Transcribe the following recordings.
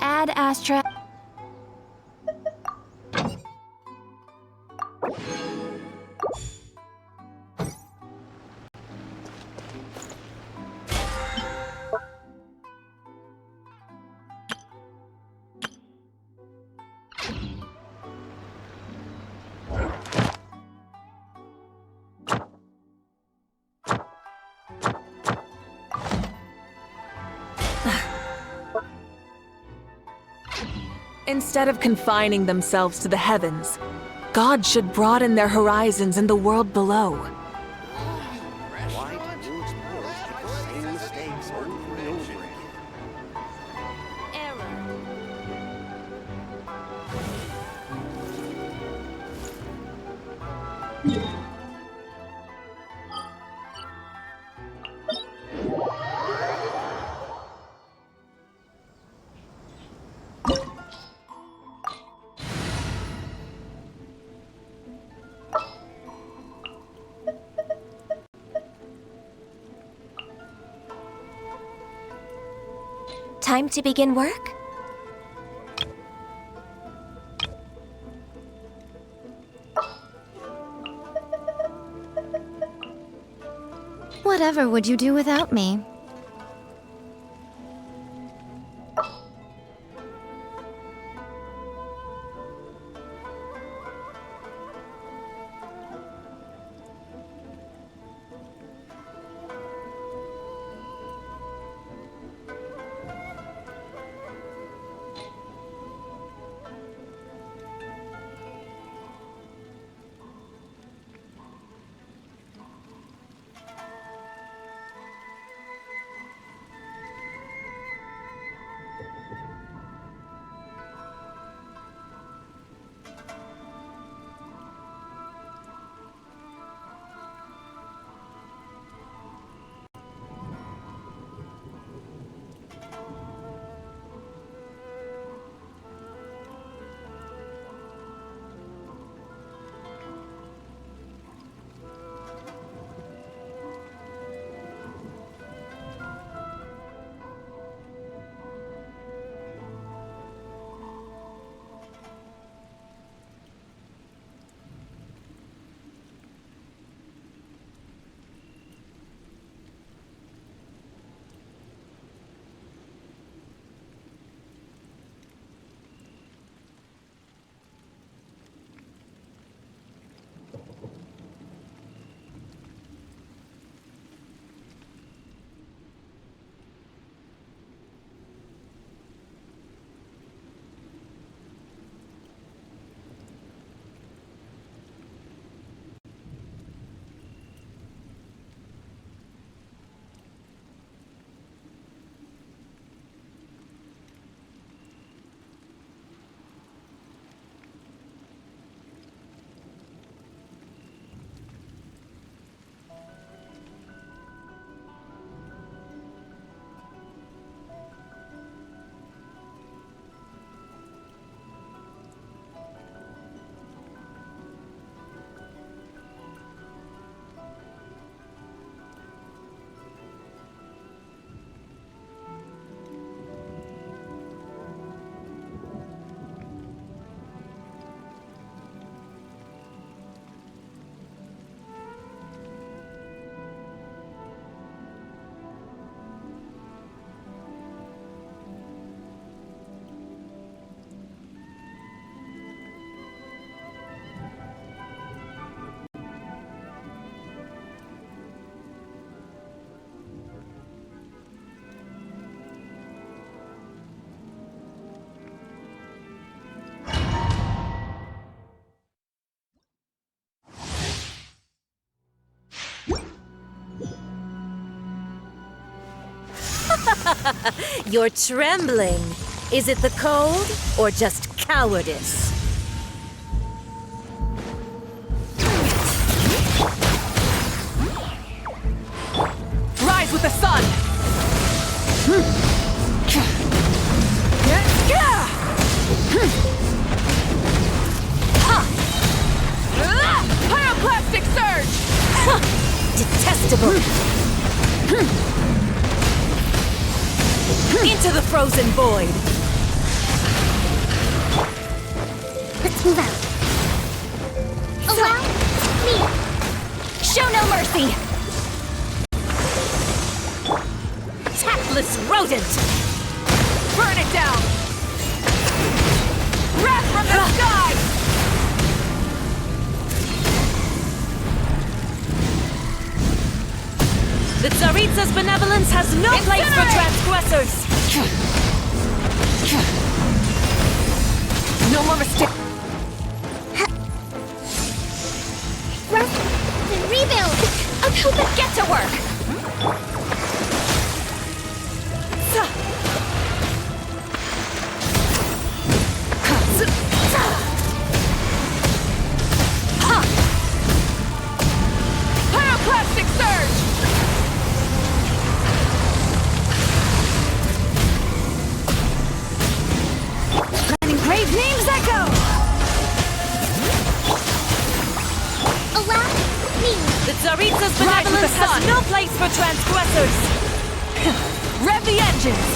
Ad Astra. Instead of confining themselves to the heavens, God should broaden their horizons in the world below. Why do you explore the same mistakes over and over again? Time to begin work? Whatever would you do without me? You're trembling. Is it the cold or just cowardice? rise with the sun! Pyroclastic surge! Detestable! Into the frozen void! Let's move out. Allow me. Show no mercy. Tactless rodent! Burn it down! Wrath from the sky! The Tsaritsa's benevolence has no place for transgressors! No more mistake. Rest and rebuild. Get to work. Pyroclastic surge! Letting grave names echo. Allow me. The Tsaritsa's Rise with the benevolence has sun. no place for transgressors! Rev the engines!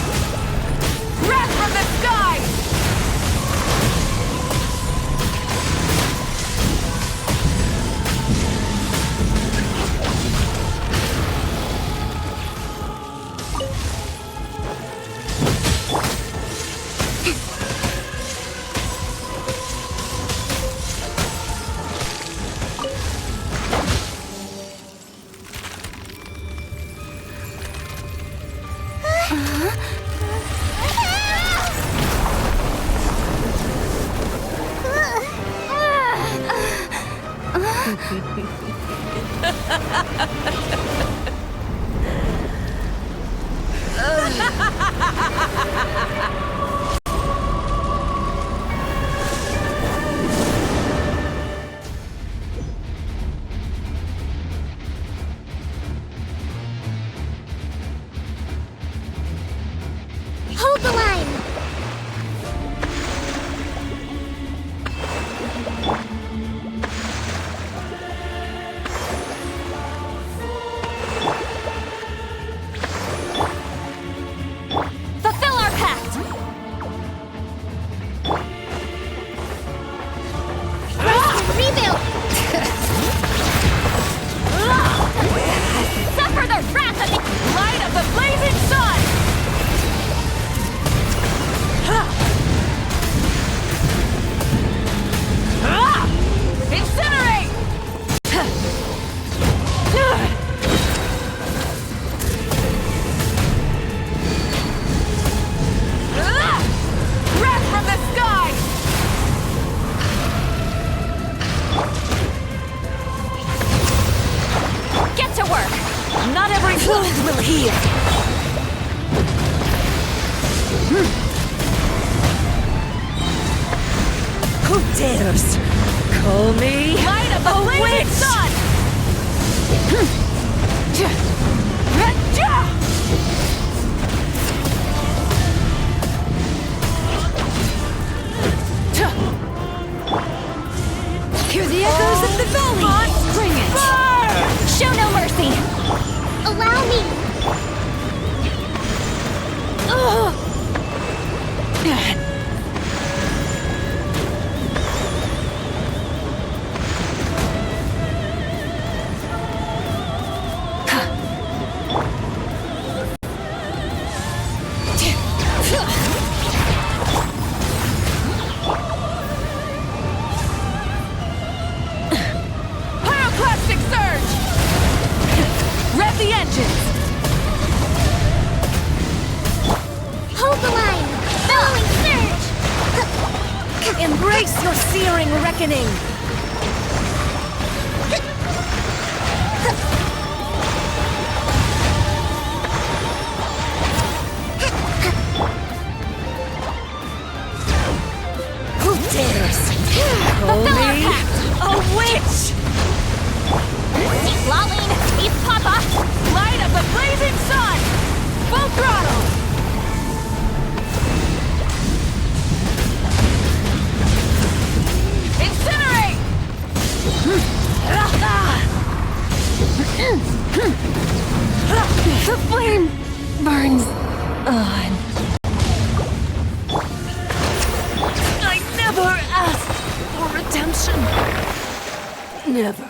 Wrath from the sky! Hold the line. Fulfill our pact. Rest and rebuild. Suffer the wrath of the Light of the blazing sun! Incinerate! Wrath from the sky! Get to work. Not every wound will heal! Who dares call me Light of the a blazing witch? sun! Hear the echoes of the valley. Bring it. Show no mercy. Allow me. Pyroclastic surge! Rev the engines! Hold the line. Bellowing surge. Embrace your searing reckoning! Who dares call Fulfill our me pact. a witch? He's Lolling. He's Papa. Light of the the blazing sun! Full throttle! Incinerate! The flame burns on. I never asked for redemption. Never.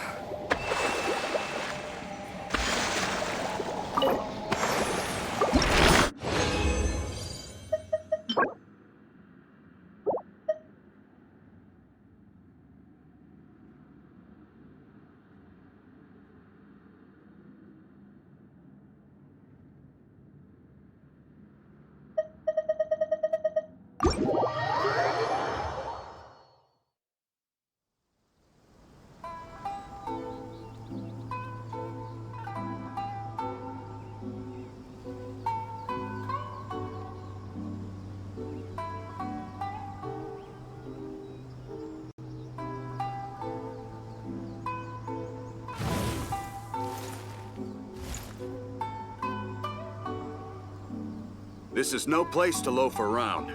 This is no place to loaf around.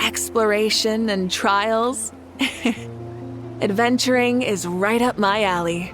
Exploration and trials. Adventuring is right up my alley.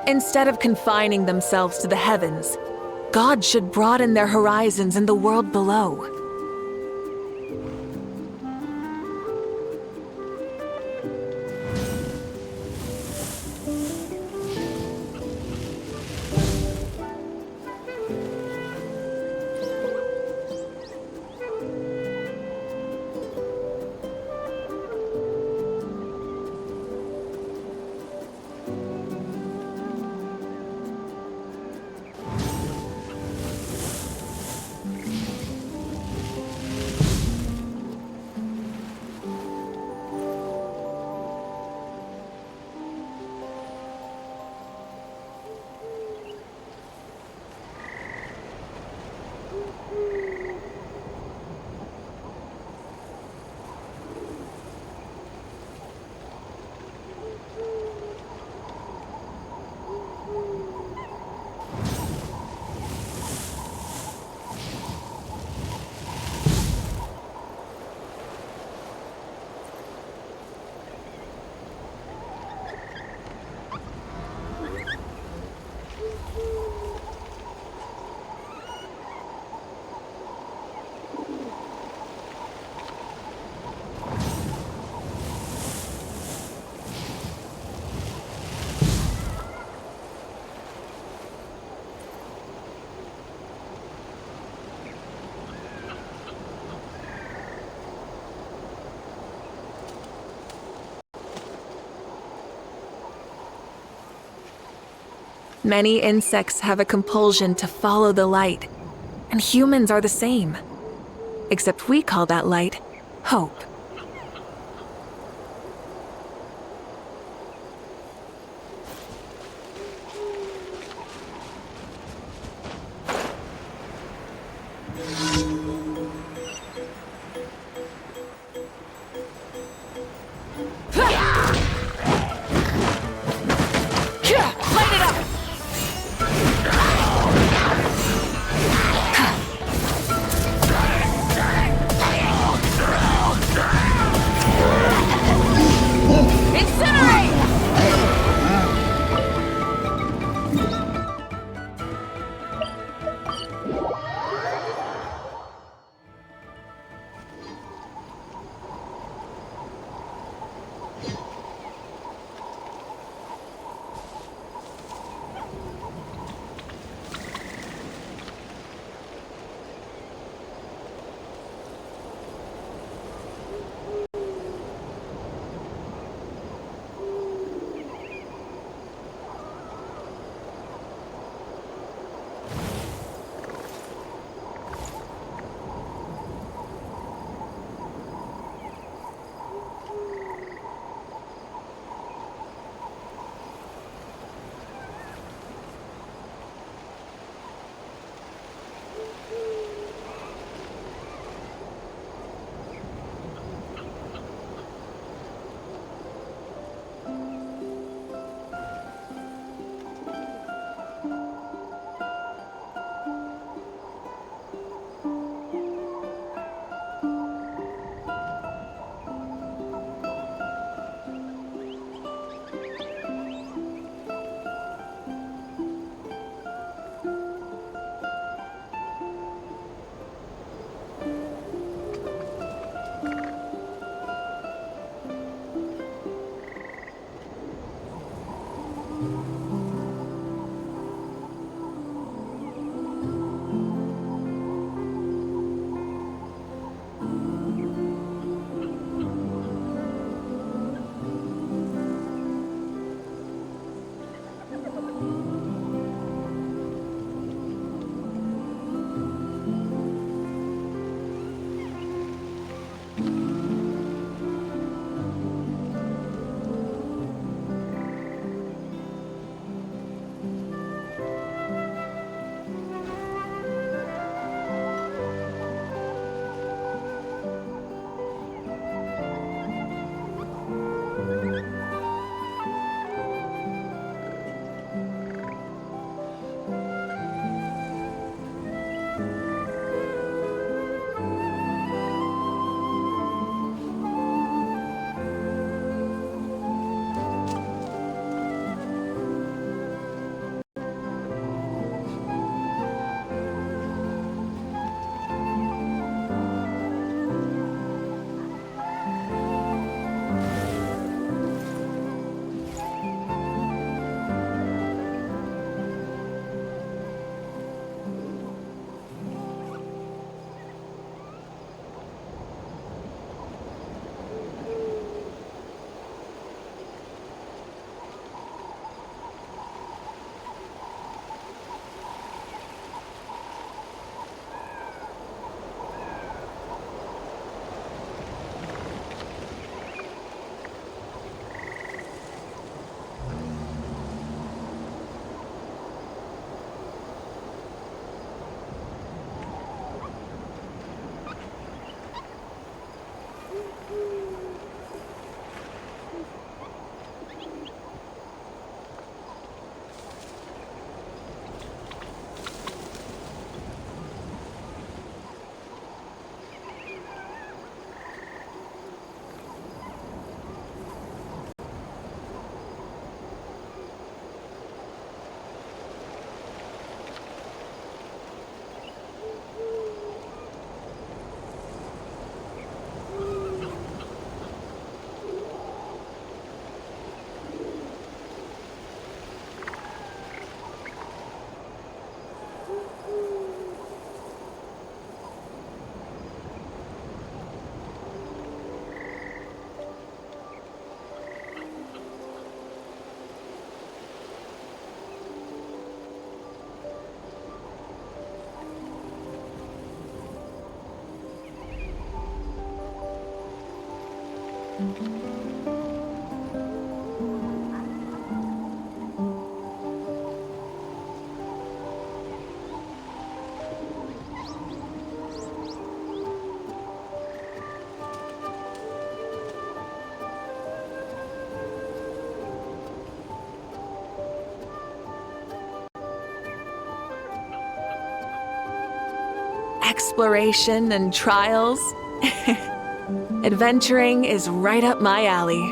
Instead of confining themselves to the heavens, God should broaden their horizons in the world below. Many insects have a compulsion to follow the light, and humans are the same. Except we call that light hope. Light it up! Incinerate! Exploration and trials. Adventuring is right up my alley.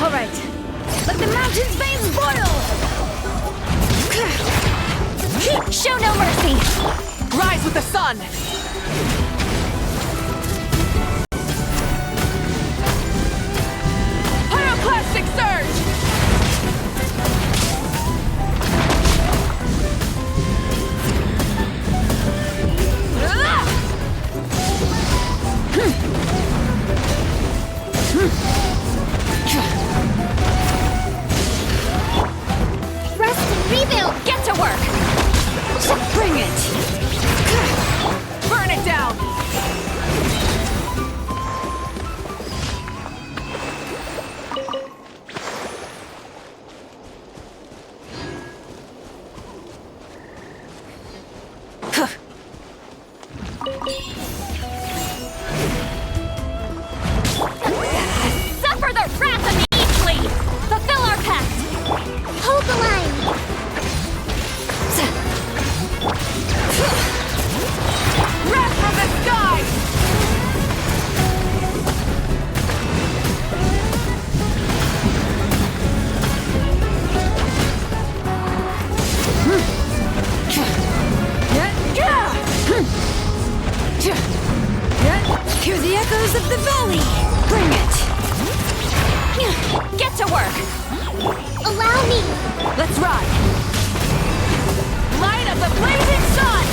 All right, let the mountain's veins boil! Show no mercy! Rise with the sun! Pyroclastic surge! Rest and rebuild! Get to work! Bring it! Burn it down! Suffer the wrath of the Eastly! Fulfill our pact! Hold the line! Wrath from the sky! Hear the echoes of the valley! Bring it! Get to work! Allow me! Let's ride! Light of the blazing sun!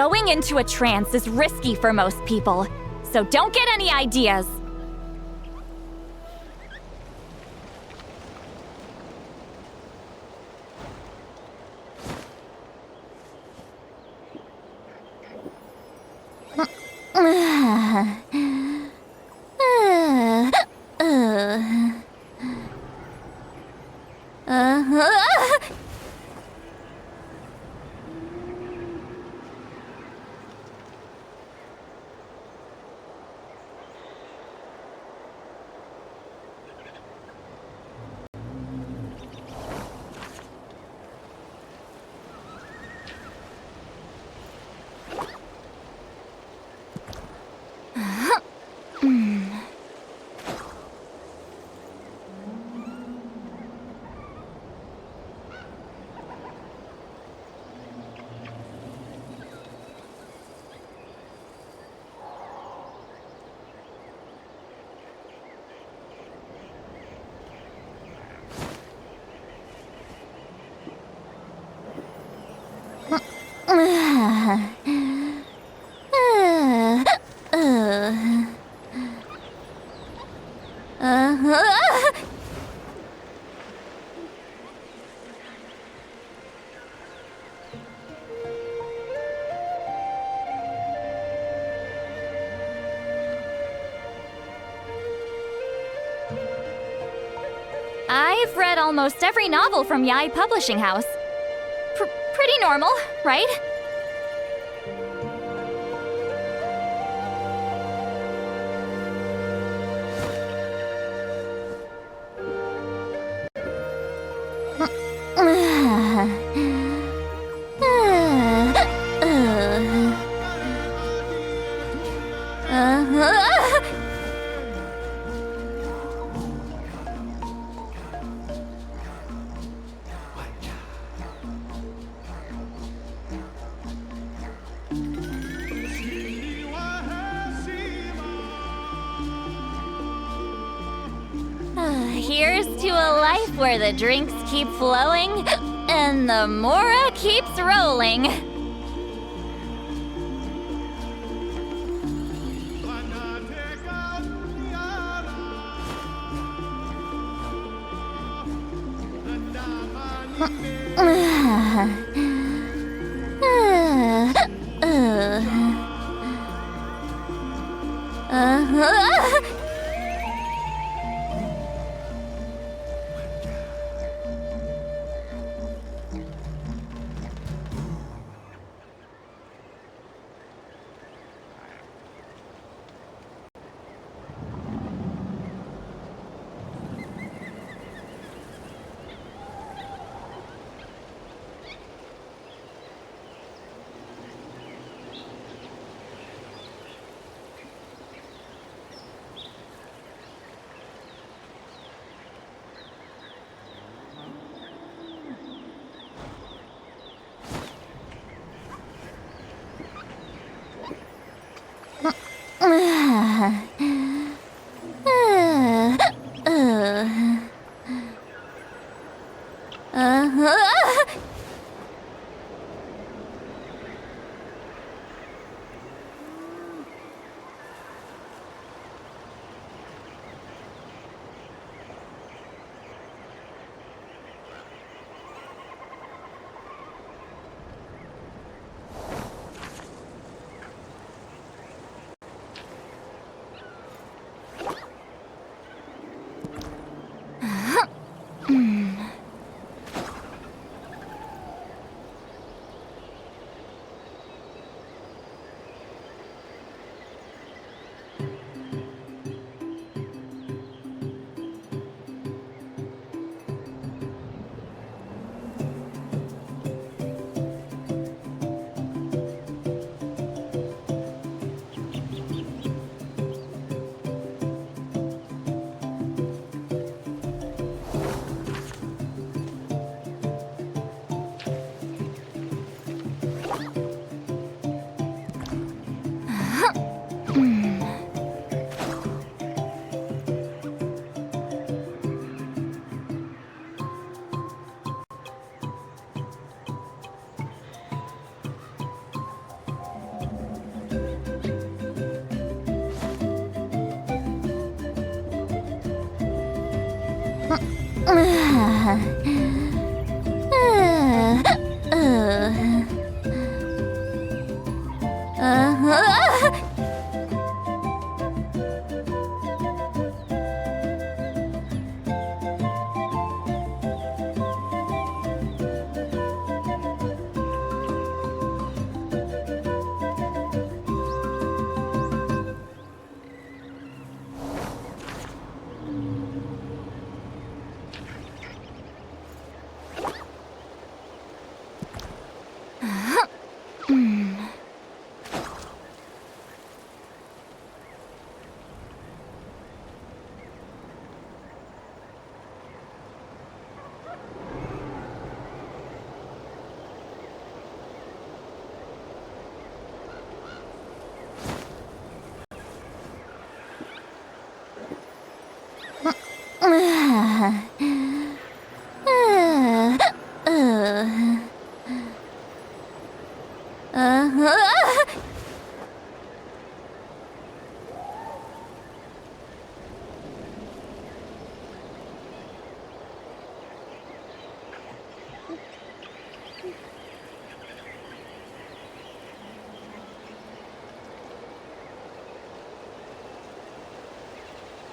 Going into a trance is risky for most people, so don't get any ideas. I've read almost every novel from Yai Publishing House. Pretty normal, right? Here's to a life where the drinks keep flowing and the Mora keeps rolling.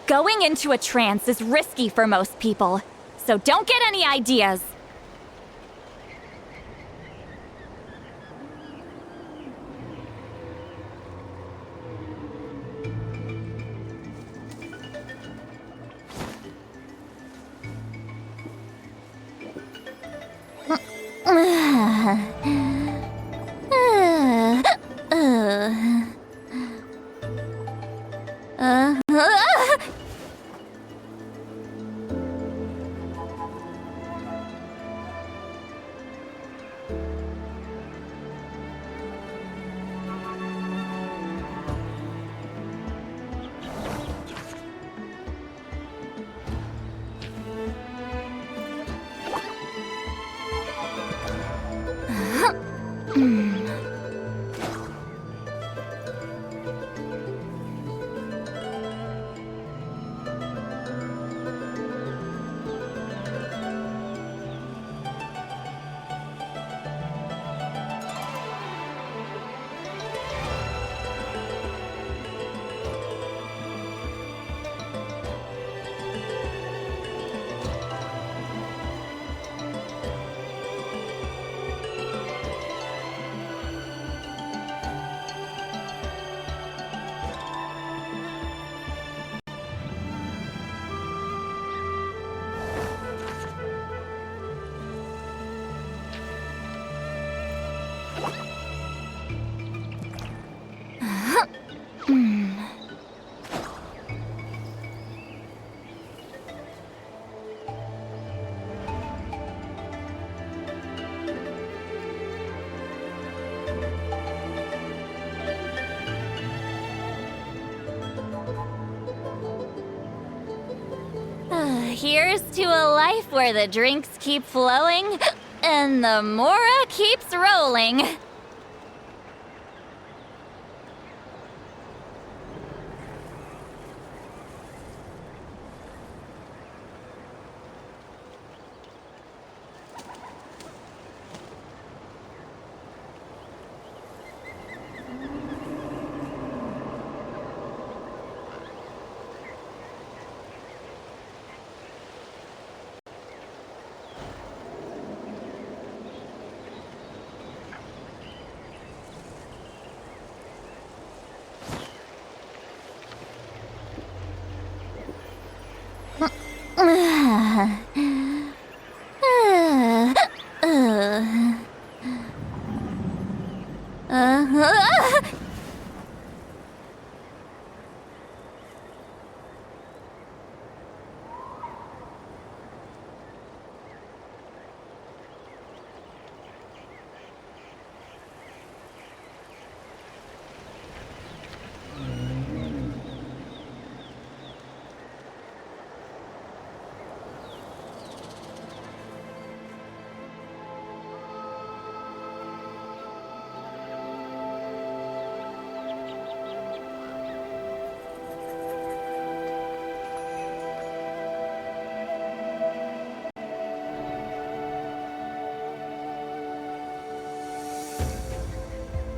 Going into a trance is risky for most people, so don't get any ideas. Here's to a life where the drinks keep flowing and the Mora keeps rolling.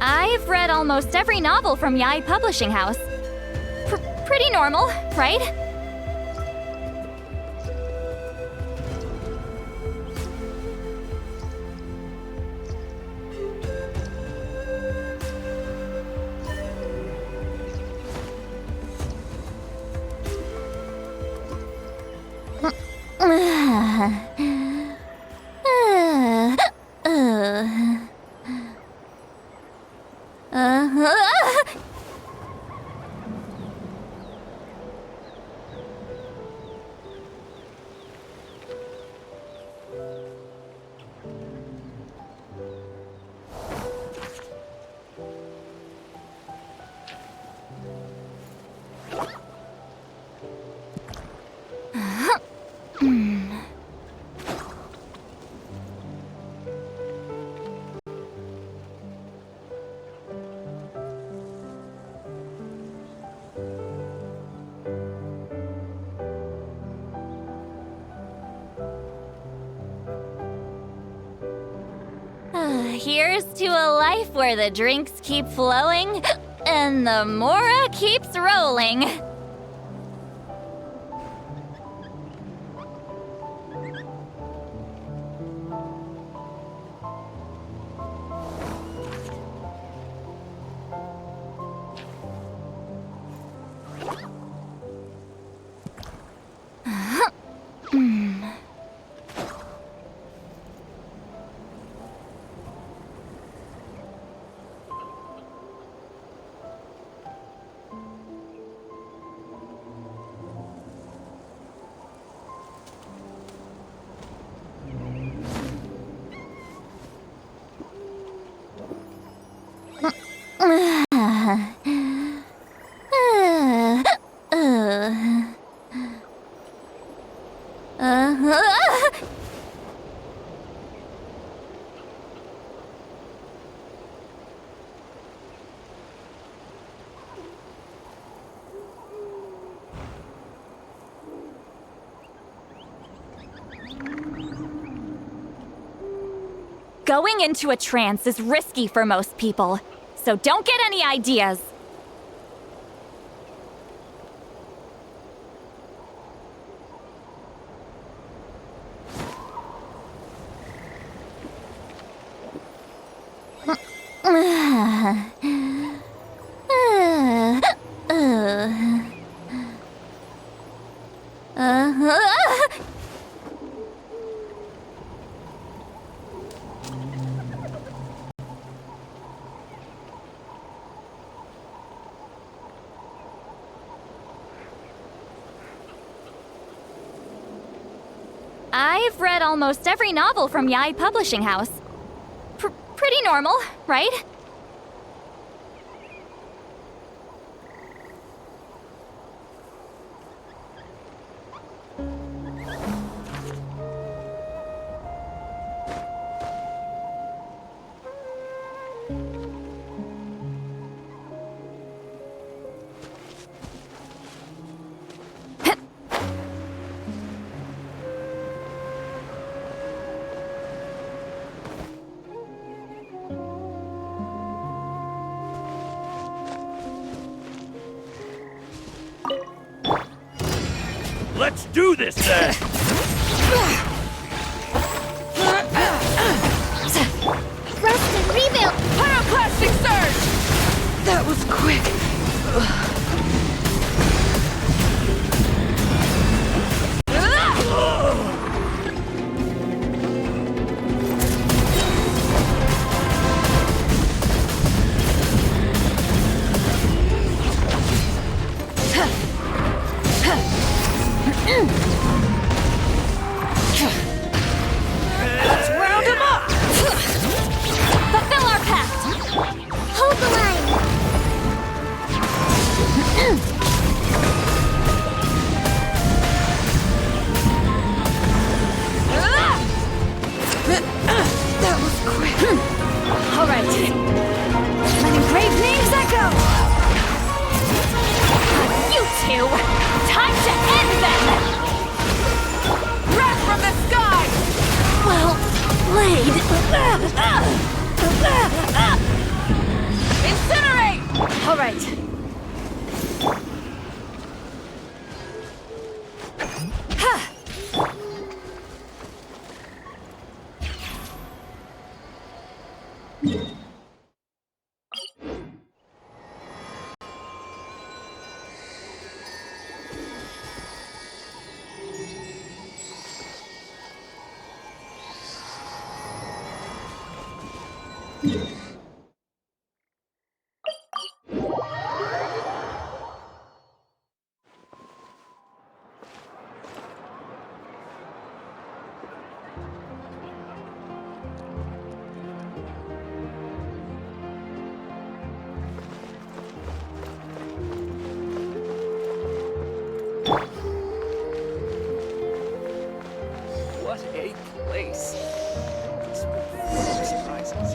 I've read almost every novel from Yai Publishing House. Pretty normal, right? Here's to a life where the drinks keep flowing and the Mora keeps rolling. Going into a trance is risky for most people, so don't get any ideas. I've read almost every novel from Yai Publishing House. Pretty normal, right? Let's do this then! Rest and rebuild! Pyroclastic surge! That was quick. Let's round him up! Fulfill our pact! Hold the line! That was quick. All right. Let engraved names echo! You two! Time to end them! Wrath from the sky! Well played! All right. Ha! What a place. It's full of surprises.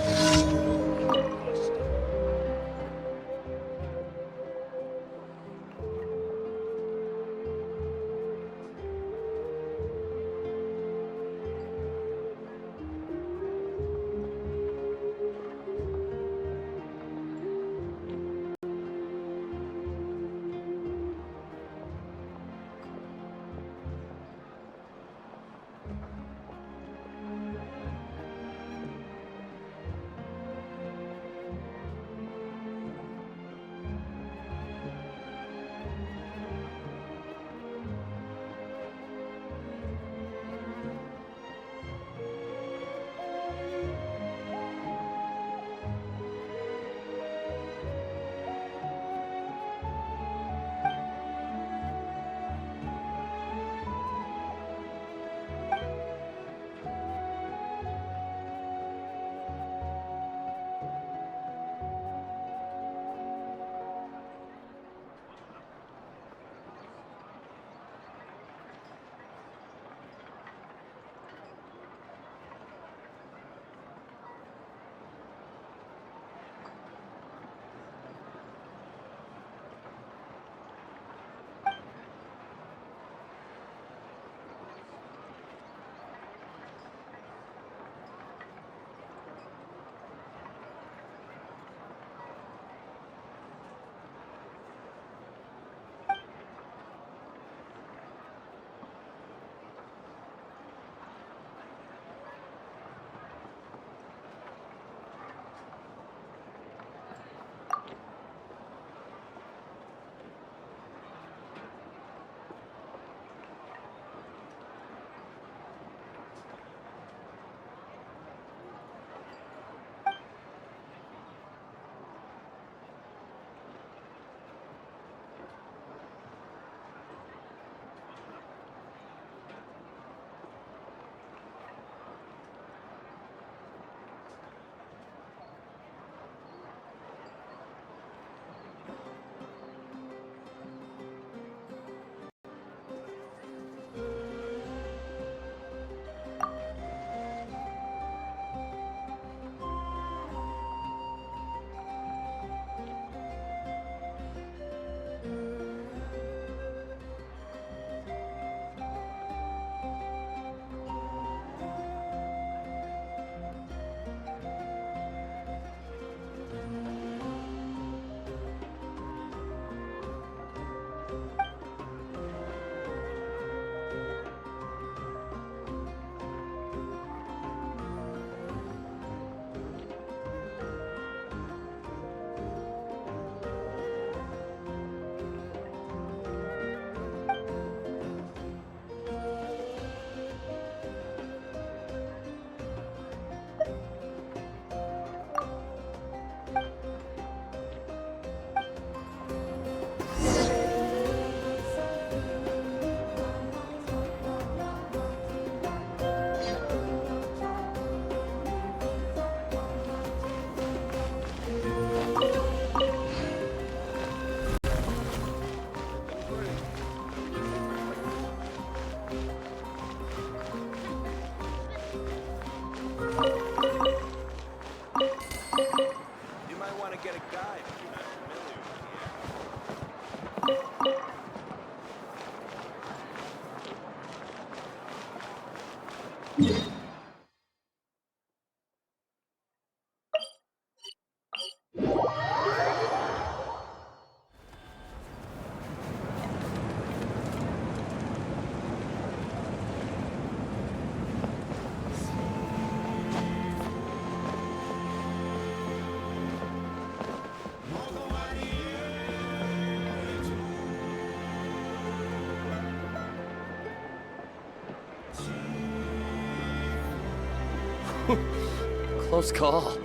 Close call.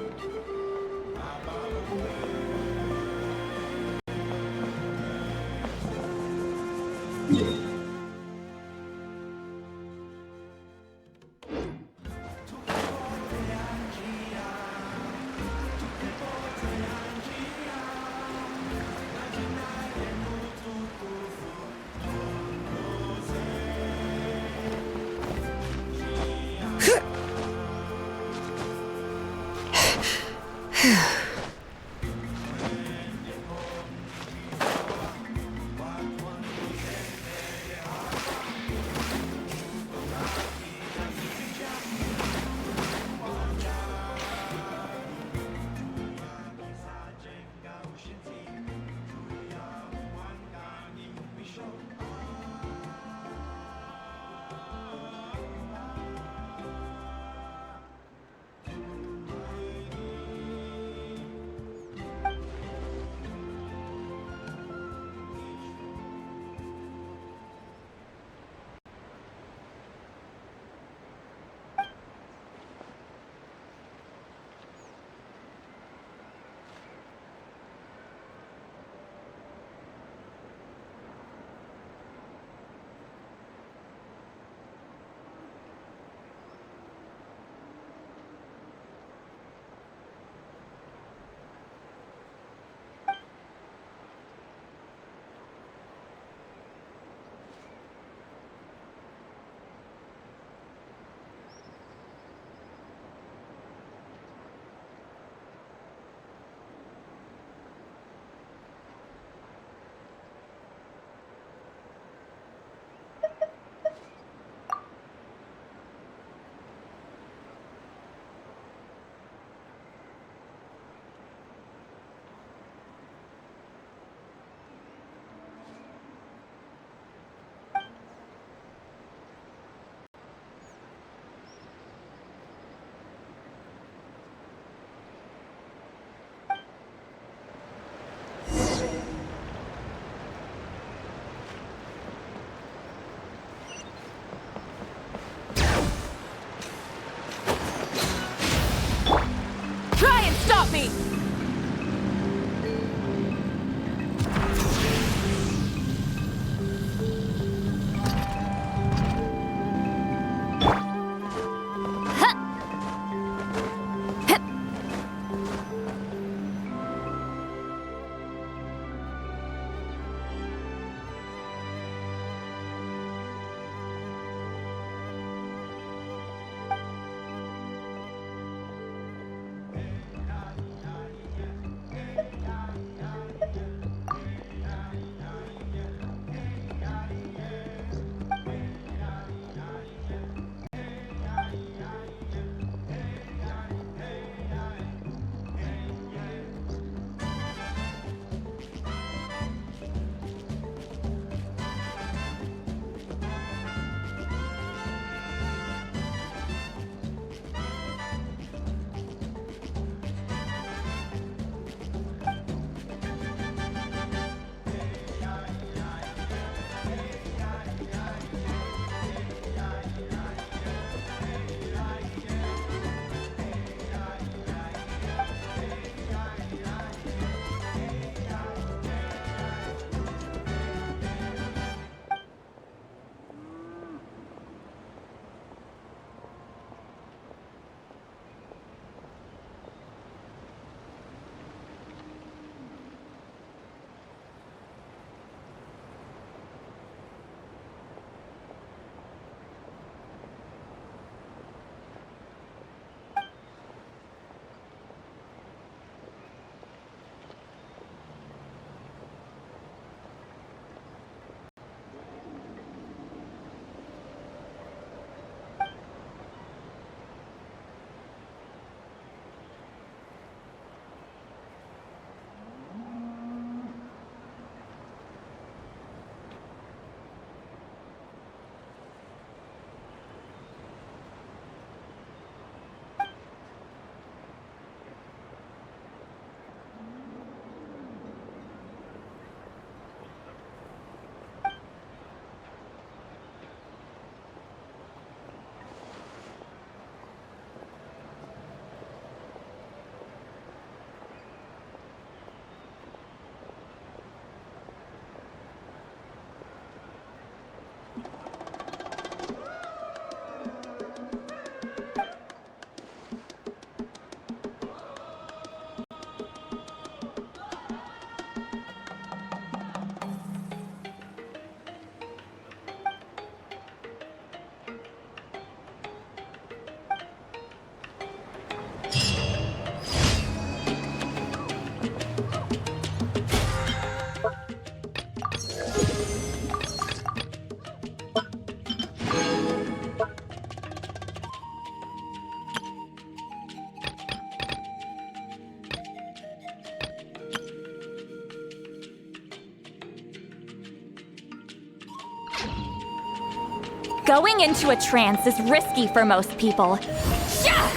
Going into a trance is risky for most people. Shah!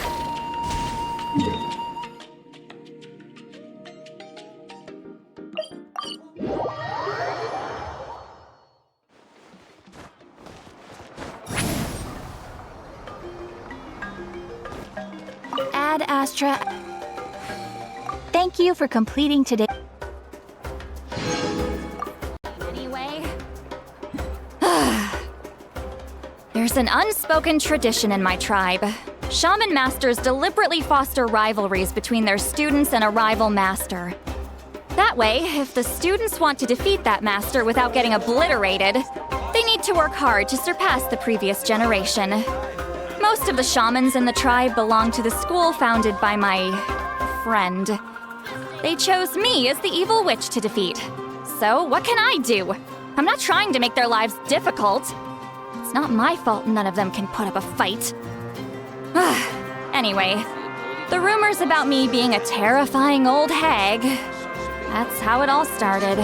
Ad Astra. Thank you for completing today. Anyway. There's an unspoken tradition in my tribe. Shaman masters deliberately foster rivalries between their students and a rival master. That way, if the students want to defeat that master without getting obliterated, they need to work hard to surpass the previous generation. Most of the shamans in the tribe belong to the school founded by my friend. They chose me as the evil witch to defeat. So, what can I do? I'm not trying to make their lives difficult. It's not my fault none of them can put up a fight. Anyway, the rumors about me being a terrifying old hag, that's how it all started.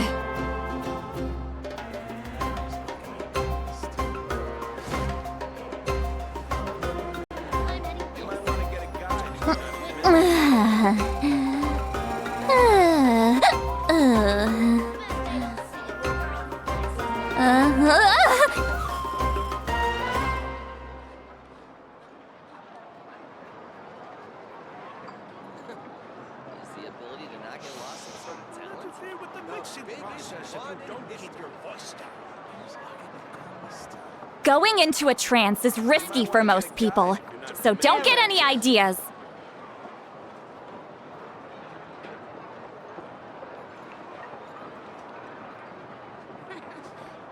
Going into a trance is risky for most people, so don't get any ideas.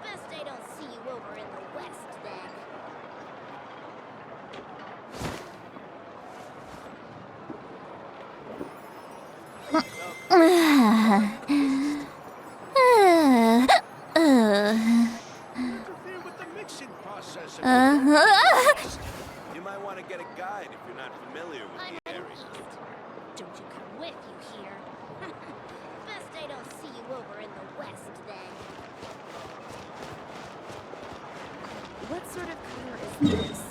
Best I don't see you over in the west, then. You might want to get a guide if you're not familiar with I'm the area. east. Don't you come with, you hear? Best I don't see you over in the west, then. What sort of color is this?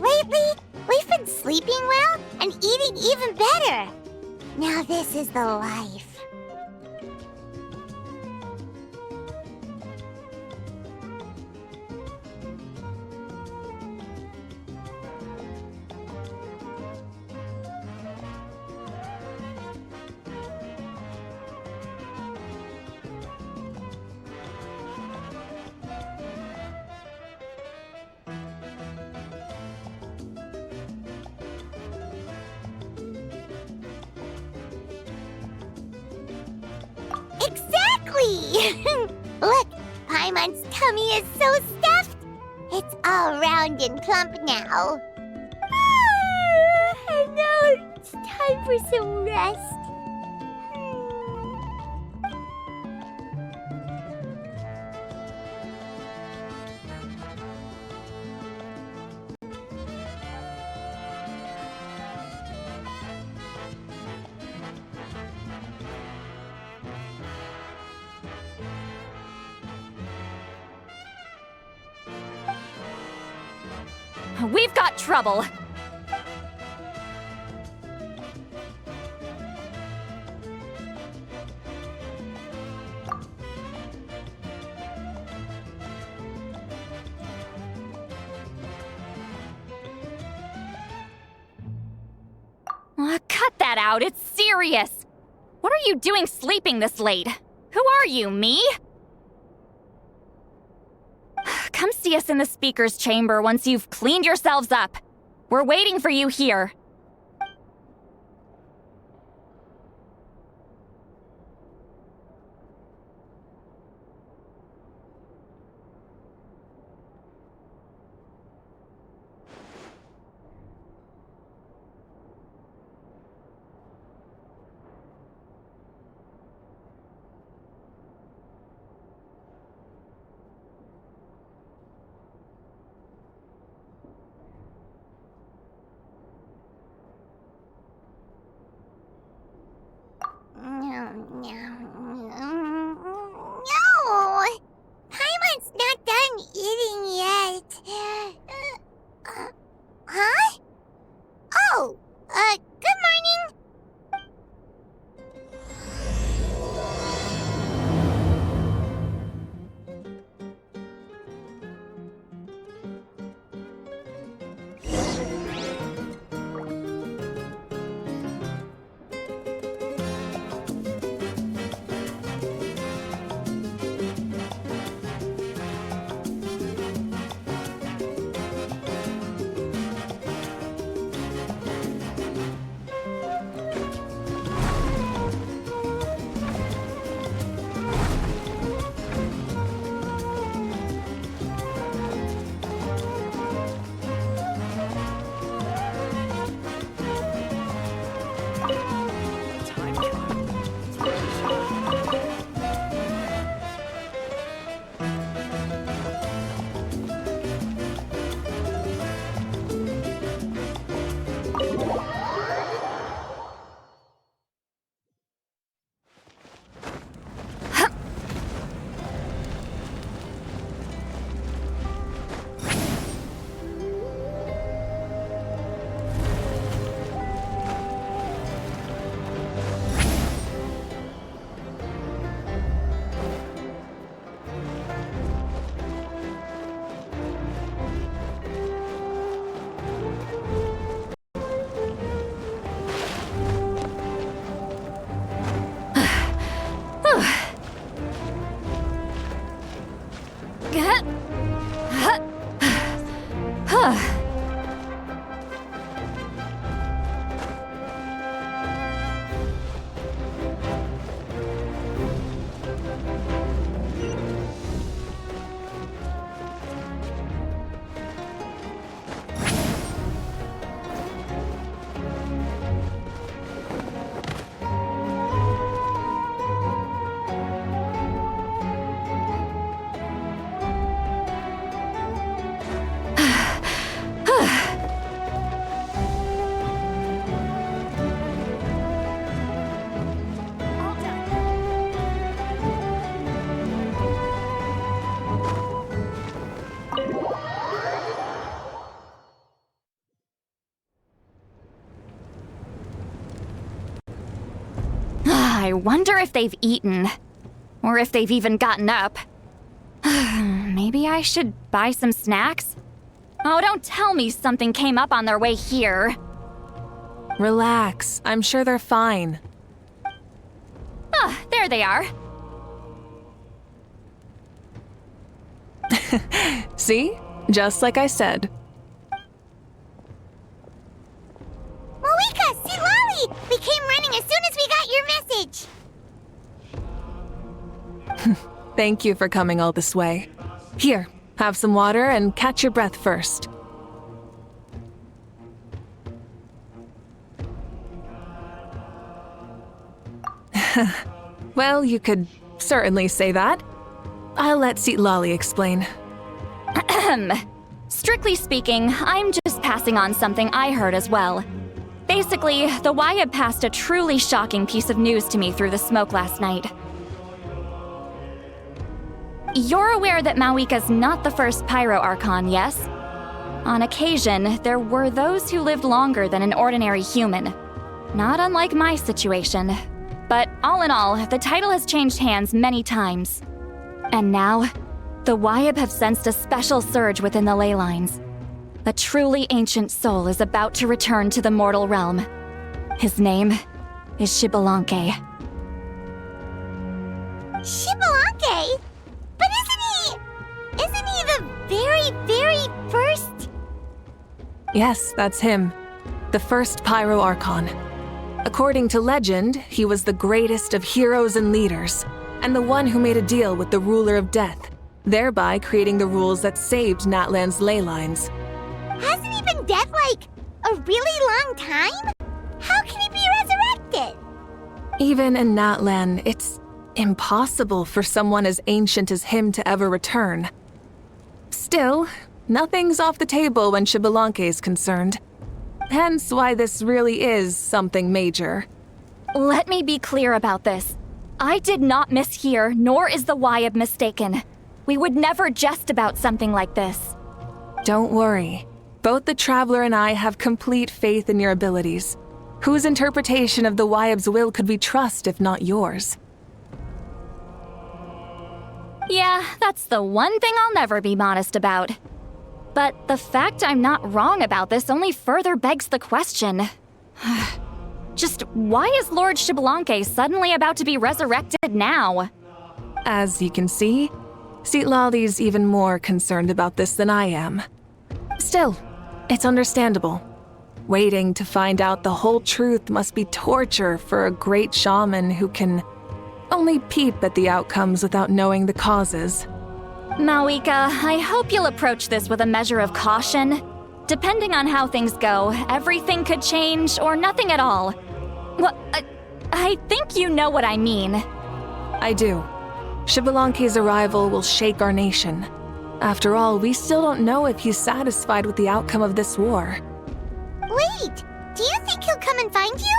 Lately, we've been sleeping well and eating even better. Now this is the life. Exactly! Look, Paimon's tummy is so stuffed. It's all round and plump now. And now it's time for some rest. We've got trouble. Cut that out, it's serious. What are you doing sleeping this late? Who are you, me? see us in the speaker's chamber once you've cleaned yourselves up. We're waiting for you here. No! Paimon's not done eating yet. Huh? Oh, good morning. I wonder if they've eaten. Or if they've even gotten up. Maybe I should buy some snacks? Oh, don't tell me something came up on their way here. Relax. I'm sure they're fine. Ah, there they are. See? Just like I said. Moika, see Lolly! We came running as soon as we got your message. Thank you for coming all this way. Here, have some water and catch your breath first. Well, you could certainly say that. I'll let Seat Lolly explain. Strictly speaking, I'm just passing on something I heard as well. Basically, the Wyab passed a truly shocking piece of news to me through the smoke last night. You're aware that Mawika's not the first Pyro Archon, yes? On occasion, there were those who lived longer than an ordinary human. Not unlike my situation. But all in all, the title has changed hands many times. And now, the Wyab have sensed a special surge within the ley lines. A truly ancient soul is about to return to the mortal realm. His name is Xbalanque. Xbalanque? But isn't he the very Yes, that's him. The first Pyro Archon. According to legend, he was the greatest of heroes and leaders, and the one who made a deal with the ruler of death, thereby creating the rules that saved Natlan's ley lines. Hasn't he been dead like a really long time? How can he be resurrected? Even in Natlan, it's impossible for someone as ancient as him to ever return. Still, nothing's off the table when Xbalanque is concerned. Hence why this really is something major. Let me be clear about this. I did not mishear, nor is the Wyab mistaken. We would never jest about something like this. Don't worry. Both the Traveler and I have complete faith in your abilities. Whose interpretation of the Wyab's will could we trust if not yours? Yeah, that's the one thing I'll never be modest about. But the fact I'm not wrong about this only further begs the question. Just why is Lord Xbalanque suddenly about to be resurrected now? As you can see, Citlali's even more concerned about this than I am. Still, it's understandable. Waiting to find out the whole truth must be torture for a great shaman who can only peep at the outcomes without knowing the causes. Mawika, I hope you'll approach this with a measure of caution. Depending on how things go, everything could change or nothing at all. Well, I think you know what I mean. I do. Xbalanque's arrival will shake our nation. After all, we still don't know if he's satisfied with the outcome of this war. Wait, do you think he'll come and find you?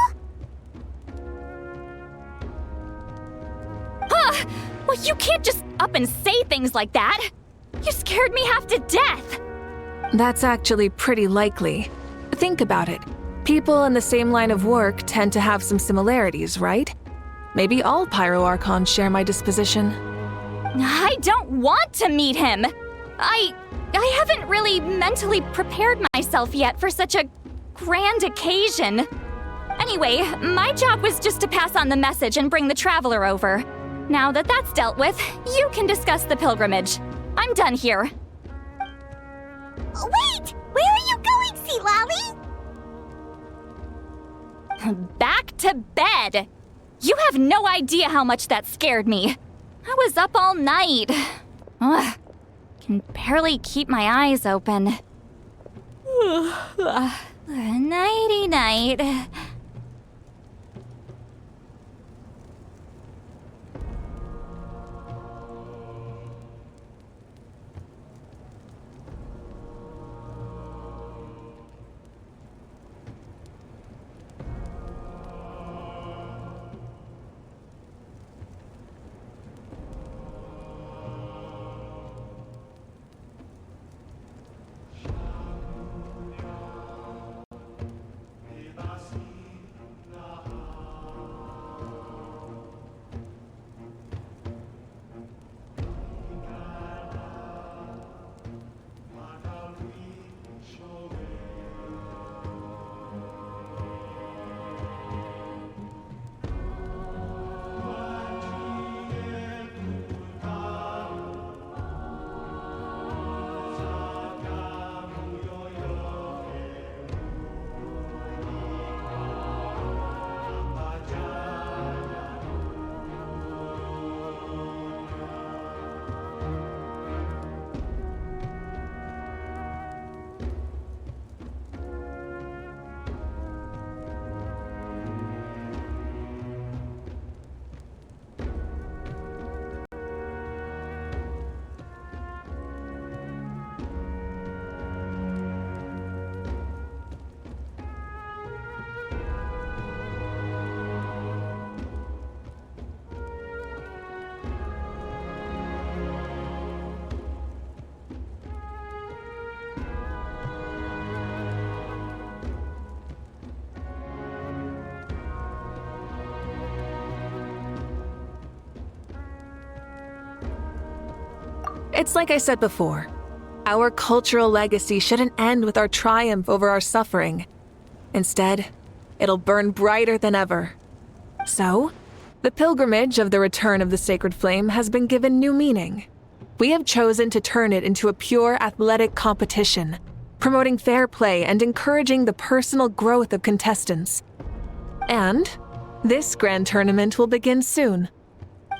Well, you can't just up and say things like that. You scared me half to death. That's actually pretty likely. Think about it. People in the same line of work tend to have some similarities, right? Maybe all Pyro Archons share my disposition. I don't want to meet him. I haven't really mentally prepared myself yet for such a grand occasion. Anyway, my job was just to pass on the message and bring the Traveler over. Now that that's dealt with, you can discuss the pilgrimage. I'm done here. Wait! Where are you going, Citlali? Back to bed! You have no idea how much that scared me. I was up all night. Ugh, can barely keep my eyes open. Nighty-night. It's like I said before. Our cultural legacy shouldn't end with our triumph over our suffering. Instead, it'll burn brighter than ever. So, the pilgrimage of the return of the sacred flame has been given new meaning. We have chosen to turn it into a pure athletic competition, promoting fair play and encouraging the personal growth of contestants. And this grand tournament will begin soon.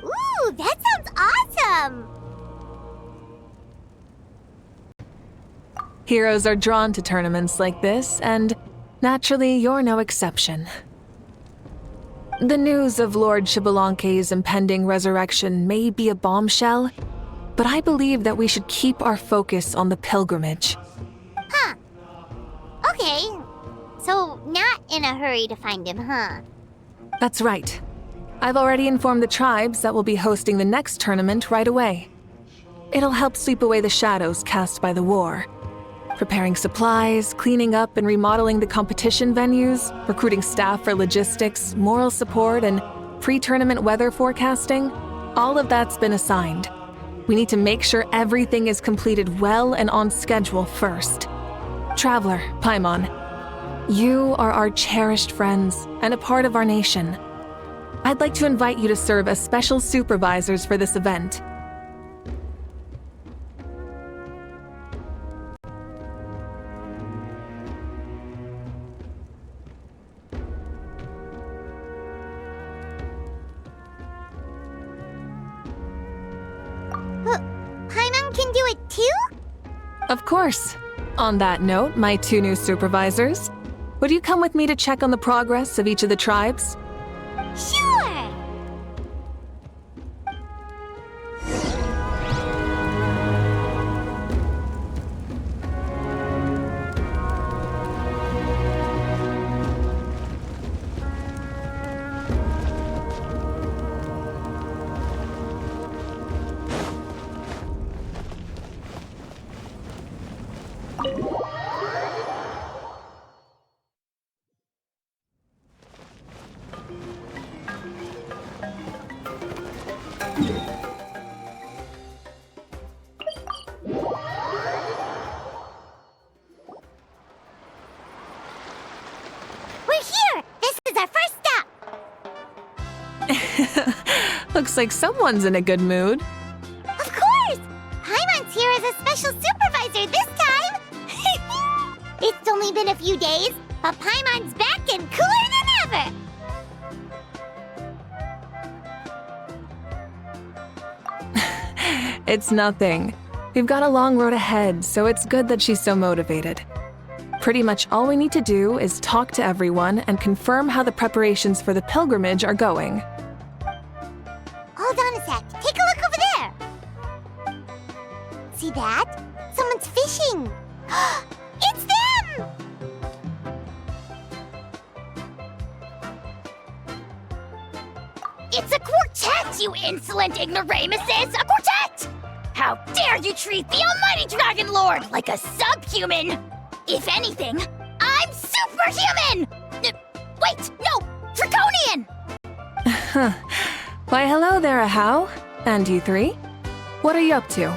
Ooh, that sounds awesome! Heroes are drawn to tournaments like this, and naturally, you're no exception. The news of Lord Xbalanque's impending resurrection may be a bombshell, but I believe that we should keep our focus on the pilgrimage. Huh. Okay. So, not in a hurry to find him, huh? That's right. I've already informed the tribes that we'll be hosting the next tournament right away. It'll help sweep away the shadows cast by the war. Preparing supplies, cleaning up and remodeling the competition venues, recruiting staff for logistics, moral support, and pre-tournament weather forecasting, all of that's been assigned. We need to make sure everything is completed well and on schedule first. Traveler, Paimon, you are our cherished friends and a part of our nation. I'd like to invite you to serve as special supervisors for this event. Paimon can do it too? Of course. On that note, my 2 new supervisors, would you come with me to check on the progress of each of the tribes? Sure! We're here! This is our first stop! Looks like someone's in a good mood. Of course! Paimon's here as a special supervisor this time! It's only been a few days, but Paimon's back and cooler than ever! It's nothing. We've got a long road ahead, so it's good that she's so motivated. Pretty much all we need to do is talk to everyone and confirm how the preparations for the pilgrimage are going. Hold on a sec. Take a look over there. See that? Someone's fishing. It's them! It's a quartet, you insolent ignoramuses! A quartet! How dare you treat the almighty Dragon Lord like a subhuman! If anything, I'm superhuman! Wait, no! Draconian! Why, hello there, Ahau. And you 3? What are you up to?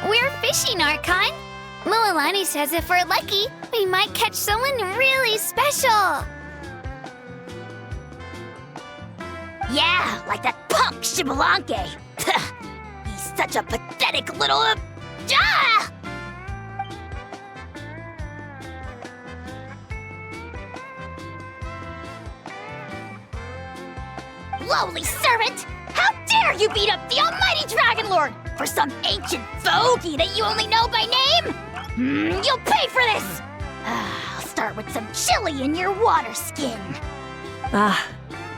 We're fishing, Archon. Mualani says if we're lucky, we might catch someone really special. Yeah, like that punk Xbalanque. He's such a pathetic little... Lowly servant! How dare you beat up the almighty Dragon Lord for some ancient fogey that you only know by name? You'll pay for this! I'll start with some chili in your water skin. Ah,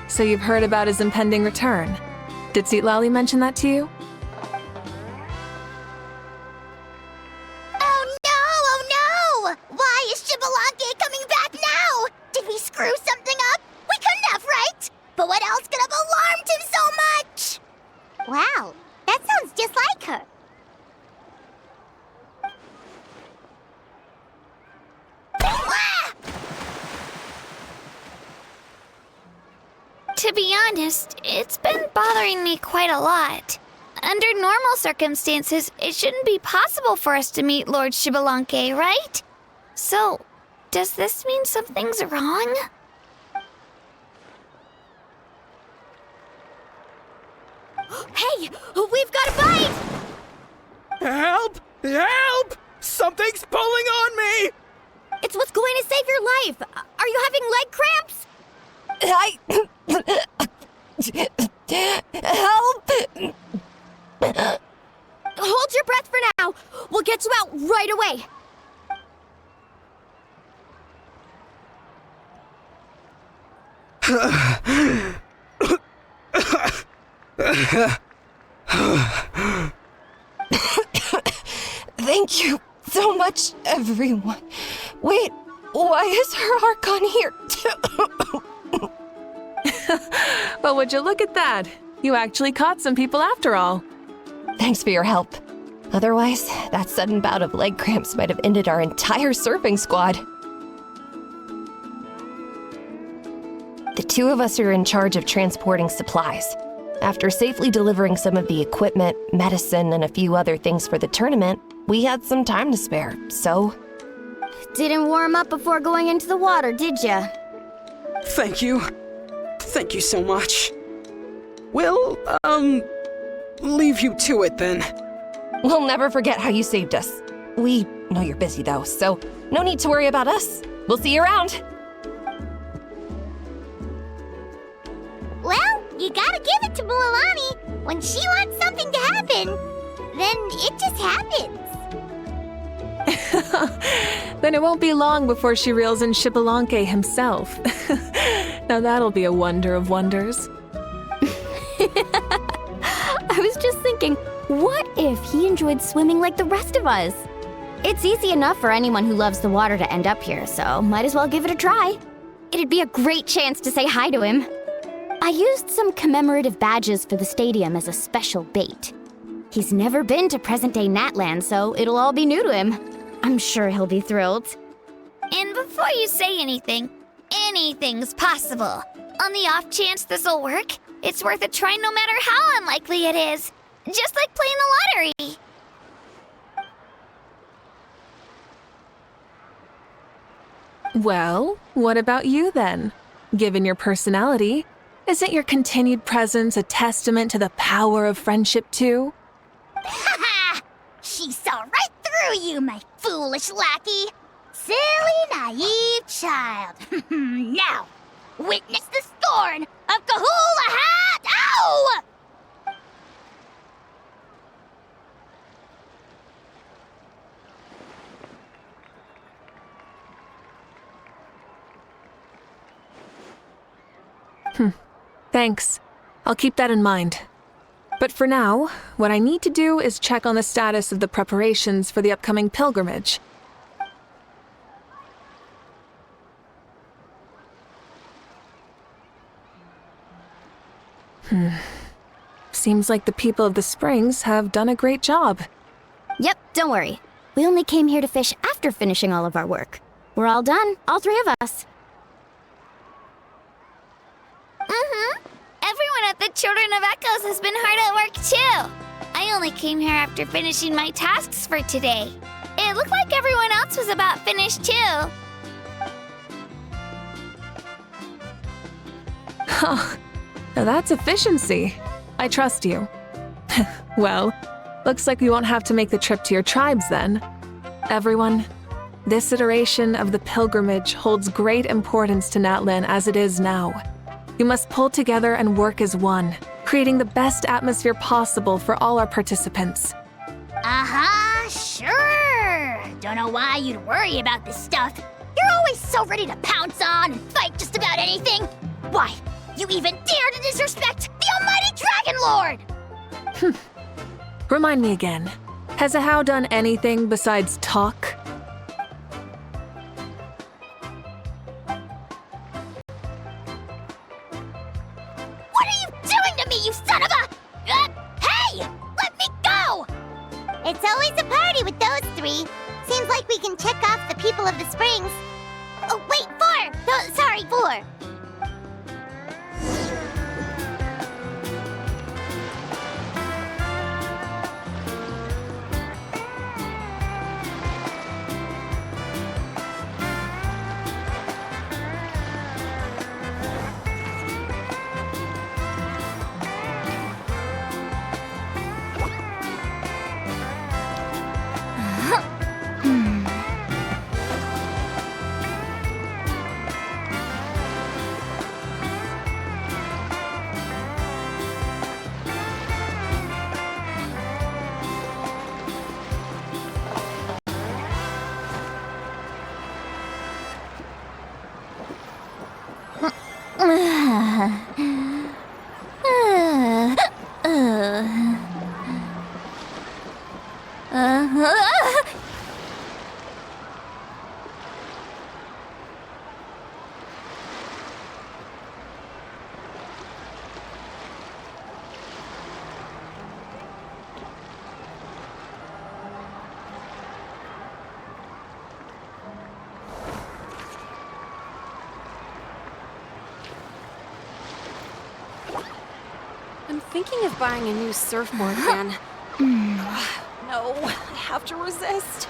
so you've heard about his impending return. Did Citlali mention that to you? Oh no! Why is Xbalanque coming back now? Did we screw something up? We couldn't have, right? But what else could have alarmed him so much? Wow, that sounds just like her. To be honest, it's been bothering me quite a lot. Under normal circumstances, it shouldn't be possible for us to meet Lord Xbalanque, right? So, does this mean something's wrong? Hey, we've got a bite! Help! Help! Something's pulling on me! It's what's going to save your life. Are you having leg cramps? Help! Hold your breath for now. We'll get you out right away. Thank you so much, everyone. Wait, why is her Archon here too? But would you look at that? You actually caught some people after all. Thanks for your help. Otherwise, that sudden bout of leg cramps might have ended our entire surfing squad. The two of us are in charge of transporting supplies. After safely delivering some of the equipment, medicine, and a few other things for the tournament, we had some time to spare, so... Didn't warm up before going into the water, did ya? Thank you. Thank you so much. We'll, leave you to it then. We'll never forget how you saved us. We know you're busy though, so no need to worry about us. We'll see you around. Well, you gotta give it to Mualani. When she wants something to happen, then it just happens. Then it won't be long before she reels in Xbalanque himself. Now that'll be a wonder of wonders. I was just thinking, what if he enjoyed swimming like the rest of us? It's easy enough for anyone who loves the water to end up here, so might as well give it a try. It'd be a great chance to say hi to him. I used some commemorative badges for the stadium as a special bait. He's never been to present-day Natlan, so it'll all be new to him. I'm sure he'll be thrilled. And before you say anything, anything's possible. On the off chance this'll work, it's worth a try no matter how unlikely it is. Just like playing the lottery. Well, what about you then? Given your personality, isn't your continued presence a testament to the power of friendship too? Ha ha! She saw right through you, my foolish lackey. Silly, naive child. Now, witness the scorn of Kahula Hat! Ow! Thanks. I'll keep that in mind. But for now, what I need to do is check on the status of the preparations for the upcoming pilgrimage. Seems like the people of the Springs have done a great job. Yep, don't worry. We only came here to fish after finishing all of our work. We're all done, all three of us. Everyone at the Children of Echoes has been hard at work too. I only came here after finishing my tasks for today. It looked like everyone else was about finished too. Huh. Now that's efficiency. I trust you. Well, looks like we won't have to make the trip to your tribes then. Everyone, this iteration of the pilgrimage holds great importance to Natlan as it is now. You must pull together and work as one, creating the best atmosphere possible for all our participants. Sure. Don't know why you'd worry about this stuff. You're always so ready to pounce on and fight just about anything. Why, you even dare to disrespect the almighty Dragon Lord! Remind me again, has Ahau done anything besides talk? What are you doing to me, you son of a... hey! Let me go! It's always a party with those three. Seems like we can check off the people of the Springs. Oh, wait, 4! No, sorry, 4. thinking of buying a new surfboard again. No, I have to resist.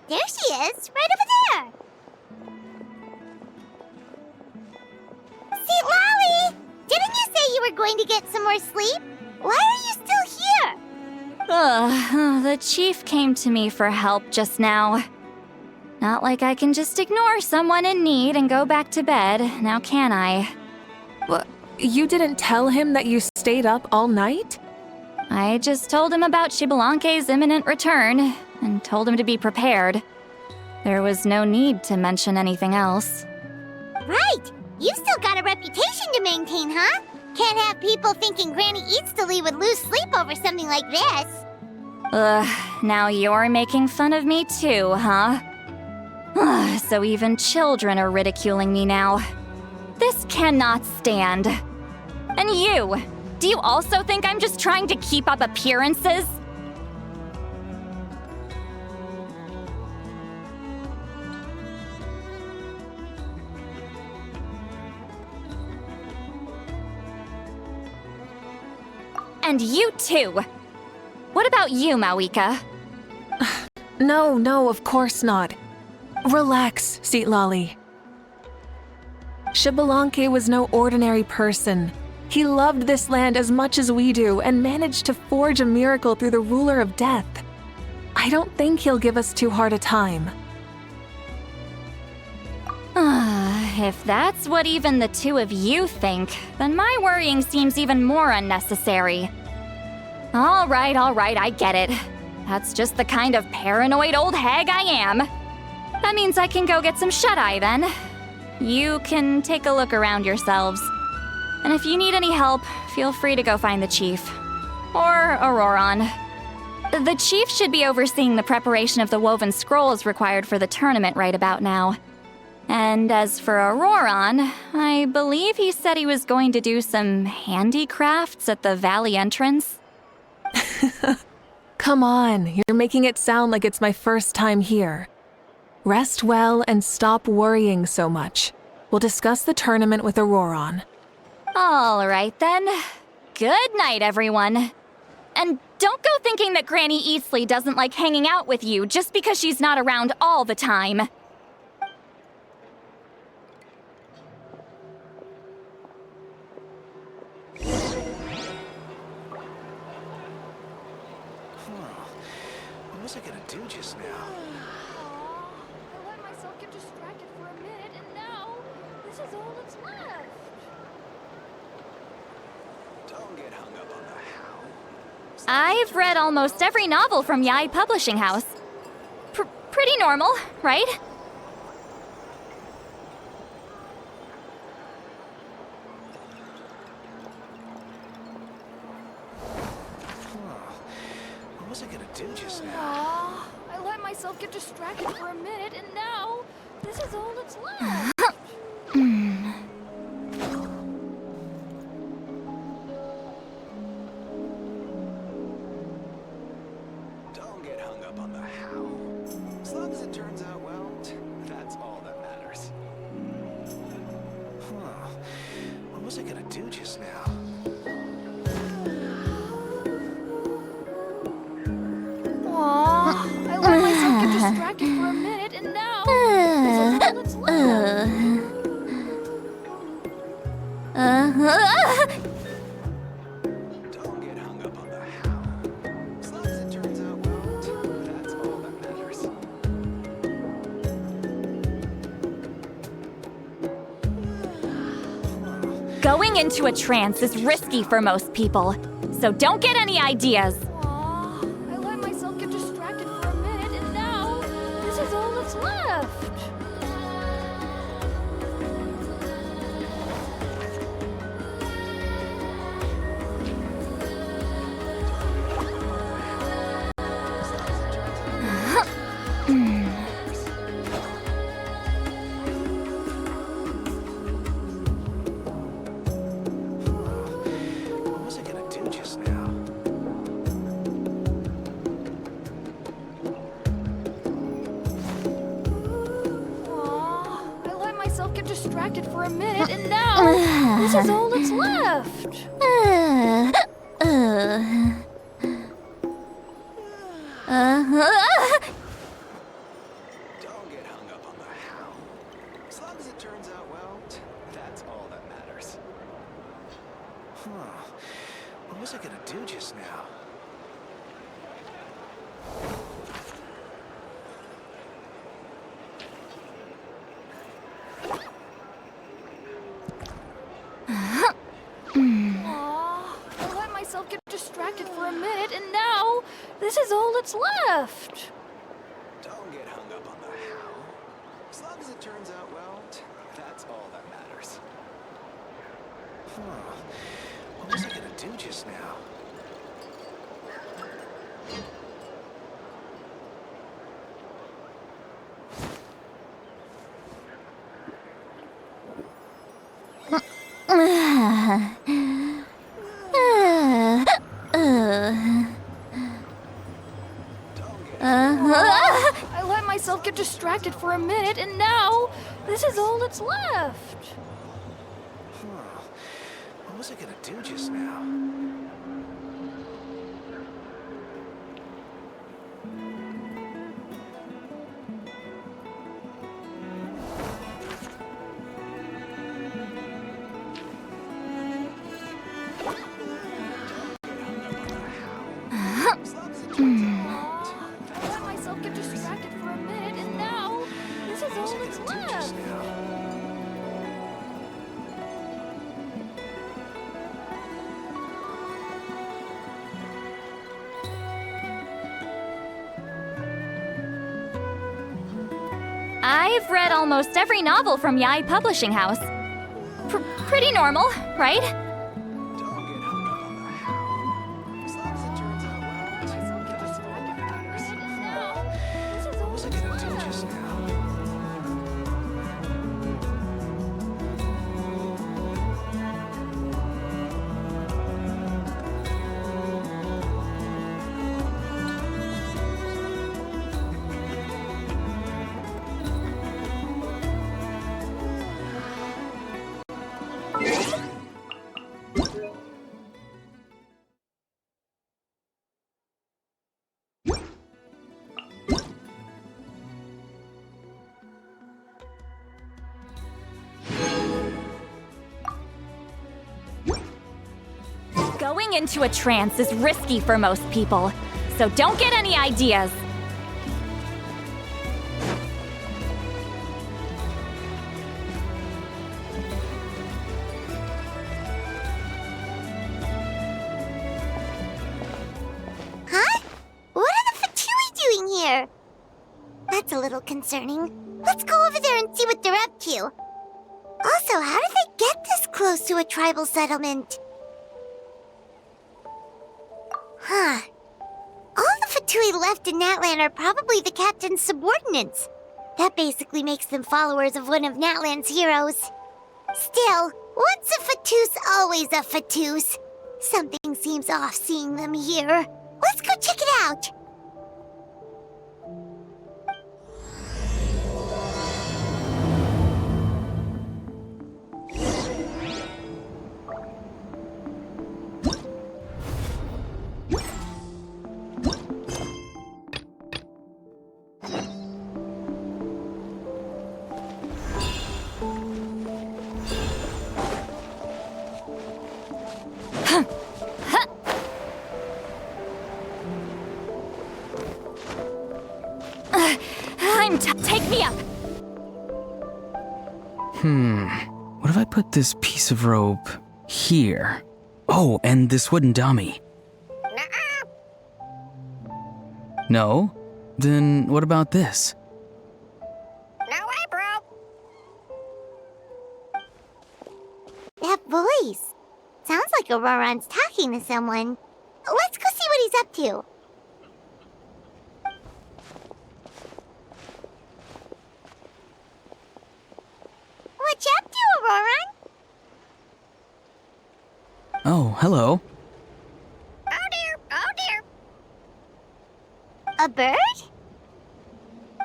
There she is, right over there! See, Lolly! Didn't you say you were going to get some more sleep? Why are you still here? The chief came to me for help just now. Not like I can just ignore someone in need and go back to bed, now can I? What? You didn't tell him that you stayed up all night? I just told him about Xbalanque's imminent return, and told him to be prepared. There was no need to mention anything else. Right! You've still got a reputation to maintain, huh? Can't have people thinking Granny Eatsterly would lose sleep over something like this. Now you're making fun of me too, huh? So even children are ridiculing me now. This cannot stand. And you! Do you also think I'm just trying to keep up appearances? And you too! What about you, Mawika? No, of course not. Relax, Seatlolly. Xbalanque was no ordinary person. He loved this land as much as we do and managed to forge a miracle through the ruler of death. I don't think he'll give us too hard a time. If that's what even the two of you think, then my worrying seems even more unnecessary. All right, I get it. That's just the kind of paranoid old hag I am. That means I can go get some shut-eye then. You can take a look around yourselves. And if you need any help, feel free to go find the chief. Or Auroron. The chief should be overseeing the preparation of the woven scrolls required for the tournament right about now. And as for Auroron, I believe he said he was going to do some handicrafts at the valley entrance. Come on, you're making it sound like it's my first time here. Rest well and stop worrying so much. We'll discuss the tournament with Auroron. All right then. Good night, everyone. And don't go thinking that Granny Eastley doesn't like hanging out with you just because she's not around all the time. What was I gonna do just now? I let myself get distracted for a minute, and now this is all that's left. Don't get hung up on the how. I've read almost every novel from Yai Publishing House. Pretty normal, right? What was I gonna do just now? Aw, I let myself get distracted for a minute, and now this is all that's left. Don't get hung up on the how. As long as it turns out well, that's all that matters. What was I gonna do just now? Aw, I let myself get distracted for a minute, and now this is all that's left. Don't get hung up on the how. As long as it turns out well, that's all that matters. Going into a trance is risky for most people, so don't get any ideas. Aw, I let myself get distracted for a minute, and now this is all that's left. What was I gonna do just now? Aw, I let myself get distracted for a minute, and now this is all that's left. Don't get hung up on the how. As long as it turns out well, that's all that matters. What was I gonna do just now? Aw, I let myself get distracted for a minute, and now this is all that's left. Don't get hung up on the how. As long as it turns out well, that's all that matters. What was I gonna do just now? I let myself get distracted for a minute, and now this is all that's left. What was I gonna do just now? I let myself get distracted for a minute, and now this is all that's left. I've read almost every novel from Yai Publishing House. Pretty normal, right? Don't get hung up on the how. As long as it turns out well, that's all that matters. What was I gonna do just now? Going into a trance is risky for most people, so don't get any ideas. Huh? What are the Fatui doing here? That's a little concerning. Let's go over there and see what they're up to. Also, how did they get this close to a tribal settlement? Huh. All the Fatui left in Natlan are probably the captain's subordinates. That basically makes them followers of one of Natlan's heroes. Still, once a Fatus, always a Fatus. Something seems off seeing them here. Let's go check it out. Take me up! What if I put this piece of rope here? Oh, and this wooden dummy. No? Then what about this? No way, bro. That voice. Sounds like Auroron's talking to someone. Let's go see what he's up to. What you up to, Auroron? Oh, hello. Oh dear, oh dear. A bird?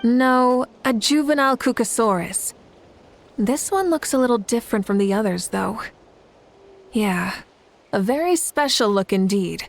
No, a juvenile Cucosaurus. This one looks a little different from the others, though. Yeah, a very special look indeed.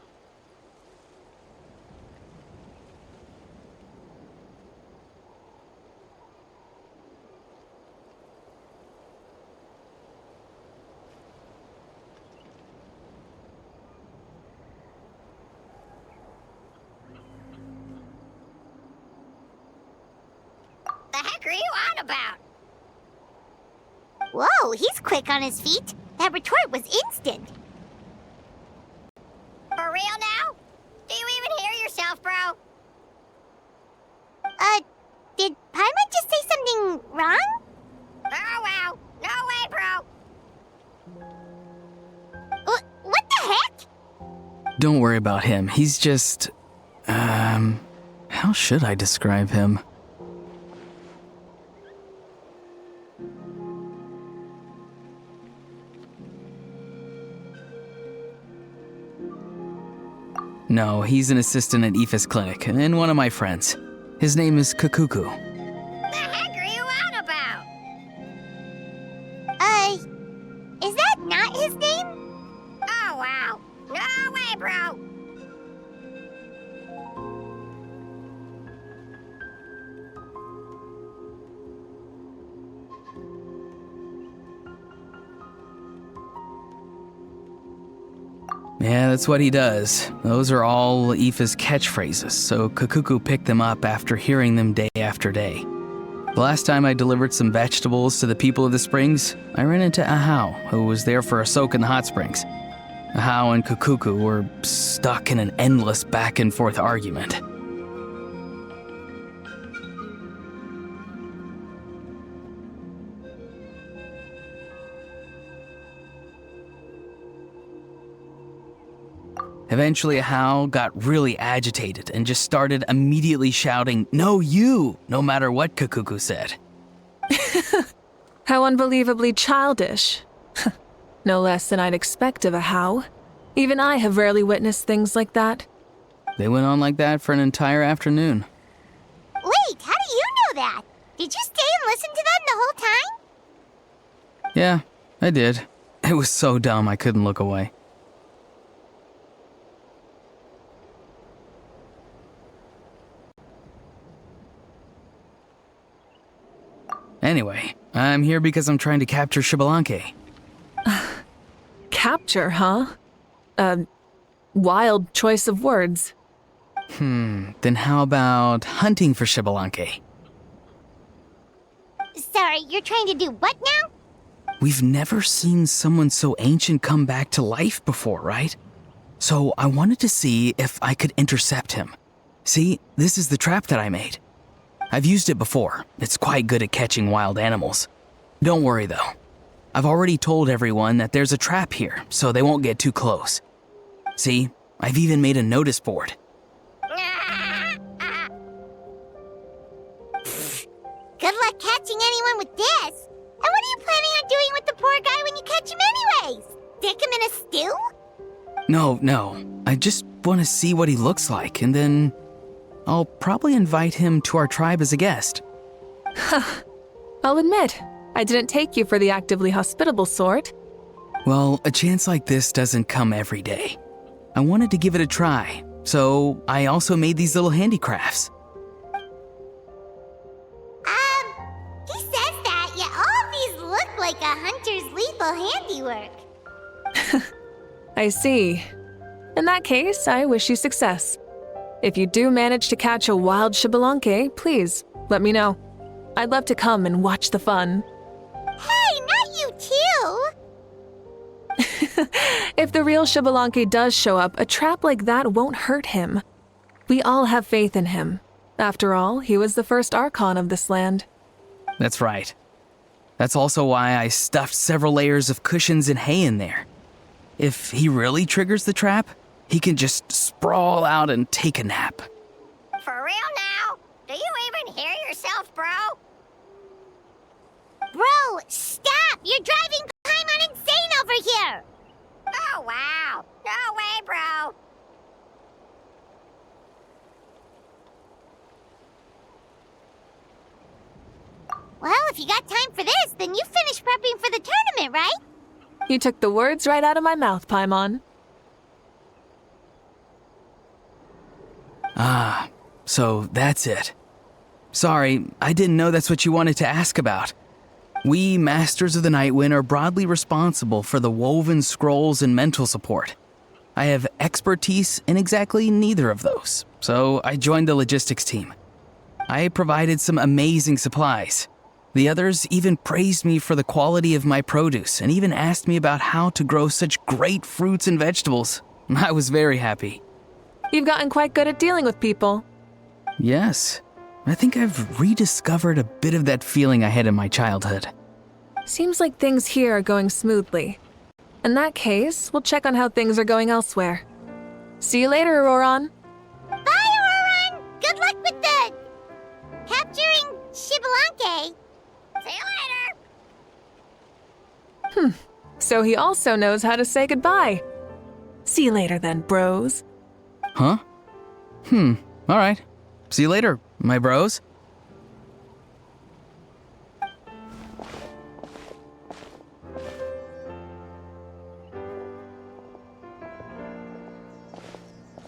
The heck are you on about? Whoa, he's quick on his feet. That retort was instant. For real now? Do you even hear yourself, bro? Did Paimon just say something wrong? Oh wow, no way, bro. What the heck? Don't worry about him. He's just... how should I describe him? No, he's an assistant at Aoife's clinic, and one of my friends. His name is Kakuku. The heck are you on about? Is that not his name? Oh wow, no way, bro. Yeah, that's what he does. Those are all Aoife's catchphrases, so Kakuku picked them up after hearing them day after day. The last time I delivered some vegetables to the people of the springs, I ran into Ahau, who was there for a soak in the hot springs. Ahau and Kakuku were stuck in an endless back and forth argument. Eventually, Ahau got really agitated and just started immediately shouting, "No, you!" no matter what Kakuku said. How unbelievably childish. No less than I'd expect of Ahau. Even I have rarely witnessed things like that. They went on like that for an entire afternoon. Wait, how do you know that? Did you stay and listen to them the whole time? Yeah, I did. It was so dumb I couldn't look away. Anyway, I'm here because I'm trying to capture Xbalanque. Capture, huh? Wild choice of words. Then how about hunting for Xbalanque? Sorry, you're trying to do what now? We've never seen someone so ancient come back to life before, right? So I wanted to see if I could intercept him. See, this is the trap that I made. I've used it before. It's quite good at catching wild animals. Don't worry though. I've already told everyone that there's a trap here, so they won't get too close. See, I've even made a notice board. Good luck catching anyone with this. And what are you planning on doing with the poor guy when you catch him anyways? Stick him in a stew? No. I just want to see what he looks like, and then I'll probably invite him to our tribe as a guest. I'll admit, I didn't take you for the actively hospitable sort. Well, a chance like this doesn't come every day. I wanted to give it a try, so I also made these little handicrafts. He says that, yet all of these look like a hunter's lethal handiwork. I see. In that case, I wish you success. If you do manage to catch a wild Xbalanque, please let me know. I'd love to come and watch the fun. Hey, not you too! If the real Xbalanque does show up, a trap like that won't hurt him. We all have faith in him. After all, he was the first Archon of this land. That's right. That's also why I stuffed several layers of cushions and hay in there. If he really triggers the trap, he can just sprawl out and take a nap. For real now? Do you even hear yourself, bro? Bro, stop! You're driving Paimon insane over here! Oh, wow. No way, bro. Well, if you got time for this, then you finished prepping for the tournament, right? You took the words right out of my mouth, Paimon. Ah, so that's it. Sorry, I didn't know that's what you wanted to ask about. We, Masters of the Nightwind, are broadly responsible for the woven scrolls and mental support. I have expertise in exactly neither of those, so I joined the logistics team. I provided some amazing supplies. The others even praised me for the quality of my produce and even asked me about how to grow such great fruits and vegetables. I was very happy. You've gotten quite good at dealing with people. Yes, I think I've rediscovered a bit of that feeling I had in my childhood. Seems like things here are going smoothly. In that case, we'll check on how things are going elsewhere. See you later, Auroron. Bye, Auroron! Good luck with the... capturing Xbalanque. See you later. So he also knows how to say goodbye. See you later then, bros. Huh? Alright. See you later, my bros.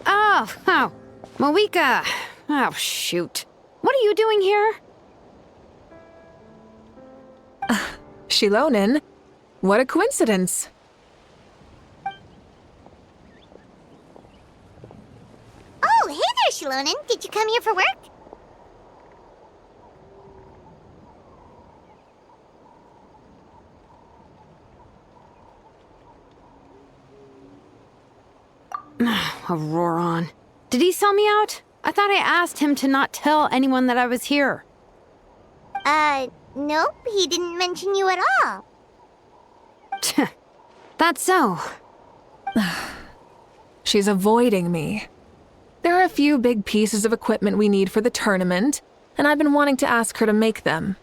Oh, Moeka. Oh, shoot. What are you doing here? Shilonen? What a coincidence. Oh, hey there, Shilonen. Did you come here for work? Auroron. Did he sell me out? I thought I asked him to not tell anyone that I was here. Nope. He didn't mention you at all. That's so. She's avoiding me. There are a few big pieces of equipment we need for the tournament, and I've been wanting to ask her to make them.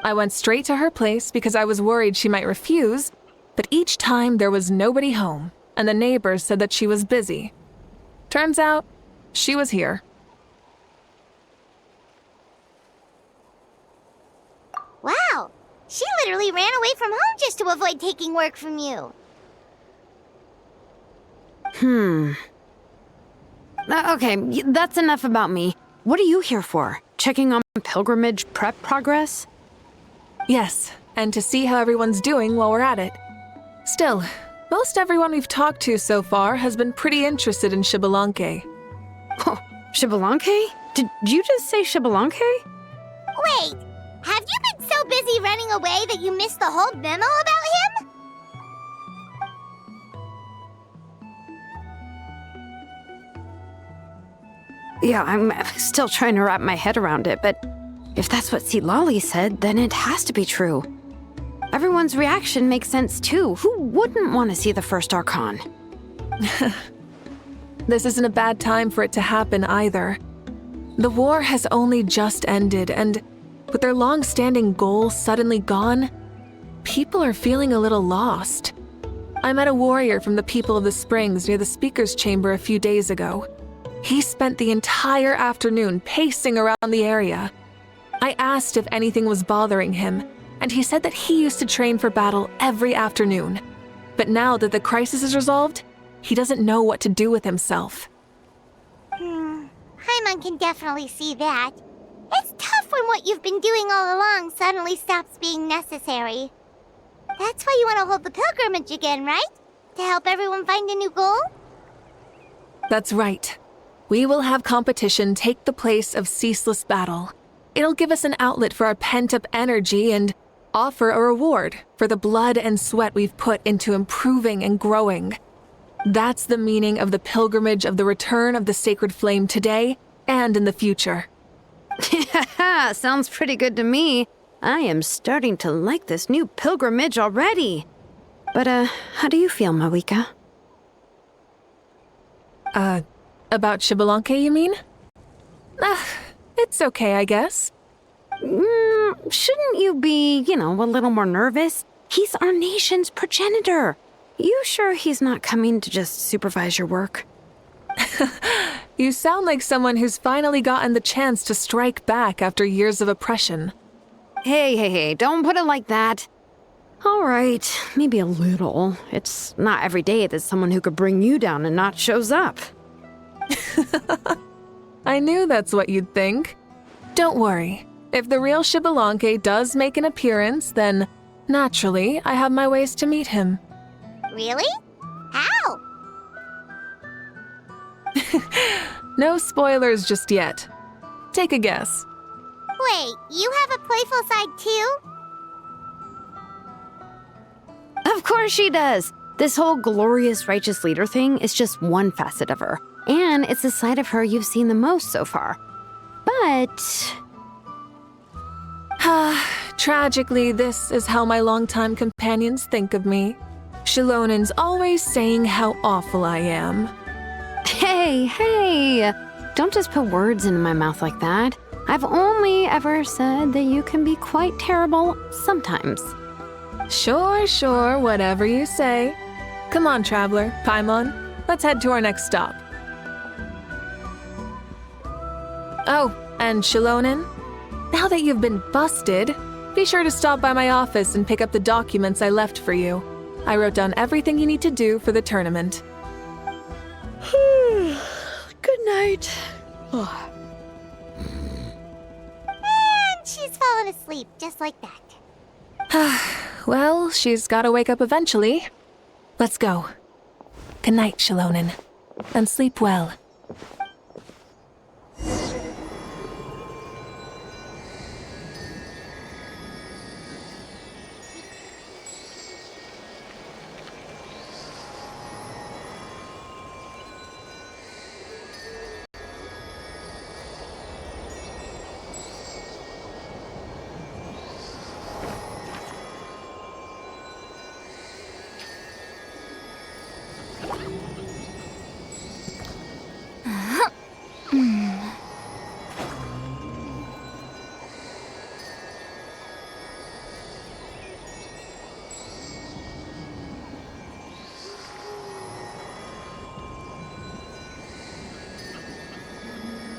I went straight to her place because I was worried she might refuse, but each time there was nobody home, and the neighbors said that she was busy. Turns out, she was here. Wow. She literally ran away from home just to avoid taking work from you. Okay, that's enough about me. What are you here for? Checking on pilgrimage prep progress? Yes, and to see how everyone's doing while we're at it. Still, Most everyone we've talked to so far has been pretty interested in Xbalanque. Oh, Xbalanque? Did you just say Xbalanque? Wait, have you been so busy running away that you missed the whole memo about him? Yeah, I'm still trying to wrap my head around it, but if that's what Lolly said, then it has to be true. Everyone's reaction makes sense too. Who wouldn't want to see the first Archon? This isn't a bad time for it to happen either. The war has only just ended, and with their long-standing goals suddenly gone, people are feeling a little lost. I met a warrior from the People of the Springs near the Speaker's Chamber a few days ago. He spent the entire afternoon pacing around the area. I asked if anything was bothering him, and he said that he used to train for battle every afternoon. But now that the crisis is resolved, he doesn't know what to do with himself. Paimon can definitely see that. It's tough when what you've been doing all along suddenly stops being necessary. That's why you want to hold the pilgrimage again, right? To help everyone find a new goal? That's right. We will have competition take the place of ceaseless battle. It'll give us an outlet for our pent-up energy and offer a reward for the blood and sweat we've put into improving and growing. That's the meaning of the pilgrimage of the return of the sacred flame today and in the future. Sounds pretty good to me. I am starting to like this new pilgrimage already. But, how do you feel, Mawika? About Xbalanque, you mean? It's okay, I guess. Shouldn't you be, a little more nervous? He's our nation's progenitor. You sure he's not coming to just supervise your work? You sound like someone who's finally gotten the chance to strike back after years of oppression. Hey, don't put it like that. All right, maybe a little. It's not every day that someone who could bring you down and not shows up. I knew that's what you'd think. Don't worry. If the real Xbalanque does make an appearance, then naturally I have my ways to meet him. Really? How? No spoilers just yet. Take a guess. Wait, you have a playful side too? Of course she does. This whole glorious righteous leader thing is just one facet of her. And it's the side of her you've seen the most so far. But... Tragically, this is how my longtime companions think of me. Shilonen's always saying how awful I am. Hey! Don't just put words into my mouth like that. I've only ever said that you can be quite terrible sometimes. Sure, whatever you say. Come on, Traveler, Paimon, let's head to our next stop. Oh, and Shilonen, now that you've been busted, be sure to stop by my office and pick up the documents I left for you. I wrote down everything you need to do for the tournament. Good night. And she's fallen asleep just like that. Well, she's gotta wake up eventually. Let's go. Good night, Shilonen. And sleep well.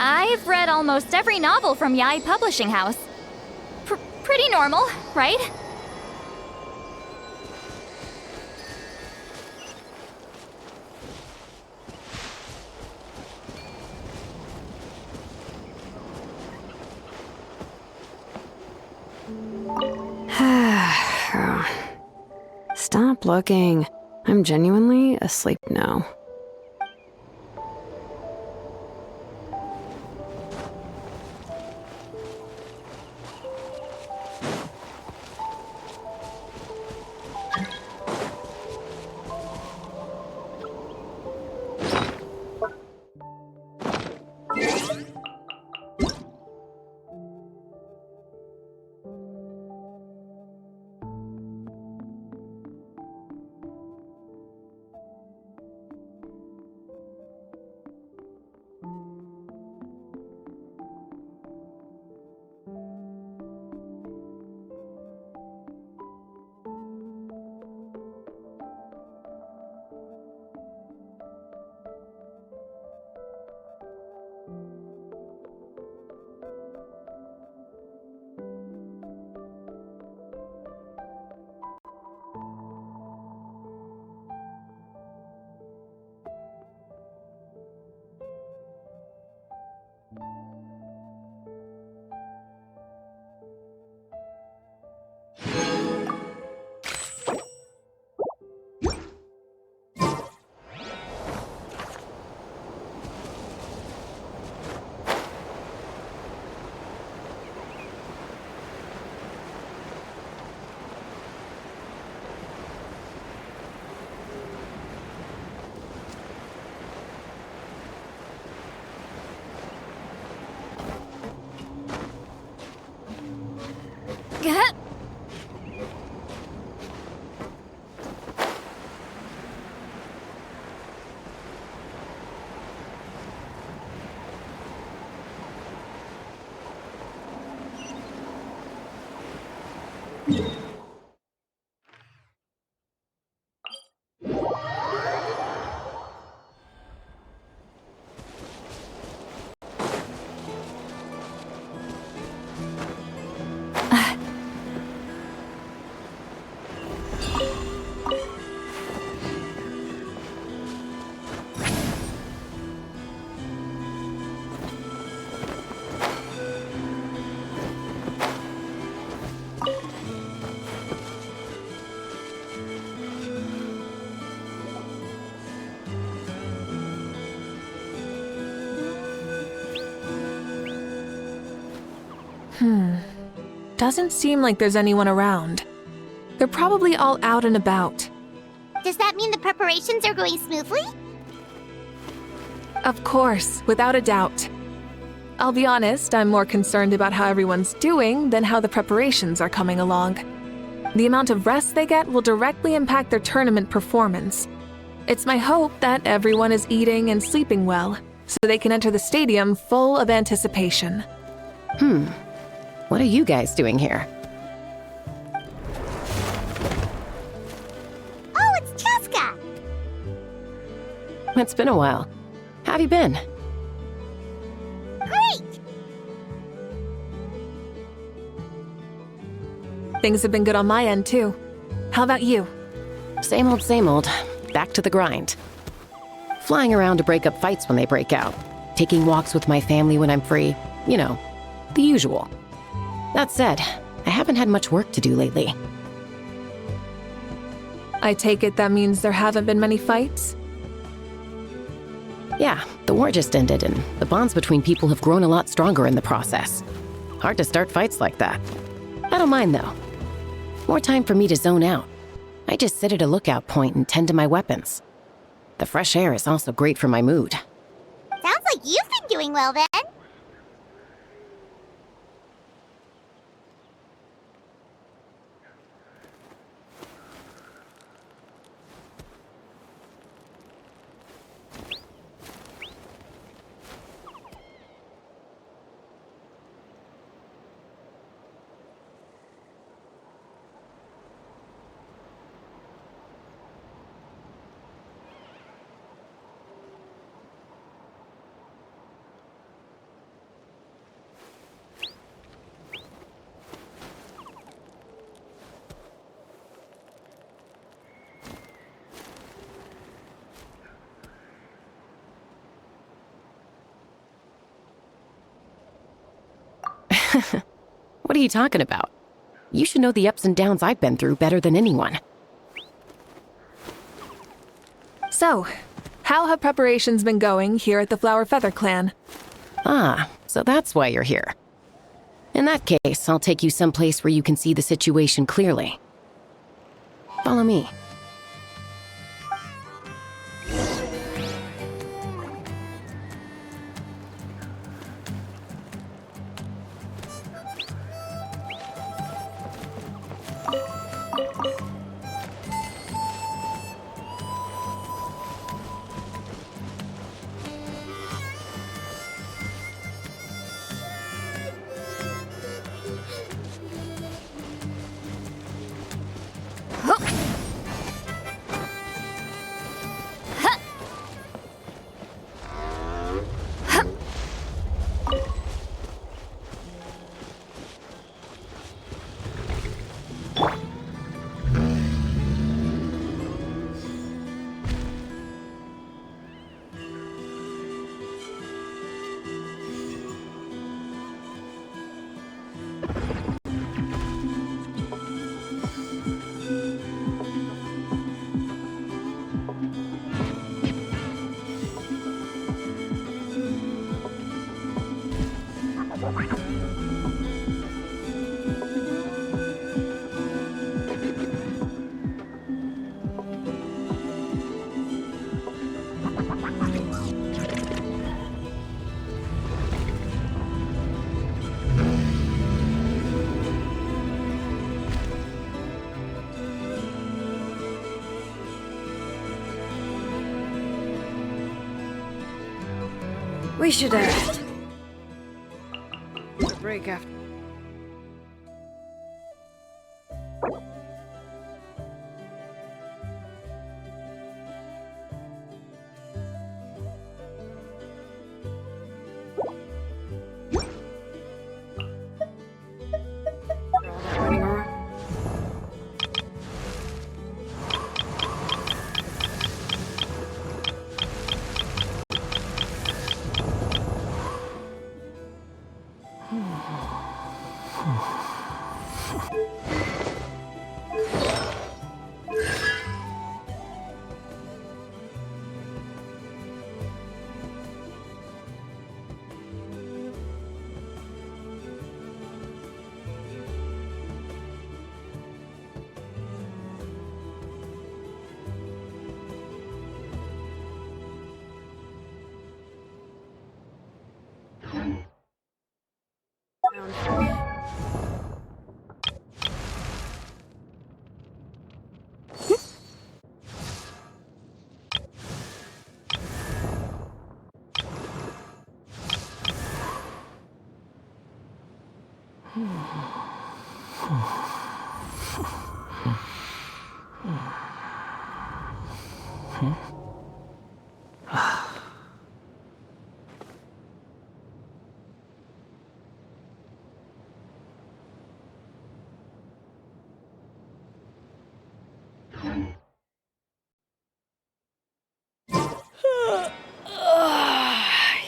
I've read almost every novel from Yai Publishing House. Pretty normal, right? Stop looking. I'm genuinely asleep now. Doesn't seem like there's anyone around. They're probably all out and about. Does that mean the preparations are going smoothly? Of course, without a doubt. I'll be honest, I'm more concerned about how everyone's doing than how the preparations are coming along. The amount of rest they get will directly impact their tournament performance. It's my hope that everyone is eating and sleeping well, so they can enter the stadium full of anticipation. What are you guys doing here? Oh, it's Cheska! It's been a while. How have you been? Great! Things have been good on my end, too. How about you? Same old, same old. Back to the grind. Flying around to break up fights when they break out. Taking walks with my family when I'm free. You know, the usual. That said, I haven't had much work to do lately. I take it that means there haven't been many fights? Yeah, the war just ended, and the bonds between people have grown a lot stronger in the process. Hard to start fights like that. I don't mind, though. More time for me to zone out. I just sit at a lookout point and tend to my weapons. The fresh air is also great for my mood. Sounds like you've been doing well then. What are you talking about? You should know the ups and downs I've been through better than anyone. So, how have preparations been going here at the Flower Feather Clan? Ah, so that's why you're here. In that case, I'll take you someplace where you can see the situation clearly. Follow me. We should break after.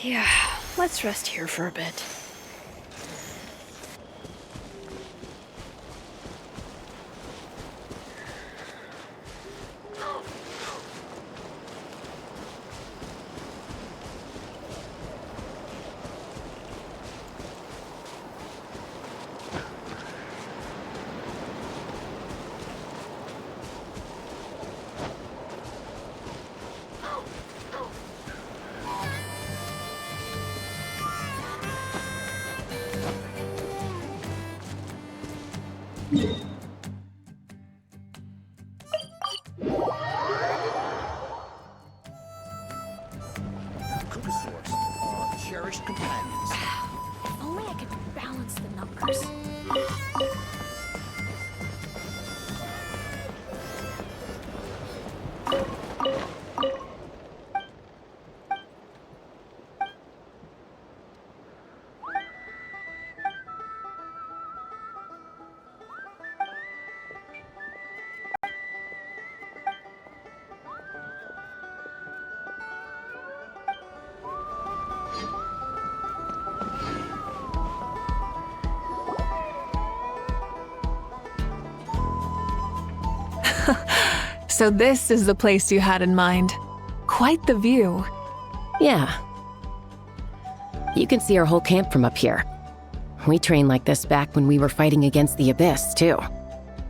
Yeah, let's rest here for a bit. Cherished companions. If only I could balance the numbers. So this is the place you had in mind. quite the view. Yeah. You can see our whole camp from up here. We trained like this back when we were fighting against the Abyss, too.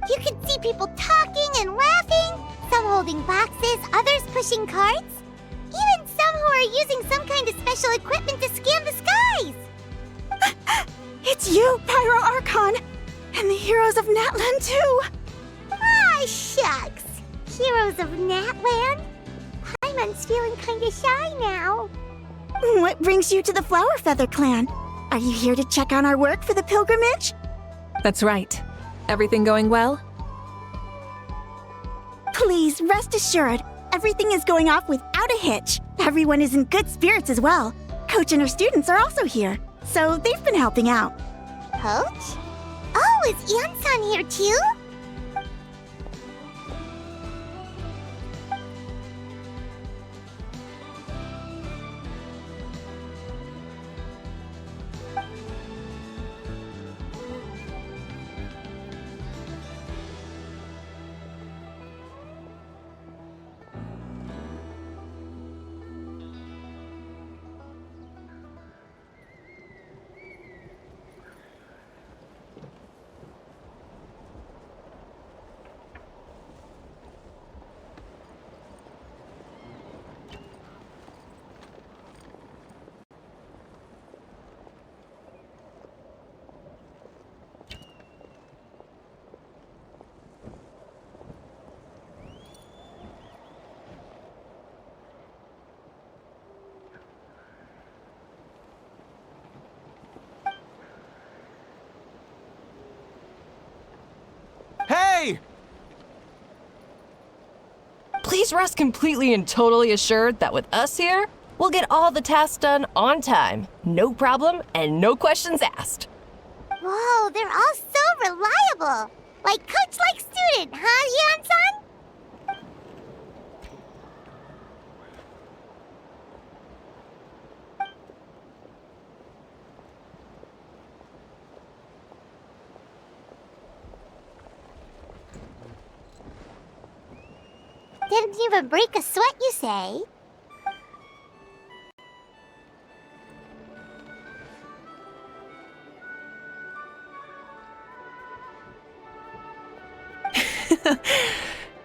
You can see people talking and laughing, some holding boxes, others pushing carts. Even some who are using some kind of special equipment to scan the skies. It's you, Pyro Archon, and the heroes of Natlan too. Ah, shucks. Heroes of Natlan? Paimon's feeling kinda shy now. What brings you to the Flower Feather Clan? Are you here to check on our work for the pilgrimage? That's right. Everything going well? Please, rest assured, everything is going off without a hitch. Everyone is in good spirits as well. Coach and her students are also here, so they've been helping out. Coach? Oh, is Ian-san here too? Hey! Please rest completely and totally assured that with us here, we'll get all the tasks done on time. No problem and no questions asked. Whoa, they're all so reliable. Like coach like student, huh, Ian-san? Didn't even break a sweat, you say?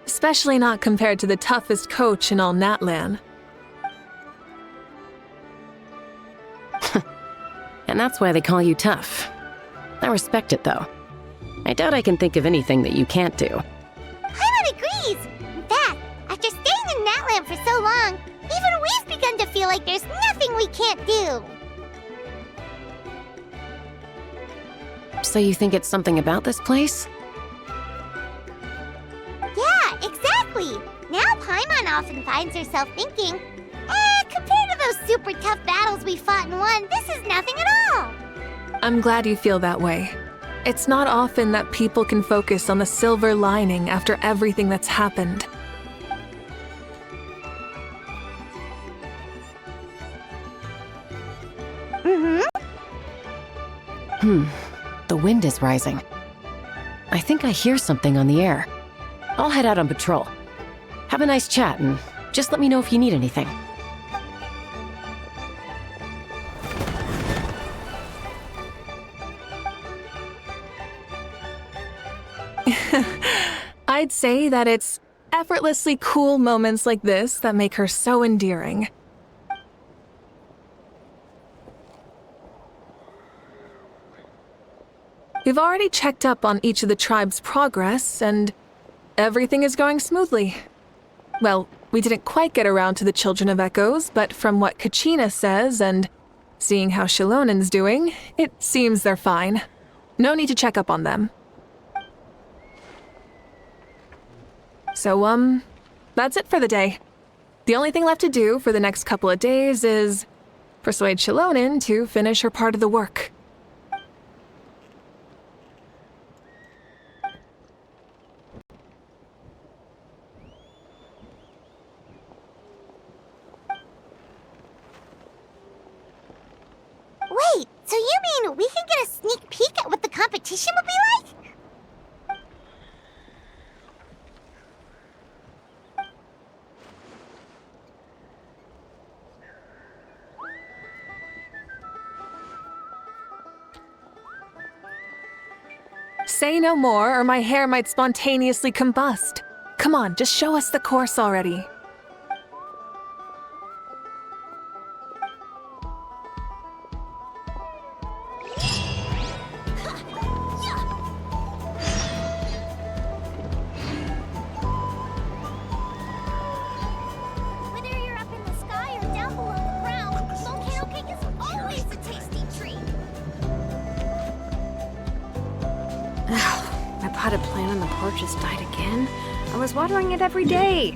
Especially not compared to the toughest coach in all Natlan. And that's why they call you tough. I respect it, though. I doubt I can think of anything that you can't do. Paimon agrees! In fact, after staying in Natlan for so long, even we've begun to feel like there's nothing we can't do. So you think it's something about this place? Yeah, exactly! Now Paimon often finds herself thinking, compared to those super tough battles we fought and won, this is nothing at all! I'm glad you feel that way. It's not often that people can focus on the silver lining after everything that's happened. The wind is rising. I think I hear something on the air. I'll head out on patrol. Have a nice chat and just let me know if you need anything. I'd say that it's effortlessly cool moments like this that make her so endearing. We've already checked up on each of the tribe's progress, and everything is going smoothly. Well, we didn't quite get around to the Children of Echoes, but from what Kachina says and seeing how Shilonen's doing, it seems they're fine. No need to check up on them. So, that's it for the day. The only thing left to do for the next couple of days is persuade Shilonen to finish her part of the work. Wait, so you mean we can get a sneak peek at what the competition will be like? Say no more, or my hair might spontaneously combust. Come on, just show us the course already. Whether you're up in the sky or down below the ground, volcano cake is always a tasty treat. My potted plant on the porch just died again. I was watering it every day.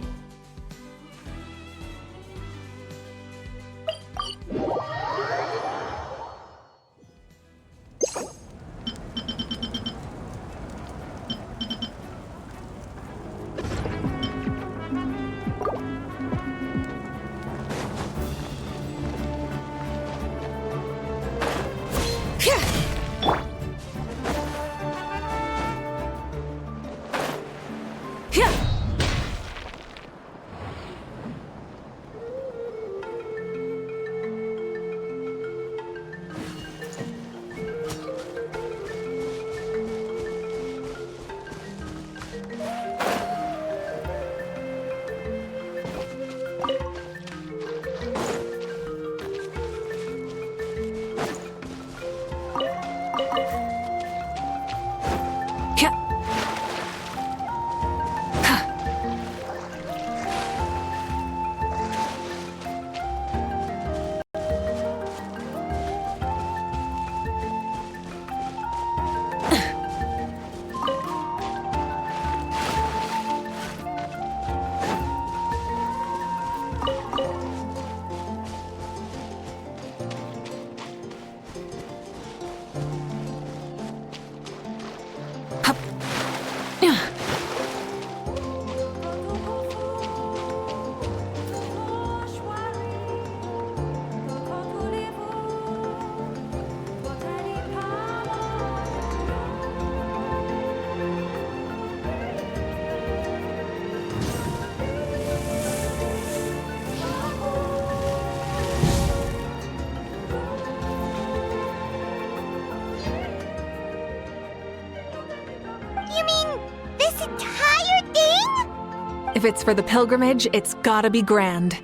If it's for the pilgrimage, it's gotta be grand.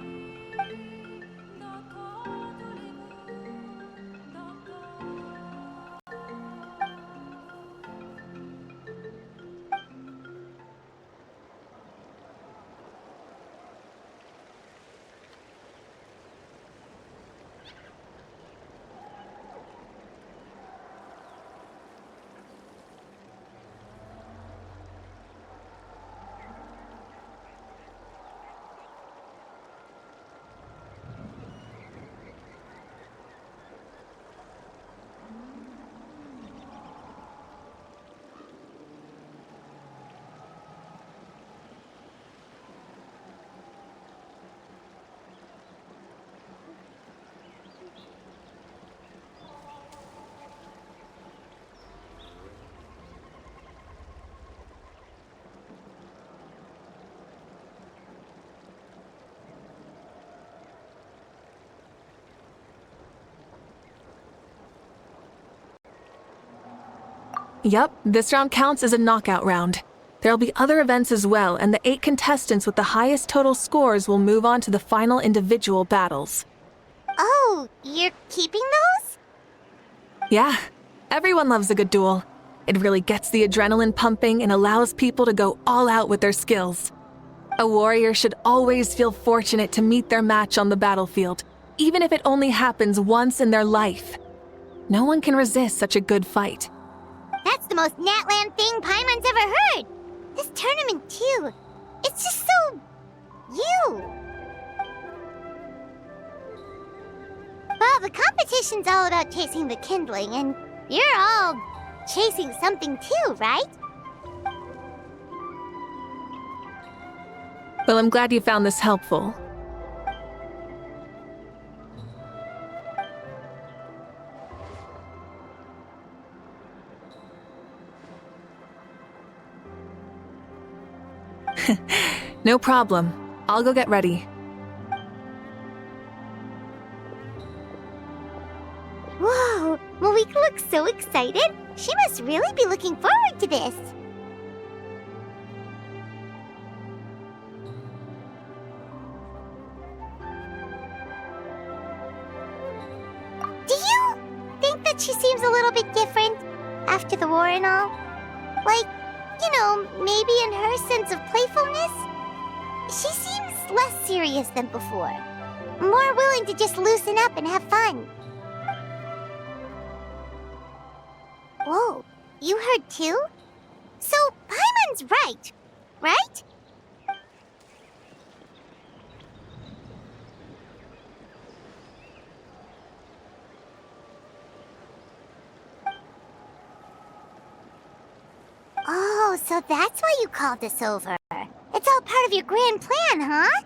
Yup, this round counts as a knockout round. There'll be other events as well, and the 8 contestants with the highest total scores will move on to the final individual battles. Oh, you're keeping those? Yeah, everyone loves a good duel. It really gets the adrenaline pumping and allows people to go all out with their skills. A warrior should always feel fortunate to meet their match on the battlefield, even if it only happens once in their life. No one can resist such a good fight. That's the most Natlan thing Paimon's ever heard! This tournament, too. It's just so... you! Well, the competition's all about chasing the kindling, and you're all chasing something too, right? Well, I'm glad you found this helpful. No problem. I'll go get ready. Whoa! Oh, Malika looks so excited. She must really be looking forward to this. Do you think that she seems a little bit different after the war and all? Like, maybe in her sense of playfulness? She seems less serious than before. More willing to just loosen up and have fun. Whoa, you heard too? So, Paimon's right, right? Oh, so that's why you called us over. It's all part of your grand plan, huh?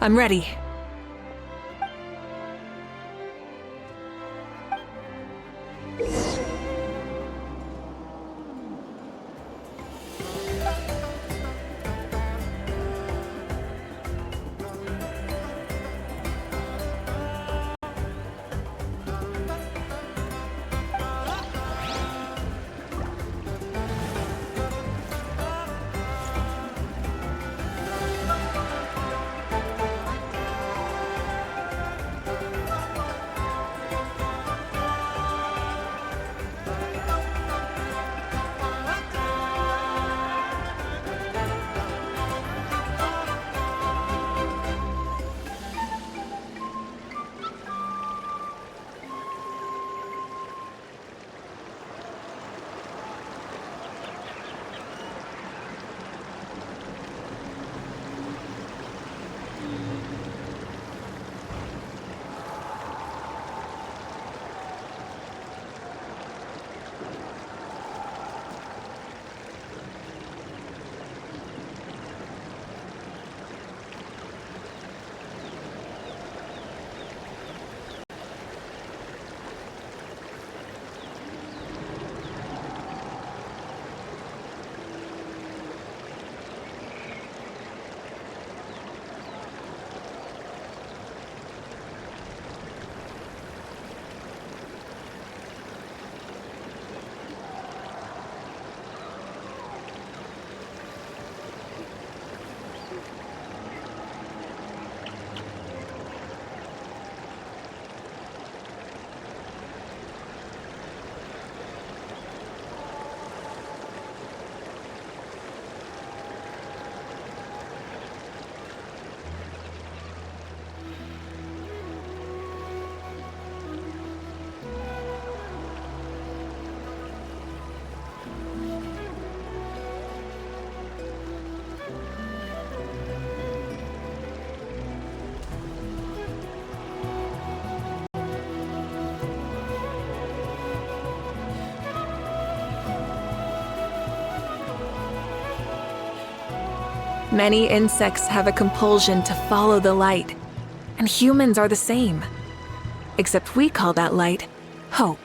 I'm ready. Many insects have a compulsion to follow the light, and humans are the same. Except we call that light hope.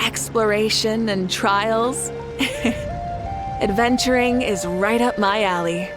Exploration and trials. Adventuring is right up my alley.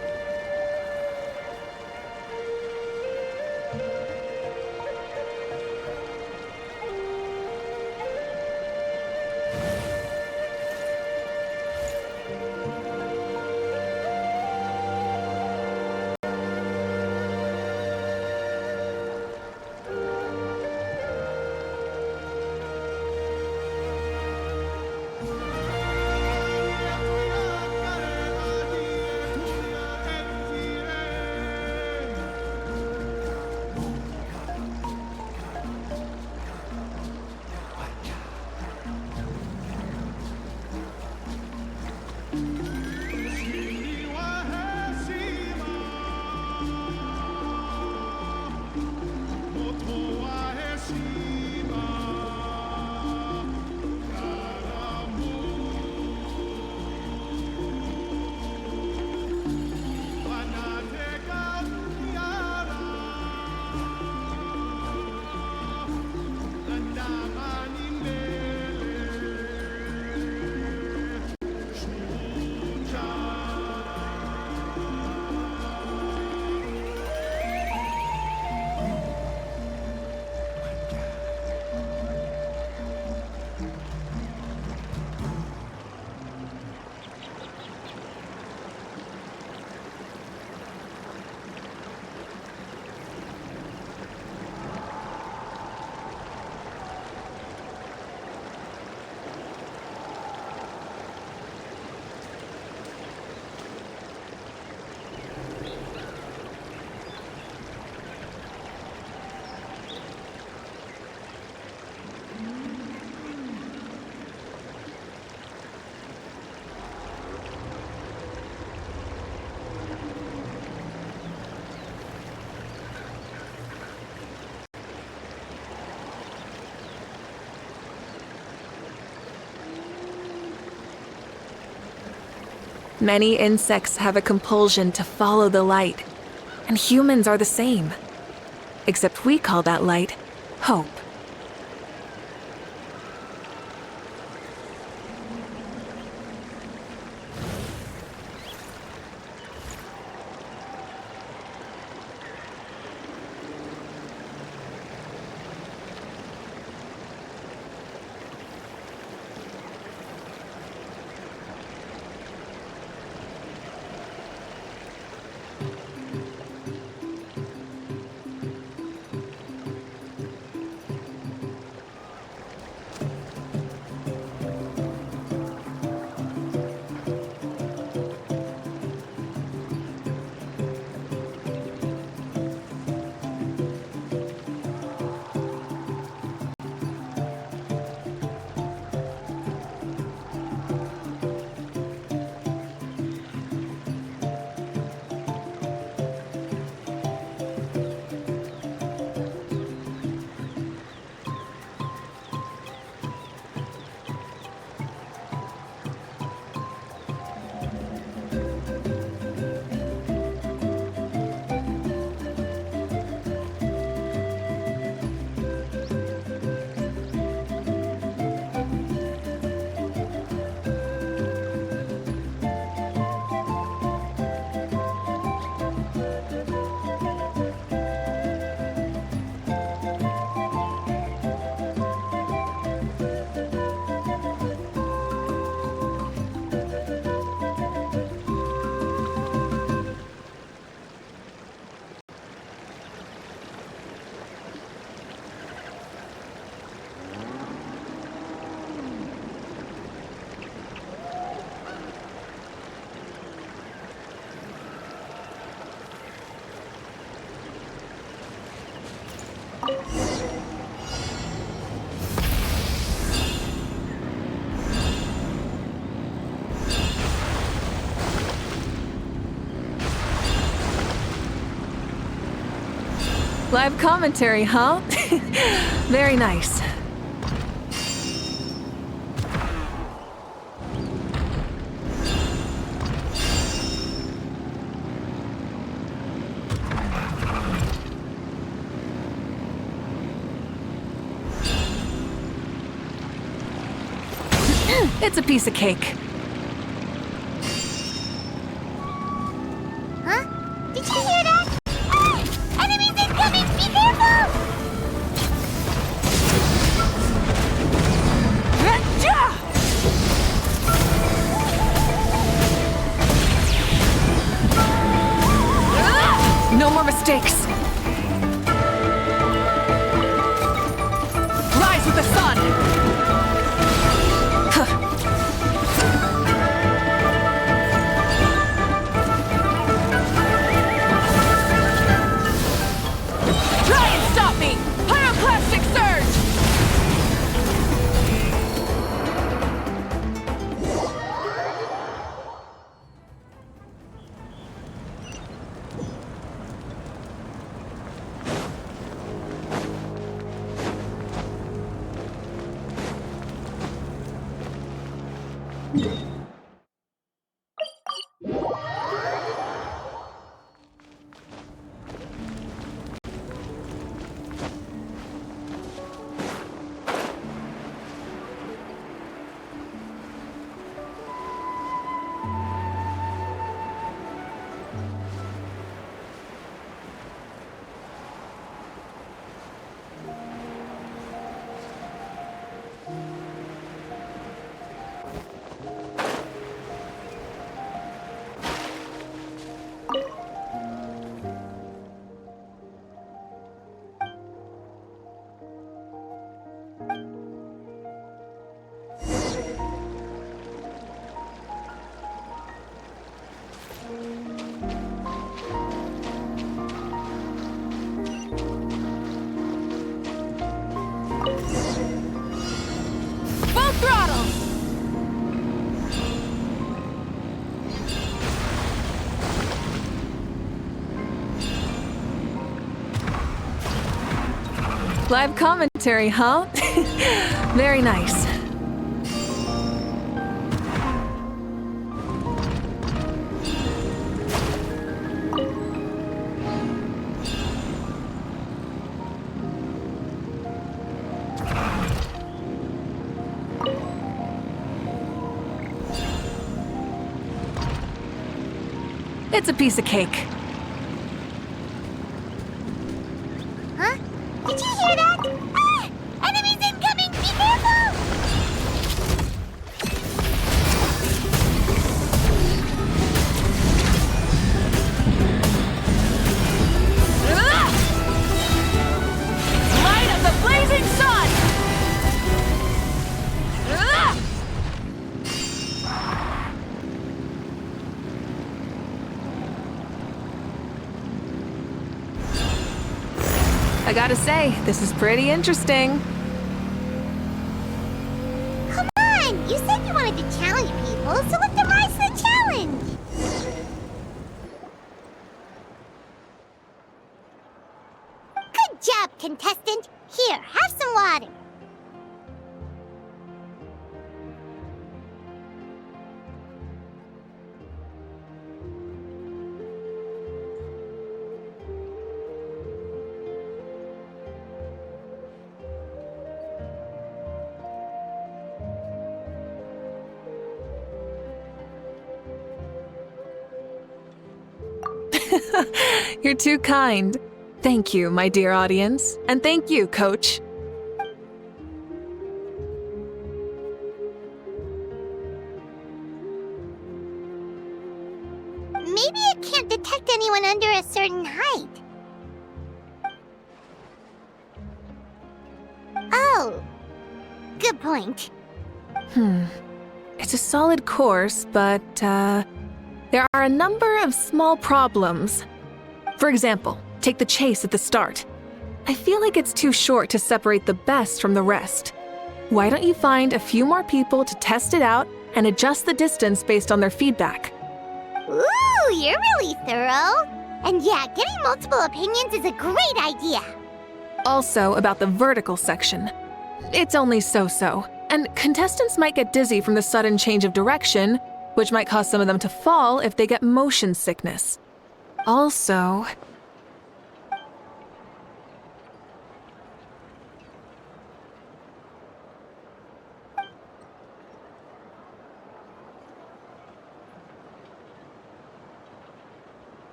Many insects have a compulsion to follow the light, and humans are the same. Except we call that light hope. Live commentary, huh? Very nice. It's a piece of cake. Huh? Did you hear that? Ah! Enemies incoming! Be careful! No more mistakes. Rise with the sun! Try and stop me! Pyroclastic surge! Full throttle! Live commentary, huh? Very nice. It's a piece of cake. Huh? Did you hear that? Ah! Enemies incoming! Be careful! Light of the blazing sun! I gotta say, this is pretty interesting. Come on! You said you wanted to challenge people, so let them rise to the challenge! Good job, contestant! Here, have some water. You're too kind. Thank you, my dear audience. And thank you, Coach. Maybe it can't detect anyone under a certain height. Oh. Good point. It's a solid course, but, there are a number of small problems. For example, take the chase at the start. I feel like it's too short to separate the best from the rest. Why don't you find a few more people to test it out and adjust the distance based on their feedback? Ooh, you're really thorough. And yeah, getting multiple opinions is a great idea. Also, about the vertical section. It's only so-so, and contestants might get dizzy from the sudden change of direction, which might cause some of them to fall if they get motion sickness. Also,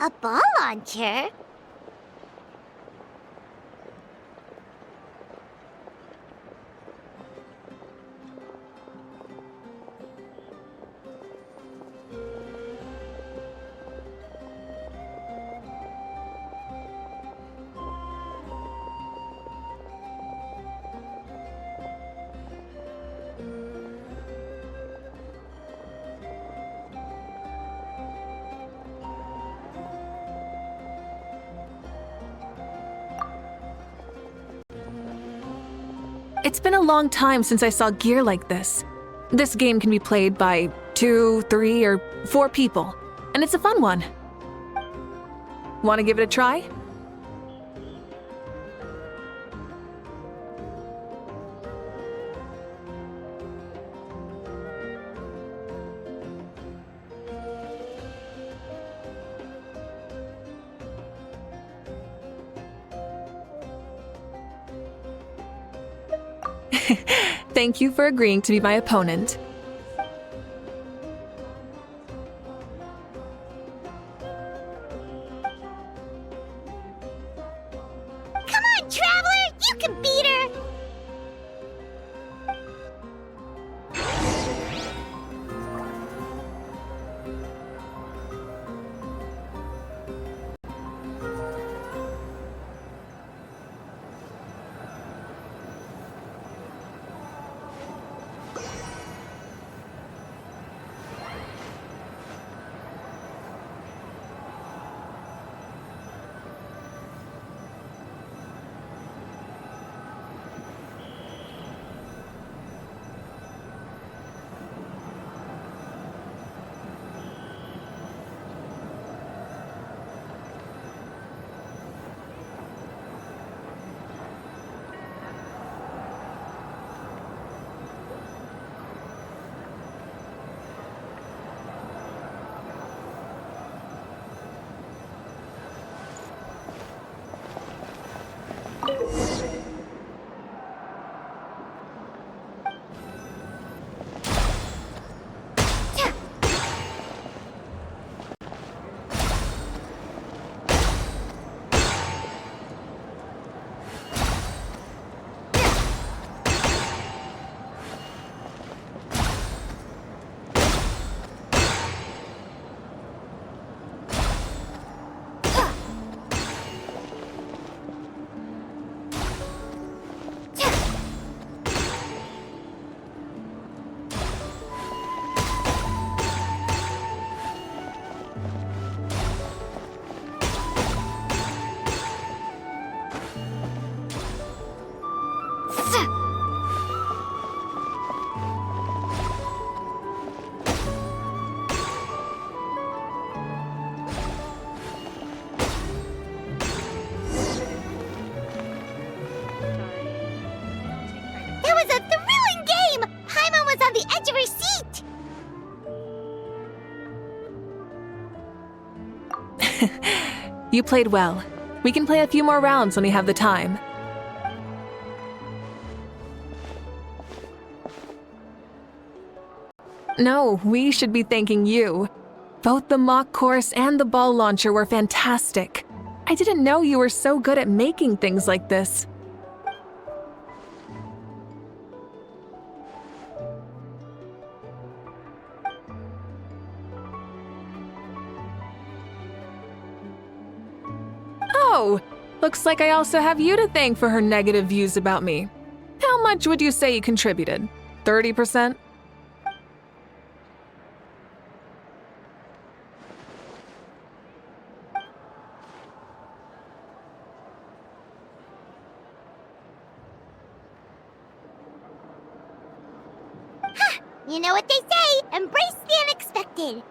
A ball launcher? it's been a long time since I saw gear like this. This game can be played by 2, 3, or 4 people, and it's a fun one. Want to give it a try? Thank you for agreeing to be my opponent. Come on, Traveler! You can beat her! You played well. We can play a few more rounds when we have the time. No, we should be thanking you. Both the mock course and the ball launcher were fantastic. I didn't know you were so good at making things like this. Oh, looks like I also have you to thank for her negative views about me. How much would you say you contributed? 30%? You know what they say, embrace the unexpected.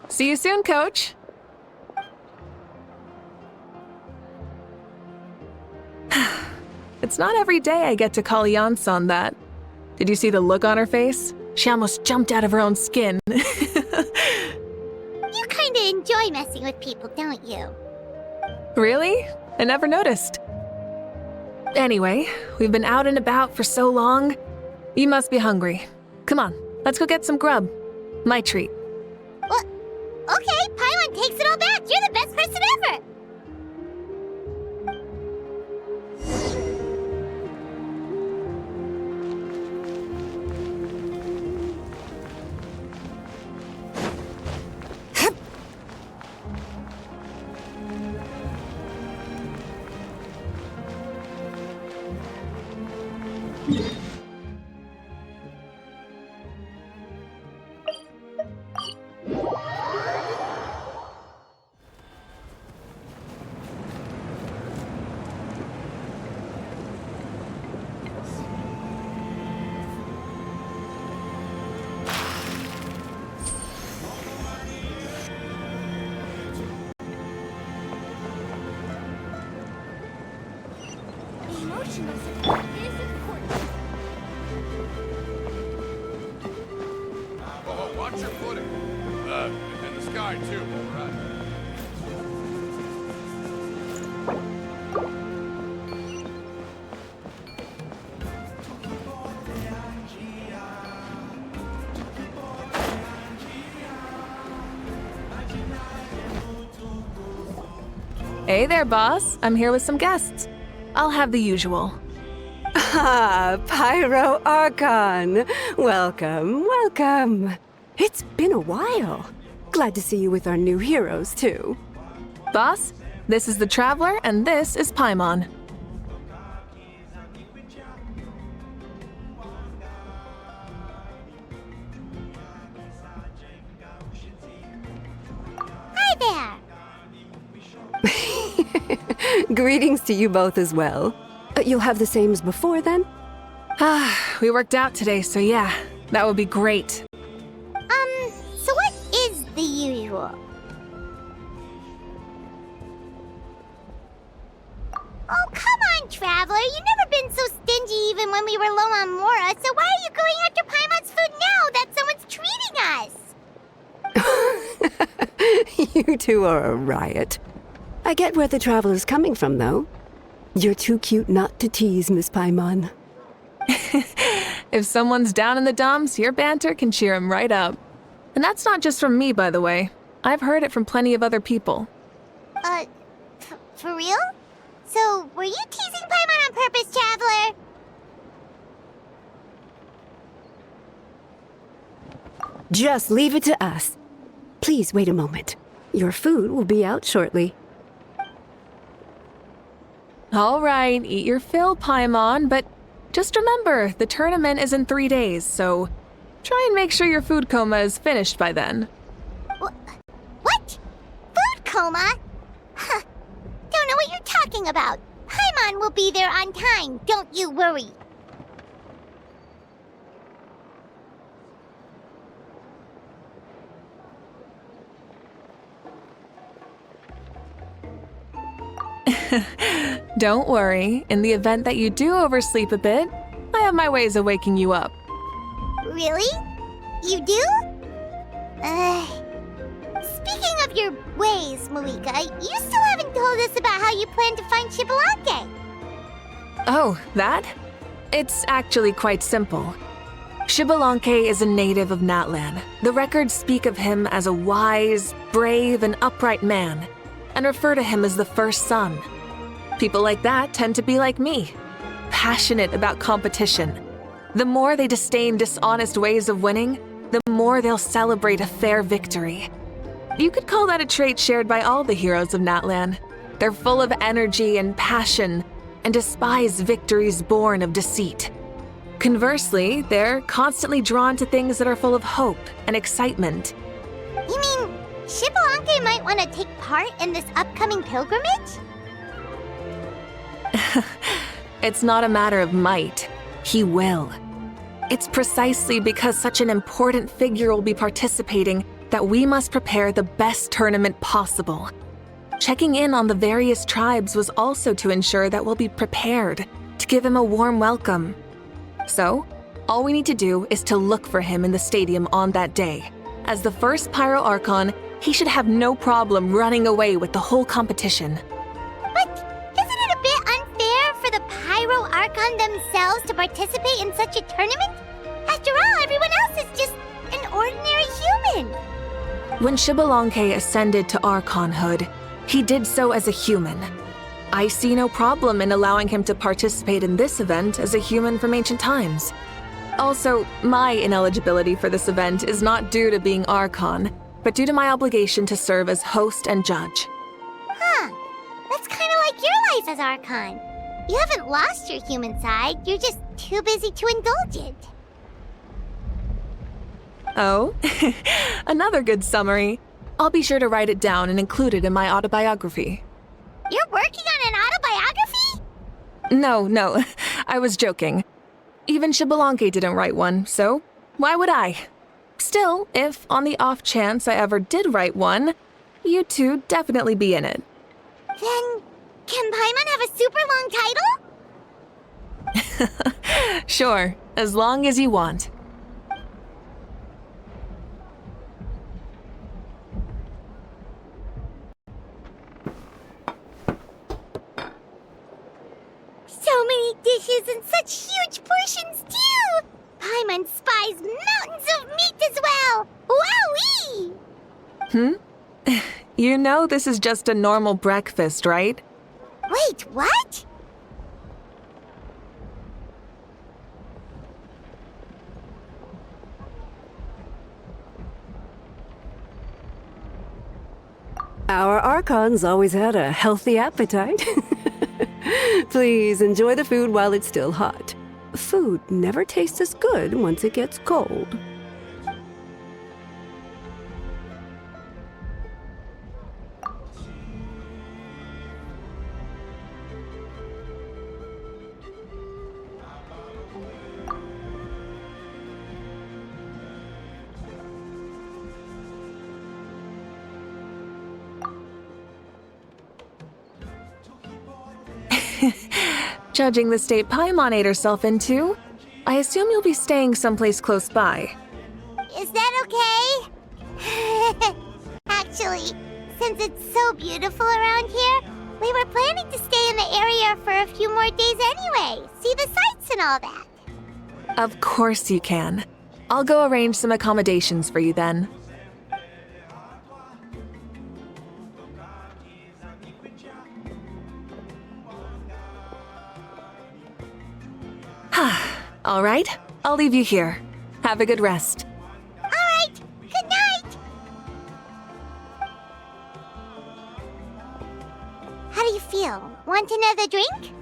See you soon, Coach. It's not every day I get to call Yansan that. Did you see the look on her face? She almost jumped out of her own skin. You kinda enjoy messing with people, don't you? Really? I never noticed. Anyway, we've been out and about for so long. You must be hungry. Come on, let's go get some grub. My treat. What? Okay, Paimon takes it all back. You're the best person ever. Emotional support is important. Oh, watch your footing. And the sky too, right? Hey there, boss. I'm here with some guests. I'll have the usual. Ah, Pyro Archon. Welcome, welcome. It's been a while. Glad to see you with our new heroes, too. Boss, this is the Traveler, and this is Paimon. Hi there. Greetings to you both as well. You'll have the same as before, then? We worked out today, so yeah, that would be great. So what is the usual? Oh, come on, Traveler. You've never been so stingy even when we were low on Mora, so why are you going after Paimon's food now that someone's treating us? You two are a riot. I get where the Traveler's coming from, though. You're too cute not to tease, Miss Paimon. If someone's down in the dumps, your banter can cheer him right up. And that's not just from me, by the way. I've heard it from plenty of other people. For real? So, were you teasing Paimon on purpose, Traveler? Just leave it to us. Please wait a moment. Your food will be out shortly. All right, eat your fill, Paimon, but just remember, the tournament is in 3 days, so try and make sure your food coma is finished by then. What? Food coma? Huh. Don't know what you're talking about. Paimon will be there on time, don't you worry. Don't worry, in the event that you do oversleep a bit, I have my ways of waking you up. Really? You do? Speaking of your ways, Malika, you still haven't told us about how you plan to find Xbalanque. Oh, that? It's actually quite simple. Xbalanque is a native of Natlan. The records speak of him as a wise, brave, and upright man, and refer to him as the first son. People like that tend to be like me, passionate about competition. The more they disdain dishonest ways of winning, the more they'll celebrate a fair victory. You could call that a trait shared by all the heroes of Natlan. They're full of energy and passion, and despise victories born of deceit. Conversely, they're constantly drawn to things that are full of hope and excitement. You mean Xbalanque might want to take part in this upcoming pilgrimage? It's not a matter of might. He will. It's precisely because such an important figure will be participating that we must prepare the best tournament possible. Checking in on the various tribes was also to ensure that we'll be prepared to give him a warm welcome. So, all we need to do is to look for him in the stadium on that day. As the first Pyro Archon, he should have no problem running away with the whole competition. But isn't it a bit unfair for the Pyro Archon themselves to participate in such a tournament? After all, everyone else is just an ordinary human. When Xbalanque ascended to Archonhood, he did so as a human. I see no problem in allowing him to participate in this event as a human from ancient times. Also, my ineligibility for this event is not due to being Archon, but due to my obligation to serve as host and judge. Huh. That's kind of like your life as Archon. You haven't lost your human side, you're just too busy to indulge it. Oh, another good summary. I'll be sure to write it down and include it in my autobiography. You're working on an autobiography? No, I was joking. Even Xbalanque didn't write one, so why would I? Still, if on the off chance I ever did write one, you two definitely be in it. Then, can Paimon have a super long title? Sure, as long as you want. So many dishes and such huge portions, too! Paimon spies mountains of meat as well! Wowee! You know this is just a normal breakfast, right? Wait, what? Our Archons always had a healthy appetite. Please enjoy the food while it's still hot. Food never tastes as good once it gets cold. Judging the state Paimon ate herself into, I assume you'll be staying someplace close by. Is that okay? Actually, since it's so beautiful around here, we were planning to stay in the area for a few more days anyway. See the sights and all that. Of course you can. I'll go arrange some accommodations for you then. All right, I'll leave you here. Have a good rest. All right, deal? Want another drink?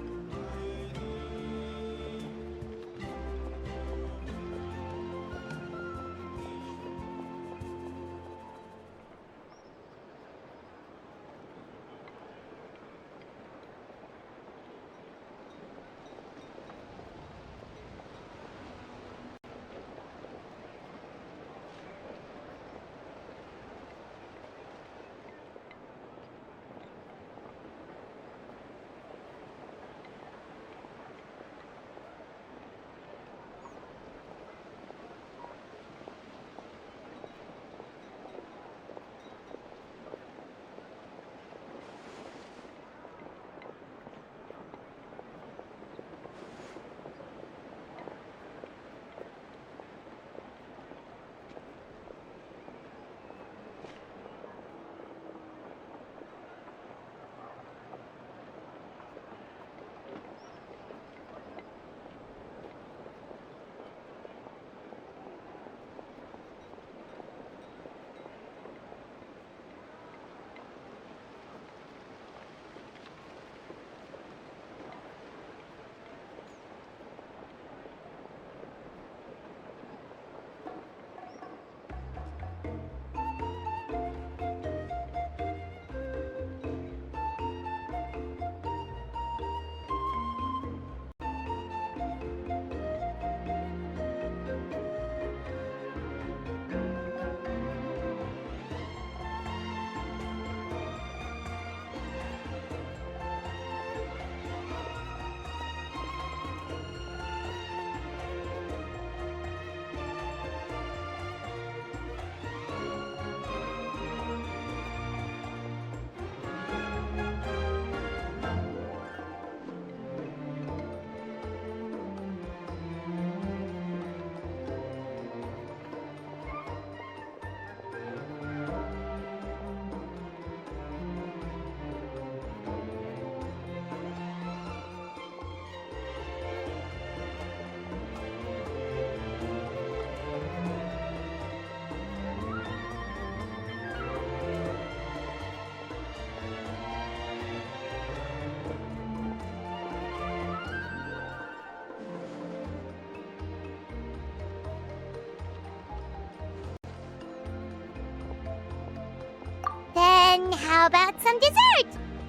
Then how about some dessert?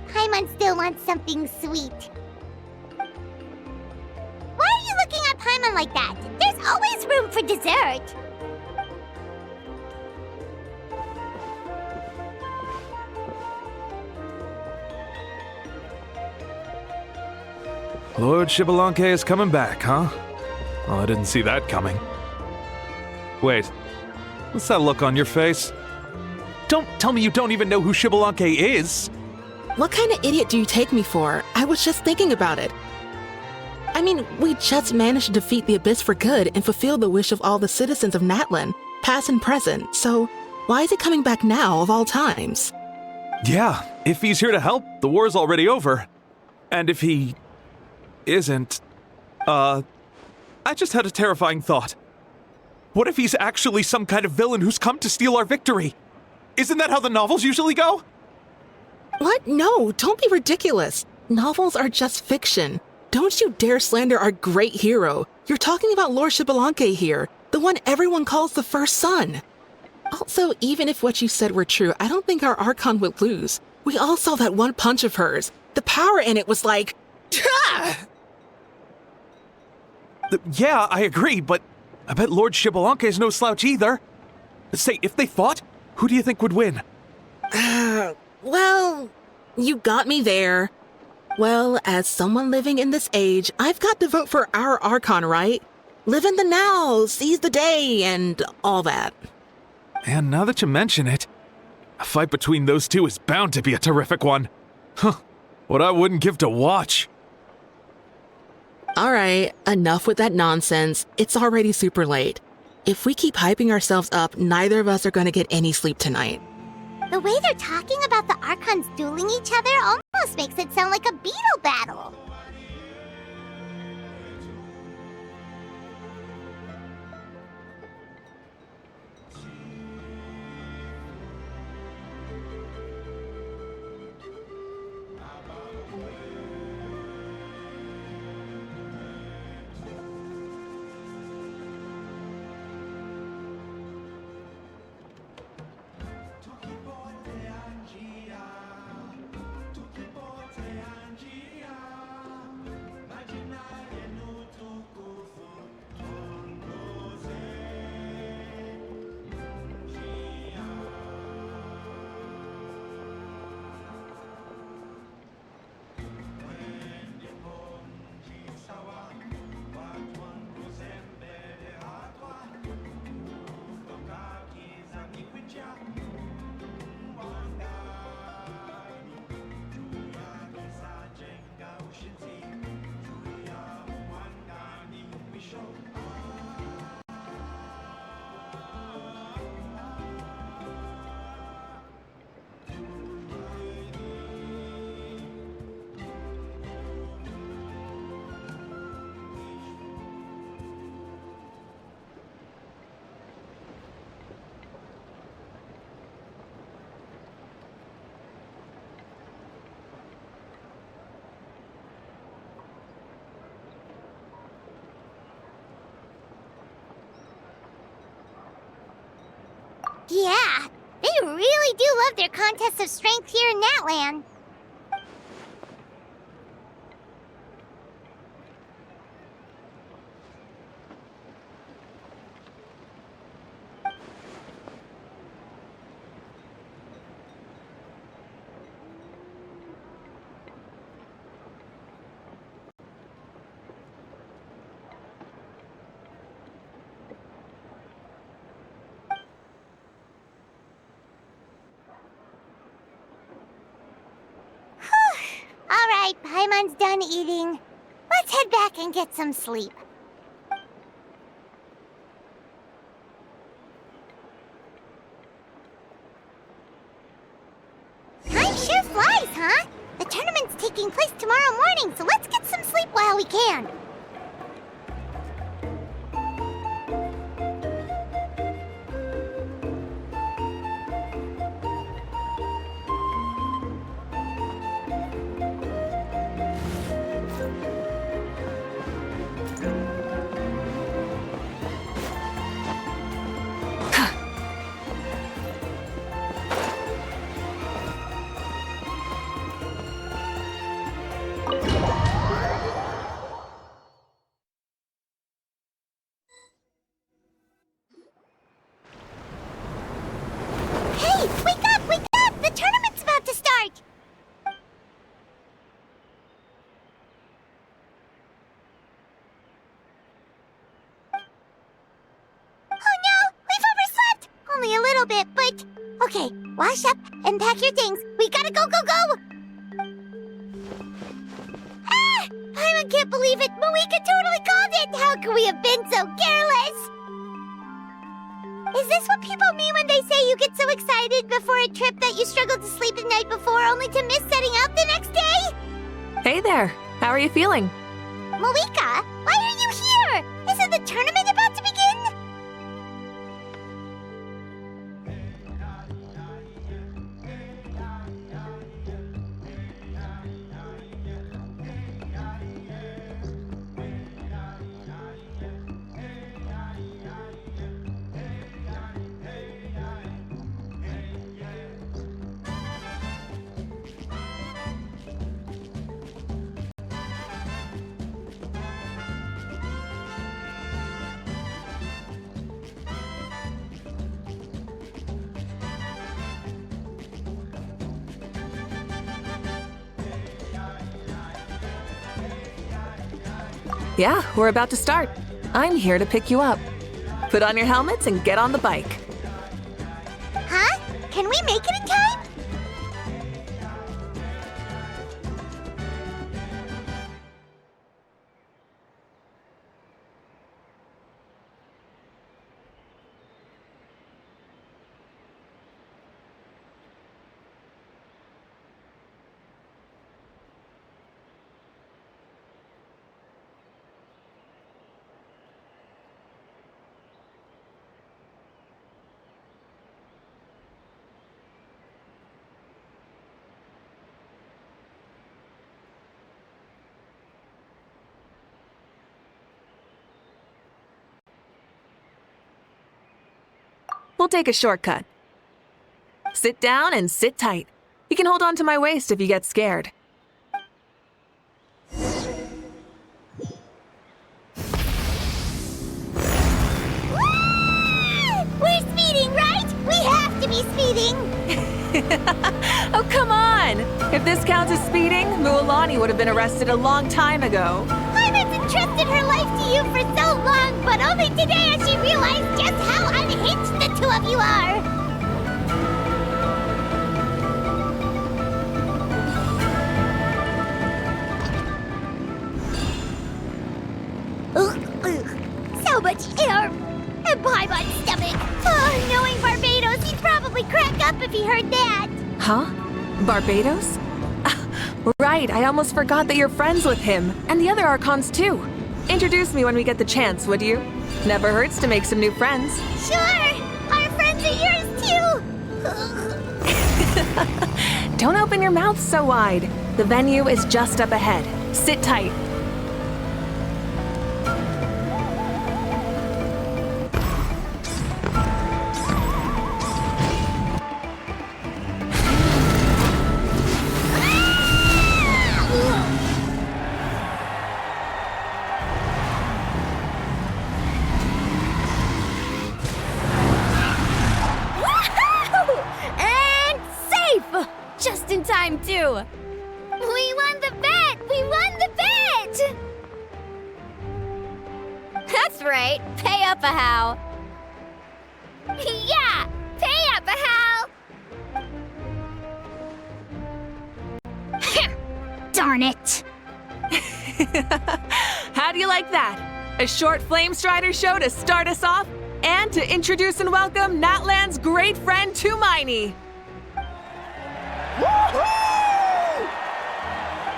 Paimon still wants something sweet. Why are you looking at Paimon like that? There's always room for dessert. Lord Shibalanke is coming back, huh? Oh, I didn't see that coming. Wait, what's that look on your face? Don't tell me you don't even know who Shibalanke is! What kind of idiot do you take me for? I was just thinking about it. I mean, we just managed to defeat the Abyss for good and fulfill the wish of all the citizens of Natlan, past and present, so why is he coming back now of all times? Yeah, if he's here to help, the war's already over. And if he isn't, I just had a terrifying thought. What if he's actually some kind of villain who's come to steal our victory? Isn't that how the novels usually go? What? No, don't be ridiculous. Novels are just fiction. Don't you dare slander our great hero. You're talking about Lord Shibalanke here, the one everyone calls the first son. Also, even if what you said were true, I don't think our Archon would lose. We all saw that one punch of hers. The power in it was like... Yeah, I agree, but I bet Lord Shibalanke is no slouch either. Say, if they fought, who do you think would win? Well, you got me there. Well, as someone living in this age, I've got to vote for our Archon, right? Live in the now, seize the day, and all that. And now that you mention it, a fight between those two is bound to be a terrific one. Huh, what I wouldn't give to watch. All right, enough with that nonsense. It's already super late. If we keep hyping ourselves up, neither of us are going to get any sleep tonight. The way they're talking about the Archons dueling each other almost makes it sound like a beetle battle. Yeah, they really do love their contests of strength here in Natlan. Alright, Paimon's done eating. Let's head back and get some sleep. Time sure flies, huh? The tournament's taking place tomorrow morning, so let's get some sleep while we can. Hey, wake up, wake up! The tournament's about to start! Oh no, we've overslept! Only a little bit, but... Okay, wash up and pack your things. We gotta go, go, go! Ah! I can't believe it! Moeka totally called it! How could we have been so careless? Is this what people mean when they say you get so excited before a trip that you struggle to sleep the night before only to miss setting out the next day? Hey there, how are you feeling? Moeka, why are you here? Isn't the tournament about to begin? Yeah, we're about to start. I'm here to pick you up. Put on your helmets and get on the bike. Huh? Can we make it in time? We'll take a shortcut. Sit down and sit tight. You can hold on to my waist if you get scared. We're speeding, right? We have to be speeding! Oh, come on! If this counts as speeding, Mualani would have been arrested a long time ago. Pirate's entrusted her life to you for so long, but only today has she realized just how unhinged the two of you are! So much air! And Paimon's stomach! Oh, knowing Barbados, he'd probably crack up if he heard that! Huh? Barbados? Right, I almost forgot that you're friends with him, and the other Archons too. Introduce me when we get the chance, would you? Never hurts to make some new friends. Sure! Our friends are yours too! Don't open your mouth so wide. The venue is just up ahead. Sit tight. true! We won the bet! We won the bet! That's right. Pay up a how. Yeah! Pay up a how! Darn it! How do you like that? A short Flame Strider show to start us off, and to introduce and welcome Natlan's great friend Tumaini.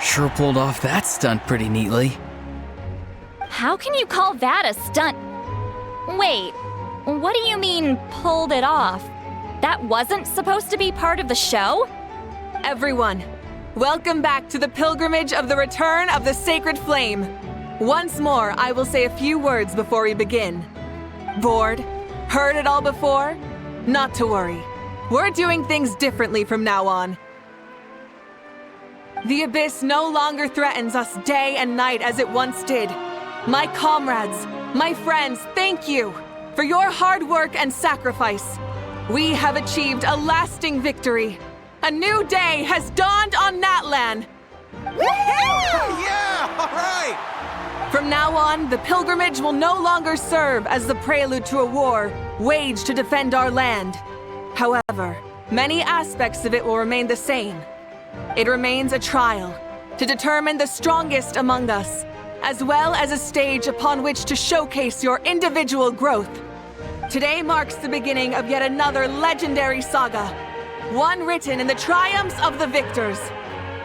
Sure pulled off that stunt pretty neatly. How can you call that a stunt? Wait, what do you mean, pulled it off? That wasn't supposed to be part of the show? Everyone, welcome back to the pilgrimage of the return of the sacred flame. Once more, I will say a few words before we begin. Bored? Heard it all before? Not to worry. We're doing things differently from now on. The abyss no longer threatens us day and night as it once did. My comrades, my friends, thank you for your hard work and sacrifice. We have achieved a lasting victory. A new day has dawned on Natlan. Yeah! All right! From now on, the pilgrimage will no longer serve as the prelude to a war waged to defend our land. However, many aspects of it will remain the same. It remains a trial to determine the strongest among us, as well as a stage upon which to showcase your individual growth. Today marks the beginning of yet another legendary saga, one written in the triumphs of the victors.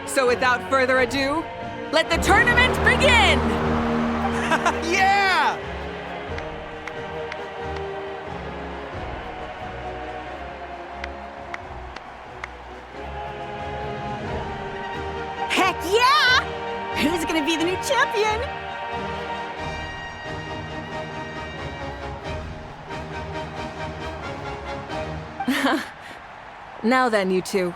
So without further ado, let the tournament begin! Yeah! Heck yeah! Who's gonna be the new champion? Now then, you two.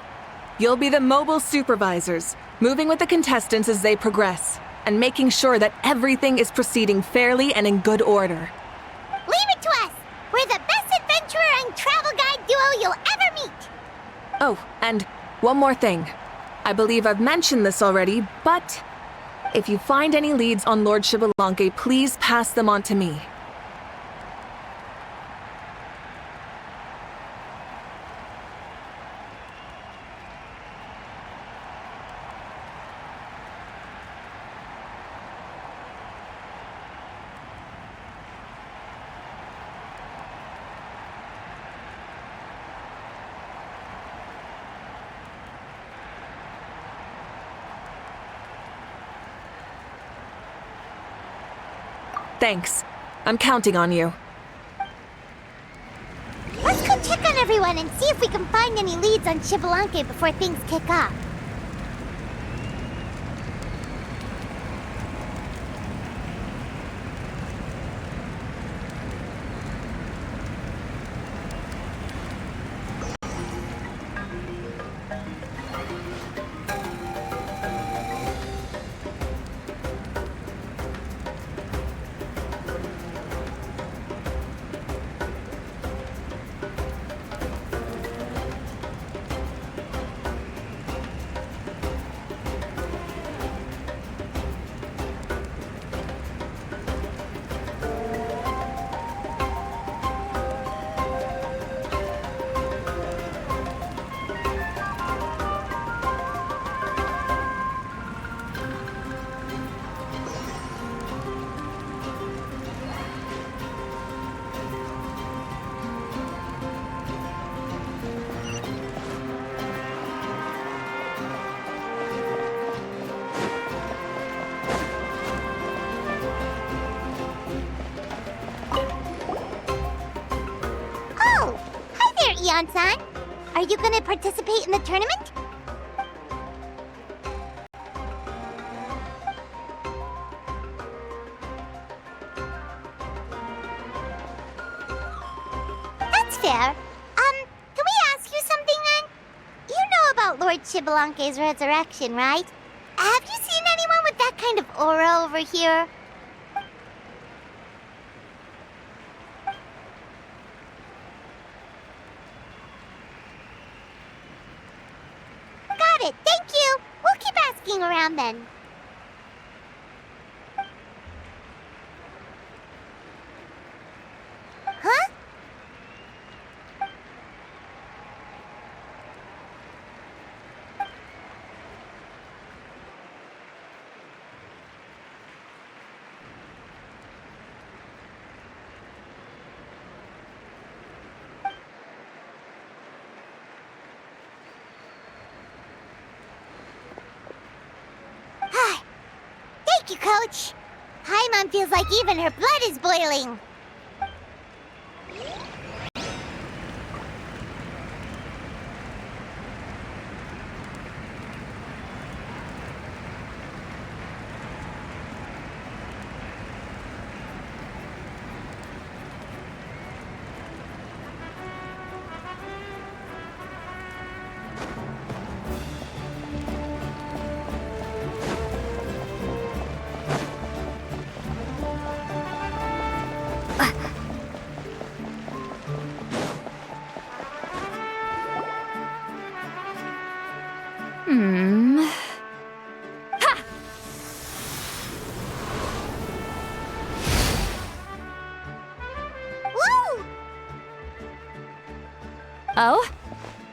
You'll be the mobile supervisors, moving with the contestants as they progress, and making sure that everything is proceeding fairly and in good order. Leave it to us! We're the best adventurer and travel guide duo you'll ever meet! Oh, and one more thing. I believe I've mentioned this already, but if you find any leads on Lord Xbalanque, please pass them on to me. Thanks. I'm counting on you. Let's go check on everyone and see if we can find any leads on Xbalanque before things kick off. Eon-san, are you gonna participate in the tournament? That's fair. Can we ask you something then? You know about Lord Xbalanque's resurrection, right? Have you seen anyone with that kind of aura over here? Got it, thank you! on then. Huh? Thank you, Coach. Paimon feels like even her blood is boiling. Ha! Woo! Oh?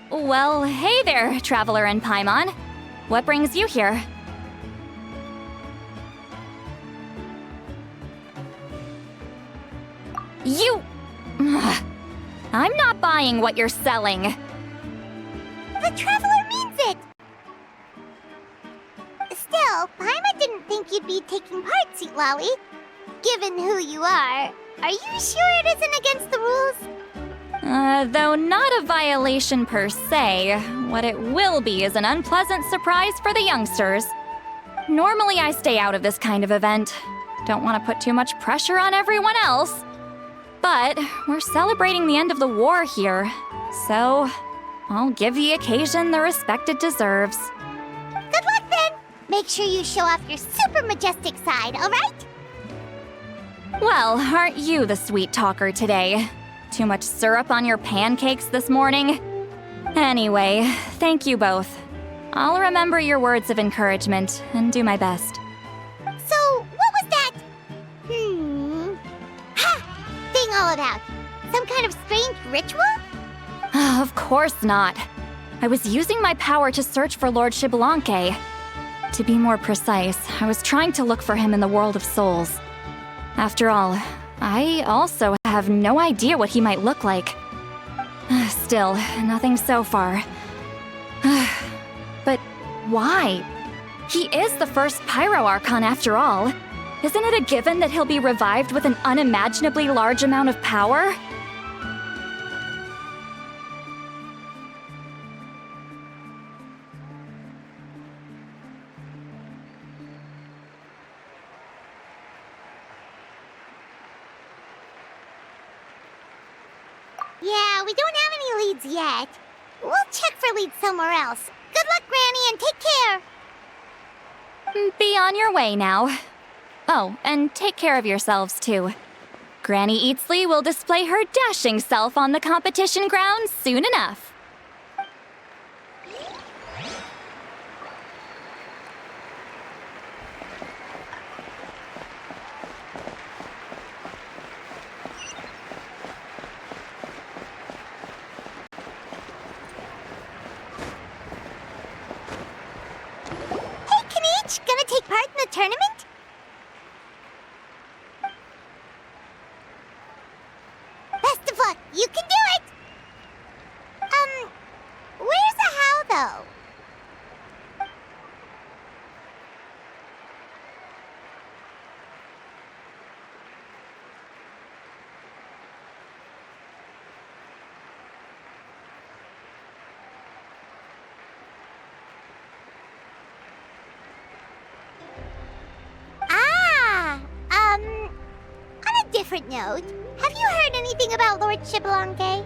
Well, hey there, Traveler and Paimon. What brings you here? You... I'm not buying what you're selling. The Traveler means it! Still, Paimon didn't think you'd be taking part, Sweet Lolly. Given who you are you sure it isn't against the rules? Though not a violation per se, what it will be is an unpleasant surprise for the youngsters. Normally I stay out of this kind of event. Don't want to put too much pressure on everyone else. But we're celebrating the end of the war here, so I'll give the occasion the respect it deserves. Good luck then! Make sure you show off your super majestic side, alright? Well, aren't you the sweet talker today? Too much syrup on your pancakes this morning? Anyway, thank you both. I'll remember your words of encouragement and do my best. So, what was that? Thing all about? Some kind of strange ritual? Of course not. I was using my power to search for Lord Xbalanque. To be more precise, I was trying to look for him in the world of souls. After all, I also have no idea what he might look like. Still, nothing so far. But why? He is the first Pyro Archon after all. Isn't it a given that he'll be revived with an unimaginably large amount of power? Yeah, we don't have any leads yet. We'll check for leads somewhere else. Good luck, Granny, and take care! Be on your way now. Oh, and take care of yourselves too. Granny Eatsley will display her dashing self on the competition grounds soon enough. Gonna take part in the tournament? Best of luck! You can do it! Where's the how, though? On a different note, have you heard anything about Lord Xbalanque?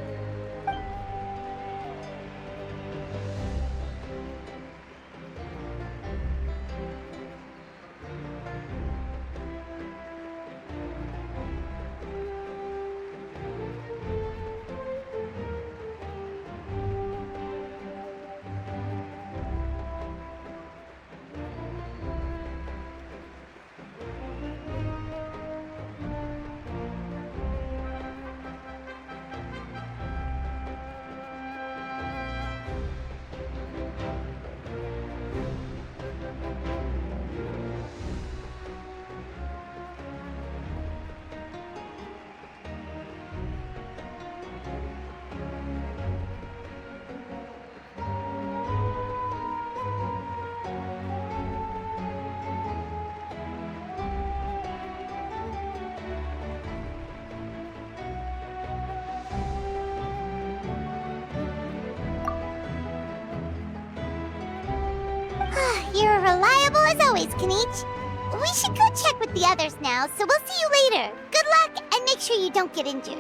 You're reliable as always, Kanich. We should go check with the others now, so we'll see you later. Good luck, and make sure you don't get injured.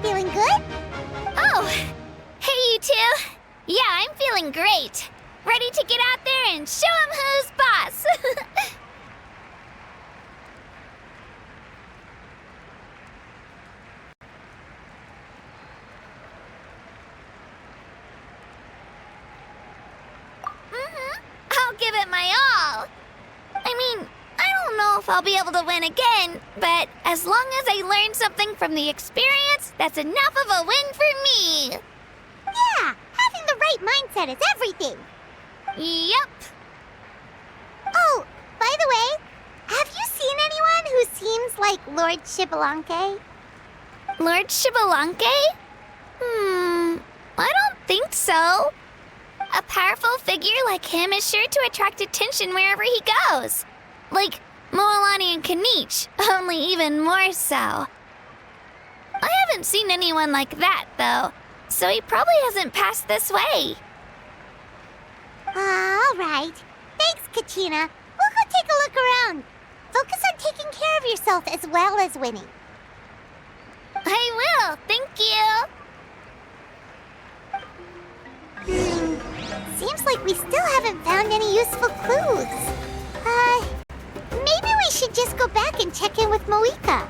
Feeling good? Oh, hey you two. Yeah, I'm feeling great. Ready to get out there and show 'em who's boss. I'll give it my all. I mean, I don't know if I'll be able to win again, but as long as I learn something from the experience, that's enough of a win for me. Yeah, having the right mindset is everything. Yep. Oh, by the way, have you seen anyone who seems like Lord Shibalanke? Lord Shibalanke? I don't think so. A powerful figure like him is sure to attract attention wherever he goes. Like Moalani and Kanich, only even more so. I haven't seen anyone like that, though, so he probably hasn't passed this way. All right. Thanks, Kachina. We'll go take a look around. Focus on taking care of yourself as well as winning. I will, thank you. Seems like we still haven't found any useful clues. Maybe we should just go back and check in with Moika.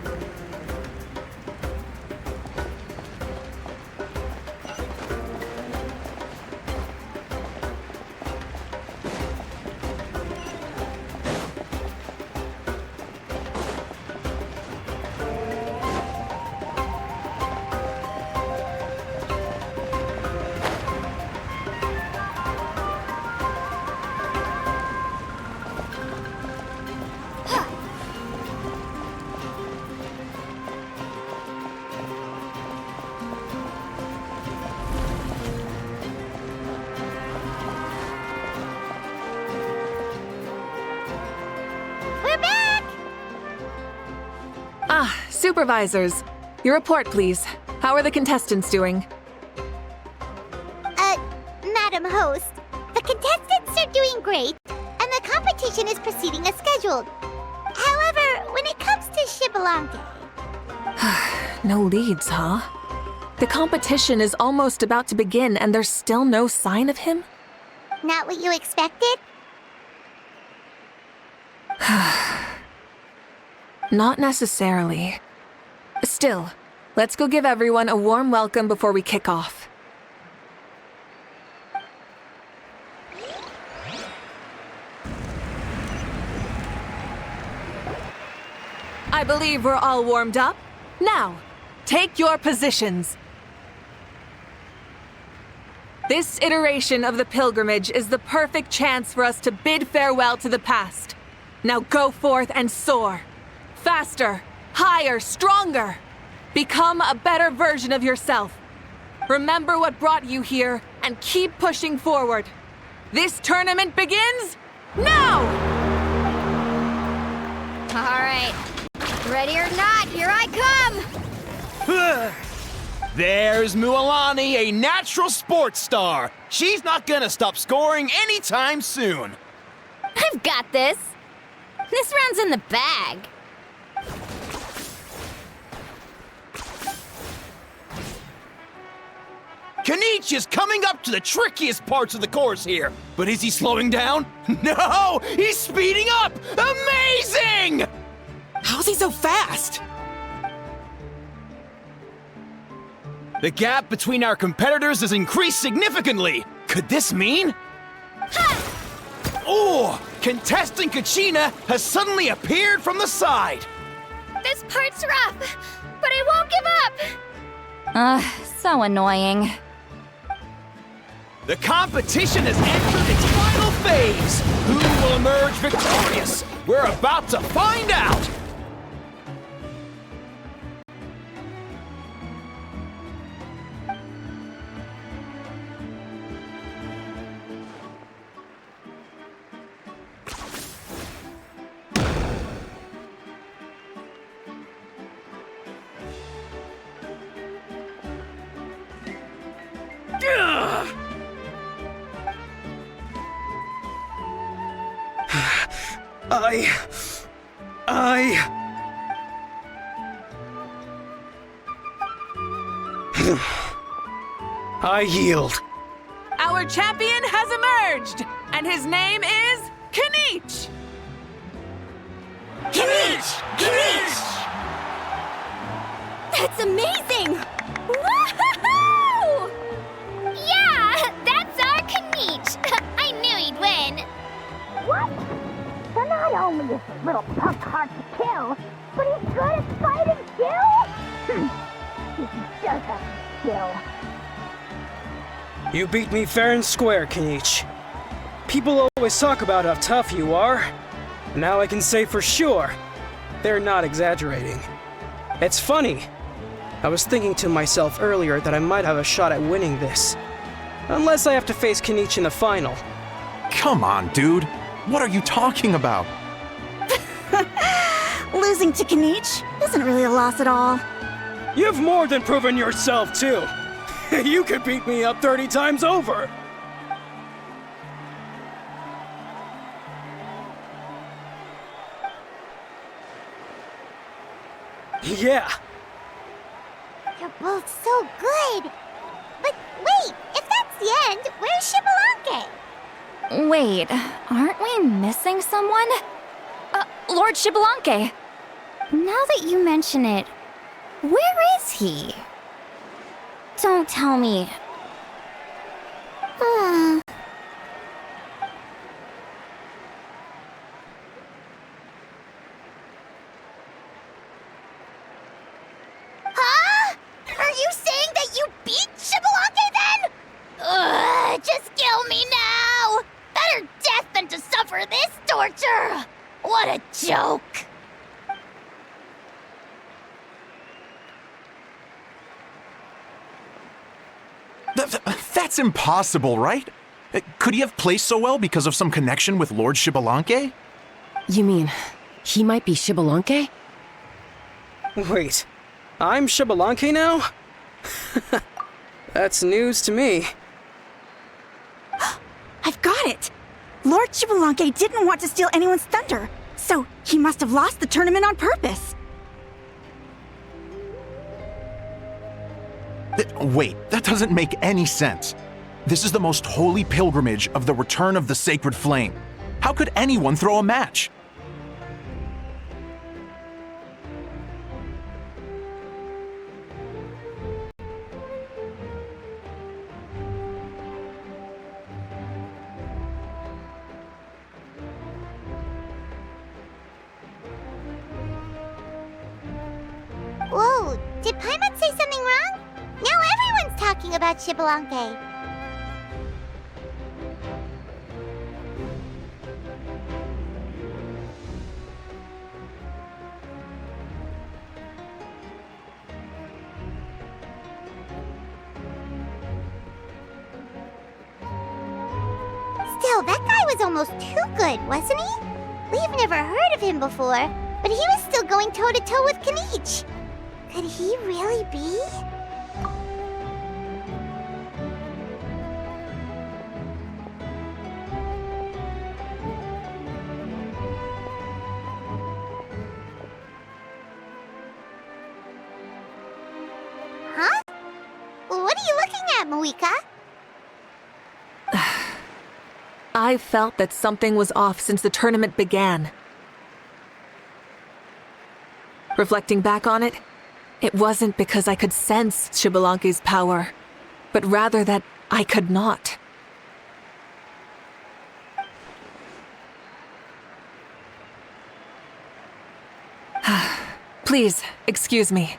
Supervisors, your report, please. How are the contestants doing? Madam Host, the contestants are doing great, and the competition is proceeding as scheduled. However, when it comes to Shibalanke... No leads, huh? The competition is almost about to begin, and there's still no sign of him? Not what you expected? Not necessarily. Still, let's go give everyone a warm welcome before we kick off. I believe we're all warmed up. Now, take your positions. This iteration of the pilgrimage is the perfect chance for us to bid farewell to the past. Now go forth and soar. Faster, higher, stronger. Become a better version of yourself. Remember what brought you here and keep pushing forward. This tournament begins now! All right. Ready or not, here I come! There's Mualani, a natural sports star. She's not gonna stop scoring anytime soon. I've got this. This round's in the bag. Kenichi is coming up to the trickiest parts of the course here. But is he slowing down? No! He's speeding up! Amazing! How's he so fast? The gap between our competitors has increased significantly. Could this mean? Oh! Contestant Kachina has suddenly appeared from the side. This part's rough, but I won't give up. So annoying. The competition has entered its final phase. Who will emerge victorious? We're about to find out. I yield. Our champion has emerged, and his name is Kenichi! That's amazing! Woohoo! Yeah, that's our Kenichi. I knew he'd win. What? So not only is this little punk hard to kill, but he's good at fighting too? He does have skill. You beat me fair and square, Kenichi. People always talk about how tough you are. Now I can say for sure, they're not exaggerating. It's funny. I was thinking to myself earlier that I might have a shot at winning this. Unless I have to face Kenichi in the final. Come on, dude. What are you talking about? Losing to Kenichi isn't really a loss at all. You've more than proven yourself, too. You could beat me up 30 times over. Yeah. You're both so good. But wait, if that's the end, where's Shibalanke? Wait, aren't we missing someone? Lord Shibalanke. Now that you mention it, where is he? Don't tell me. Huh? Are you saying that you beat Shibalanke then? Just kill me now! Better death than to suffer this torture! What a joke! That's impossible, right? Could he have placed so well because of some connection with Lord Shibalanke? You mean, he might be Shibalanke? Wait, I'm Shibalanke now? That's news to me. I've got it! Lord Shibalanke didn't want to steal anyone's thunder, so he must have lost the tournament on purpose. Wait, that doesn't make any sense. This is the most holy pilgrimage of the return of the sacred flame. How could anyone throw a match? Whoa, did Paimon say something wrong? Now everyone's talking about Shibalanke. Still, that guy was almost too good, wasn't he? We've never heard of him before, but he was still going toe-to-toe with Kenichi. Could he really be? Huh? What are you looking at, Mawika? I felt that something was off since the tournament began. Reflecting back on it, it wasn't because I could sense Xbalanque's power, but rather that I could not. Please, excuse me.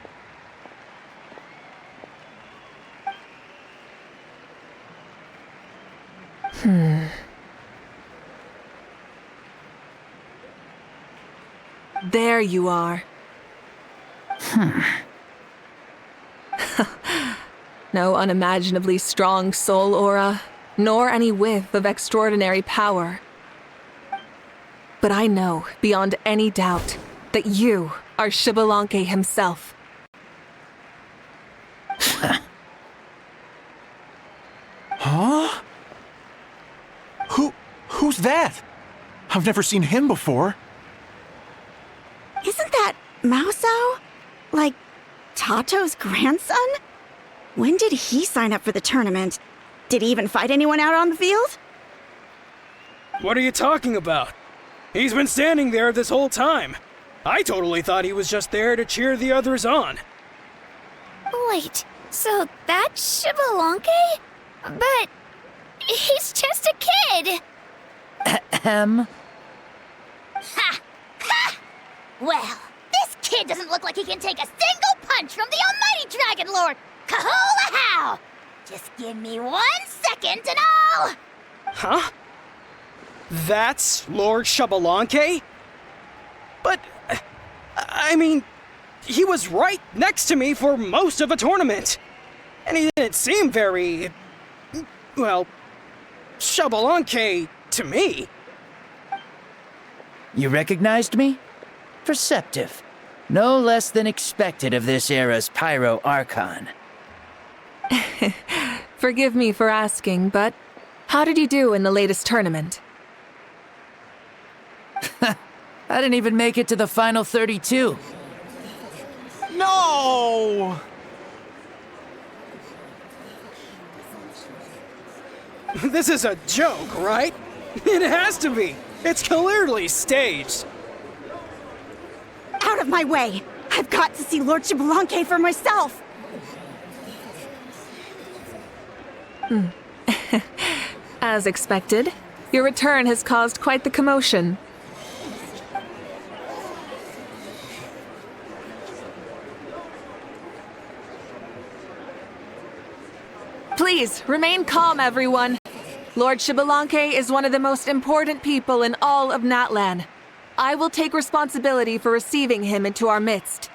There you are. No unimaginably strong soul aura, nor any whiff of extraordinary power. But I know, beyond any doubt, that you are Xbalanque himself. Huh? Who's that? I've never seen him before. Isn't that Mauso? Like, Tato's grandson? When did he sign up for the tournament? Did he even fight anyone out on the field? What are you talking about? He's been standing there this whole time. I totally thought he was just there to cheer the others on. Wait, so that's Xbalanque? But he's just a kid. Ha! Ha! Well, this kid doesn't look like he can take a single punch from the almighty Dragon Lord! Kahula how! Just give me 1 second and I'll... Huh? That's Lord Xbalanque? But, I mean, he was right next to me for most of a tournament. And he didn't seem very... well, Xbalanque to me. You recognized me? Perceptive. No less than expected of this era's Pyro Archon. Forgive me for asking, but how did you do in the latest tournament? I didn't even make it to the final 32. No! This is a joke, right? It has to be. It's clearly staged. Out of my way! I've got to see Lord Xbalanque for myself! As expected, your return has caused quite the commotion. Please, remain calm, everyone. Lord Xbalanque is one of the most important people in all of Natlan. I will take responsibility for receiving him into our midst.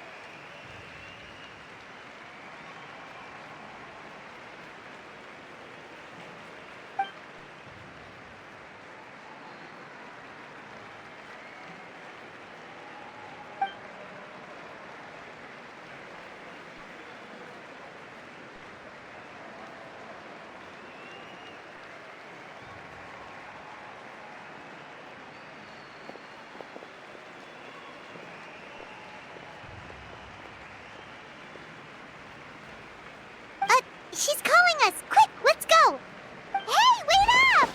She's calling us! Quick, let's go! Hey, wait up!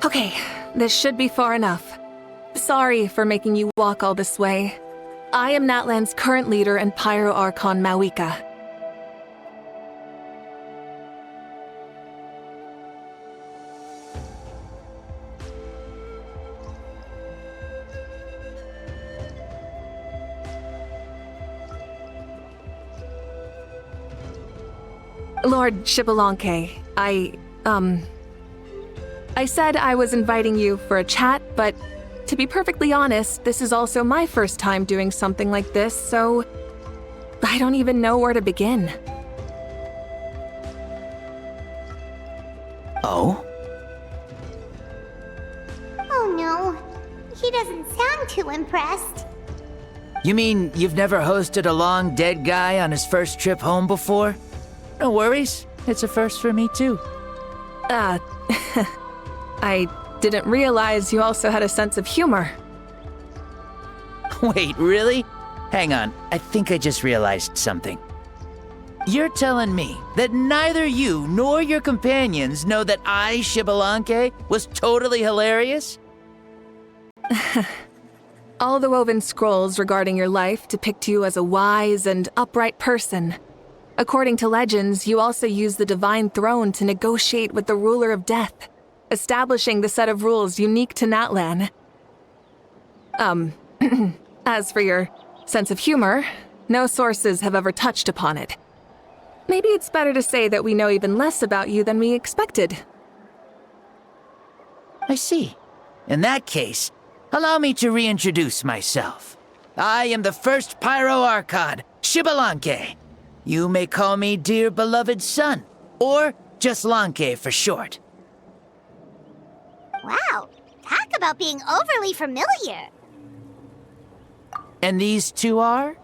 Okay, this should be far enough. Sorry for making you walk all this way. I am Natlan's current leader and Pyro Archon Mawika. Lord Xbalanque, I said I was inviting you for a chat, but to be perfectly honest, this is also my first time doing something like this, so I don't even know where to begin. Oh? Oh no, he doesn't sound too impressed. You mean you've never hosted a long dead guy on his first trip home before? No worries. It's a first for me, too. I didn't realize you also had a sense of humor. Wait, really? Hang on, I think I just realized something. You're telling me that neither you nor your companions know that I, Xbalanque, was totally hilarious? All the woven scrolls regarding your life depict you as a wise and upright person. According to legends, you also use the divine throne to negotiate with the ruler of death, establishing the set of rules unique to Natlan. As for your sense of humor, no sources have ever touched upon it. Maybe it's better to say that we know even less about you than we expected. I see. In that case, allow me to reintroduce myself. I am the first Pyro Archon, Xbalanque. You may call me dear beloved son, or just Lanque for short. Wow, talk about being overly familiar. And these two are?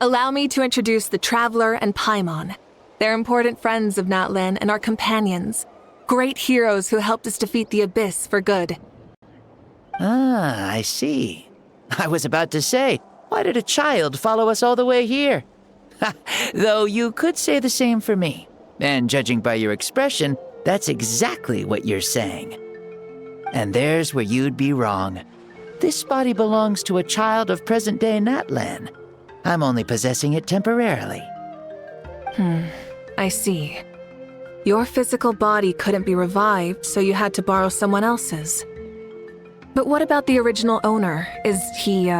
Allow me to introduce the Traveler and Paimon. They're important friends of Natlan and our companions. Great heroes who helped us defeat the Abyss for good. Ah, I see. I was about to say, why did a child follow us all the way here? Though you could say the same for me. And judging by your expression, that's exactly what you're saying. And there's where you'd be wrong. This body belongs to a child of present-day Natlan. I'm only possessing it temporarily. I see. Your physical body couldn't be revived, so you had to borrow someone else's. But what about the original owner? Is he,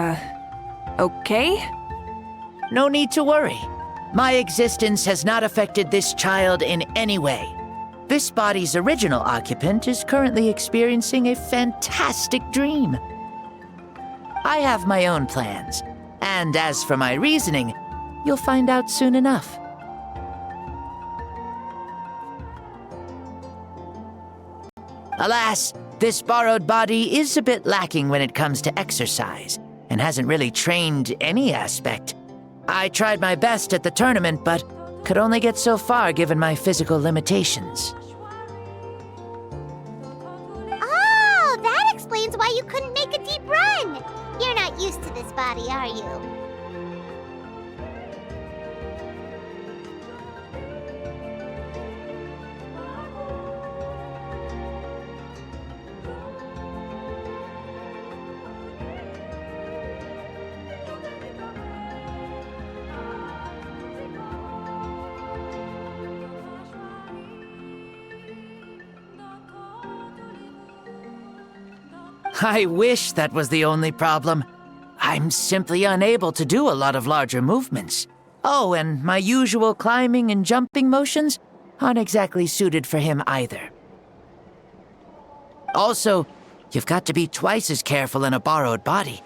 okay? No need to worry. My existence has not affected this child in any way. This body's original occupant is currently experiencing a fantastic dream. I have my own plans, and as for my reasoning, you'll find out soon enough. Alas, this borrowed body is a bit lacking when it comes to exercise, and hasn't really trained any aspect. I tried my best at the tournament, but could only get so far given my physical limitations. Oh, that explains why you couldn't make a deep run. You're not used to this body, are you? I wish that was the only problem. I'm simply unable to do a lot of larger movements. Oh, and my usual climbing and jumping motions aren't exactly suited for him either. Also, you've got to be twice as careful in a borrowed body.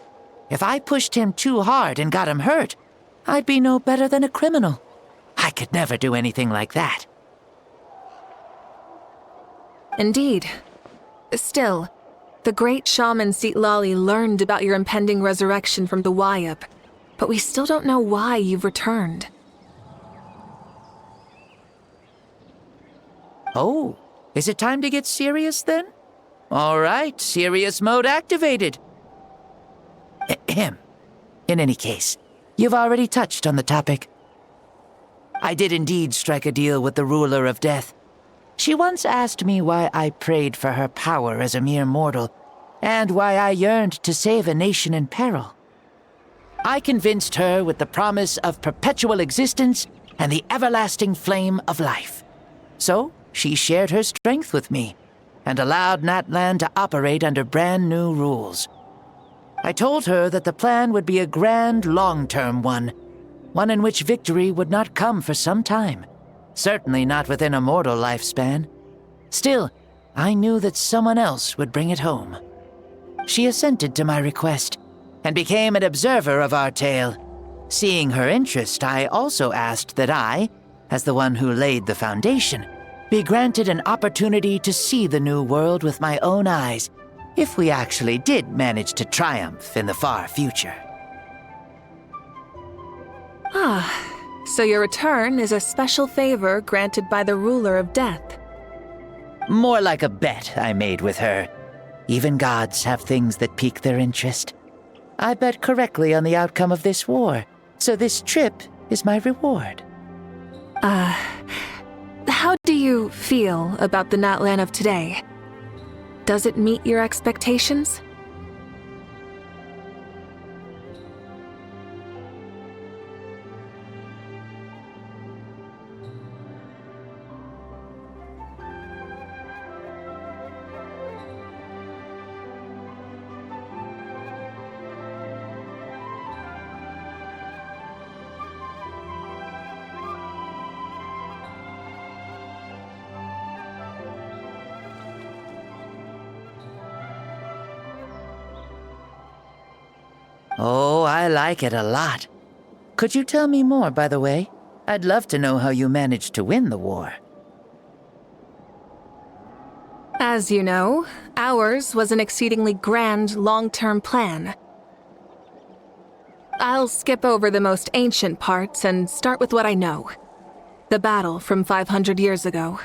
If I pushed him too hard and got him hurt, I'd be no better than a criminal. I could never do anything like that. Indeed. Still, the great shaman Citlali learned about your impending resurrection from the Wayup, but we still don't know why you've returned. Oh, is it time to get serious then? All right, serious mode activated. Ahem. In any case, you've already touched on the topic. I did indeed strike a deal with the ruler of death. She once asked me why I prayed for her power as a mere mortal, and why I yearned to save a nation in peril. I convinced her with the promise of perpetual existence and the everlasting flame of life. So, she shared her strength with me, and allowed Natlan to operate under brand new rules. I told her that the plan would be a grand, long-term one in which victory would not come for some time. Certainly not within a mortal lifespan. Still, I knew that someone else would bring it home. She assented to my request, and became an observer of our tale. Seeing her interest, I also asked that I, as the one who laid the foundation, be granted an opportunity to see the new world with my own eyes, if we actually did manage to triumph in the far future. So your return is a special favor granted by the ruler of death. More like a bet I made with her. Even gods have things that pique their interest. I bet correctly on the outcome of this war, so this trip is my reward. How do you feel about the Natlan of today? Does it meet your expectations? Oh, I like it a lot. Could you tell me more, by the way? I'd love to know how you managed to win the war. As you know, ours was an exceedingly grand long-term plan. I'll skip over the most ancient parts and start with what I know. The battle from 500 years ago.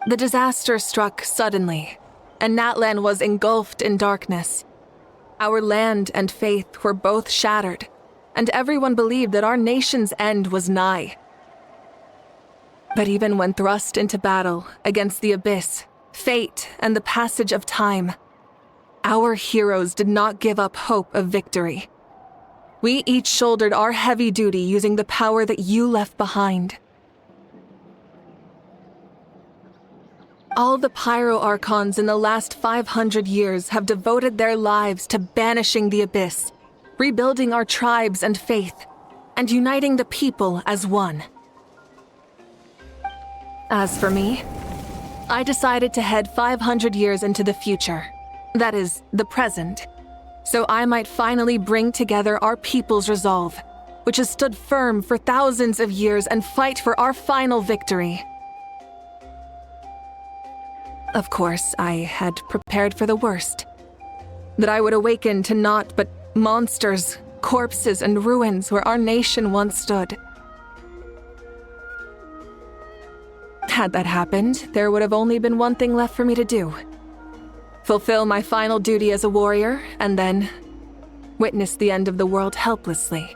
The disaster struck suddenly, and Natlan was engulfed in darkness. Our land and faith were both shattered, and everyone believed that our nation's end was nigh. But even when thrust into battle against the abyss, fate, and the passage of time, our heroes did not give up hope of victory. We each shouldered our heavy duty using the power that you left behind. All the Pyro-Archons in the last 500 years have devoted their lives to banishing the abyss, rebuilding our tribes and faith, and uniting the people as one. As for me, I decided to head 500 years into the future, that is, the present, so I might finally bring together our people's resolve, which has stood firm for thousands of years, and fight for our final victory. Of course, I had prepared for the worst. That I would awaken to naught but monsters, corpses, and ruins where our nation once stood. Had that happened, there would have only been one thing left for me to do. Fulfill my final duty as a warrior, and then witness the end of the world helplessly.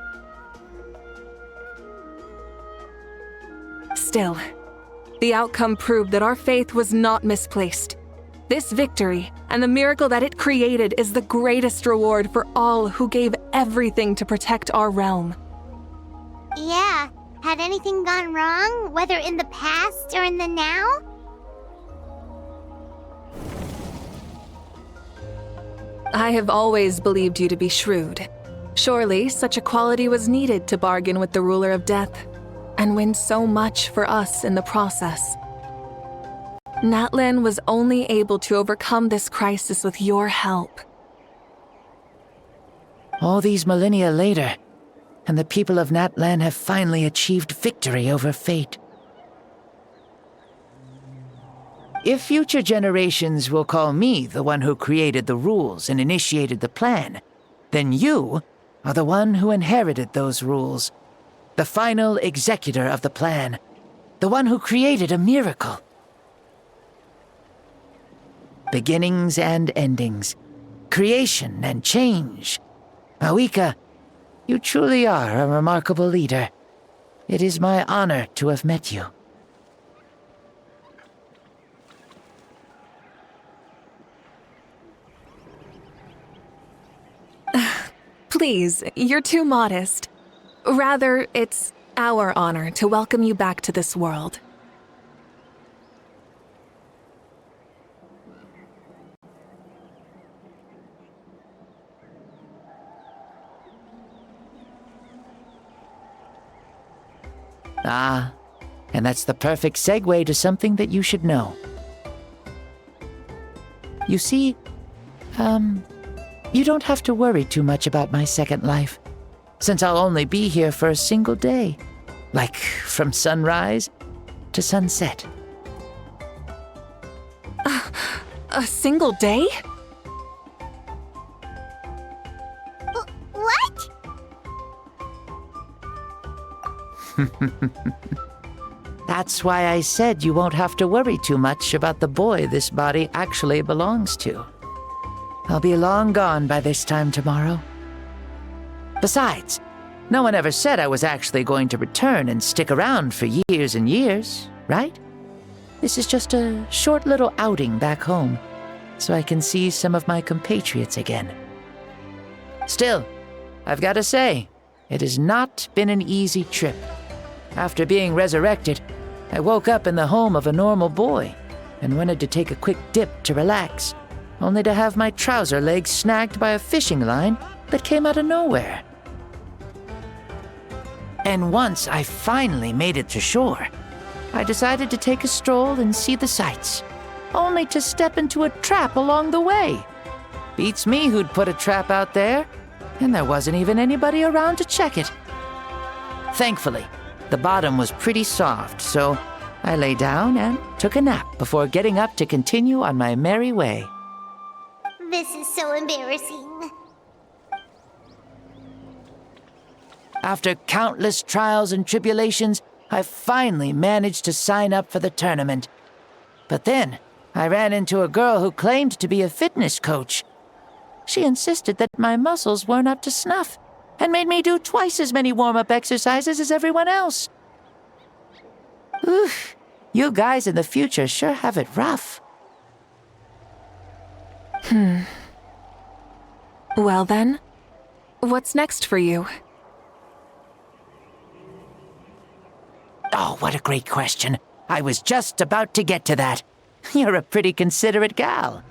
Still, the outcome proved that our faith was not misplaced. This victory, and the miracle that it created, is the greatest reward for all who gave everything to protect our realm. Yeah, had anything gone wrong, whether in the past or in the now? I have always believed you to be shrewd. Surely, such a quality was needed to bargain with the ruler of death, and win so much for us in the process. Natlan was only able to overcome this crisis with your help. All these millennia later, and the people of Natlan have finally achieved victory over fate. If future generations will call me the one who created the rules and initiated the plan, then you are the one who inherited those rules. The final executor of the plan. The one who created a miracle. Beginnings and endings. Creation and change. Awika, you truly are a remarkable leader. It is my honor to have met you. Please, you're too modest. Rather, it's our honor to welcome you back to this world. Ah, and that's the perfect segue to something that you should know. You see, you don't have to worry too much about my second life, since I'll only be here for a single day, like from sunrise to sunset. A single day? What? That's why I said you won't have to worry too much about the boy this body actually belongs to. I'll be long gone by this time tomorrow. Besides, no one ever said I was actually going to return and stick around for years and years, right? This is just a short little outing back home, so I can see some of my compatriots again. Still, I've got to say, it has not been an easy trip. After being resurrected, I woke up in the home of a normal boy and wanted to take a quick dip to relax, only to have my trouser leg snagged by a fishing line that came out of nowhere. And once I finally made it to shore, I decided to take a stroll and see the sights, only to step into a trap along the way. Beats me who'd put a trap out there, and there wasn't even anybody around to check it. Thankfully, the bottom was pretty soft, so I lay down and took a nap before getting up to continue on my merry way. This is so embarrassing. After countless trials and tribulations, I finally managed to sign up for the tournament. But then, I ran into a girl who claimed to be a fitness coach. She insisted that my muscles weren't up to snuff, and made me do twice as many warm-up exercises as everyone else. Oof, you guys in the future sure have it rough. Well then, what's next for you? Oh, what a great question. I was just about to get to that. You're a pretty considerate gal.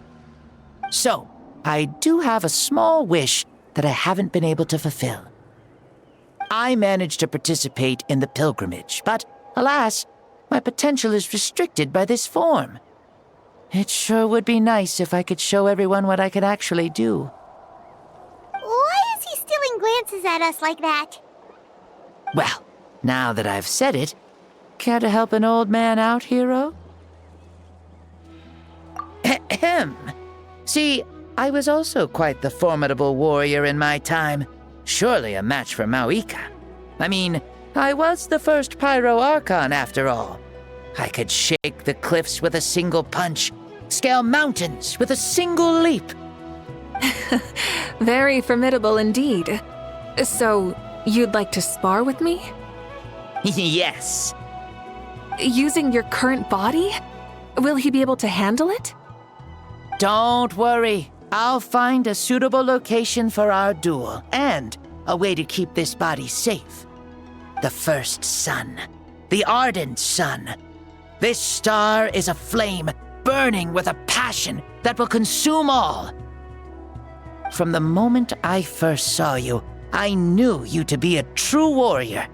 So, I do have a small wish that I haven't been able to fulfill. I managed to participate in the pilgrimage, but alas, my potential is restricted by this form. It sure would be nice if I could show everyone what I can actually do. Why is he stealing glances at us like that? Well, now that I've said it, care to help an old man out, hero? Ahem. See, I was also quite the formidable warrior in my time. Surely a match for Mauika. I mean, I was the first Pyro Archon after all. I could shake the cliffs with a single punch, scale mountains with a single leap. Very formidable indeed. So, you'd like to spar with me? Yes. Using your current body? Will he be able to handle it? Don't worry. I'll find a suitable location for our duel, and a way to keep this body safe. The first sun. The ardent sun. This star is a flame, burning with a passion that will consume all. From the moment I first saw you, I knew you to be a true warrior,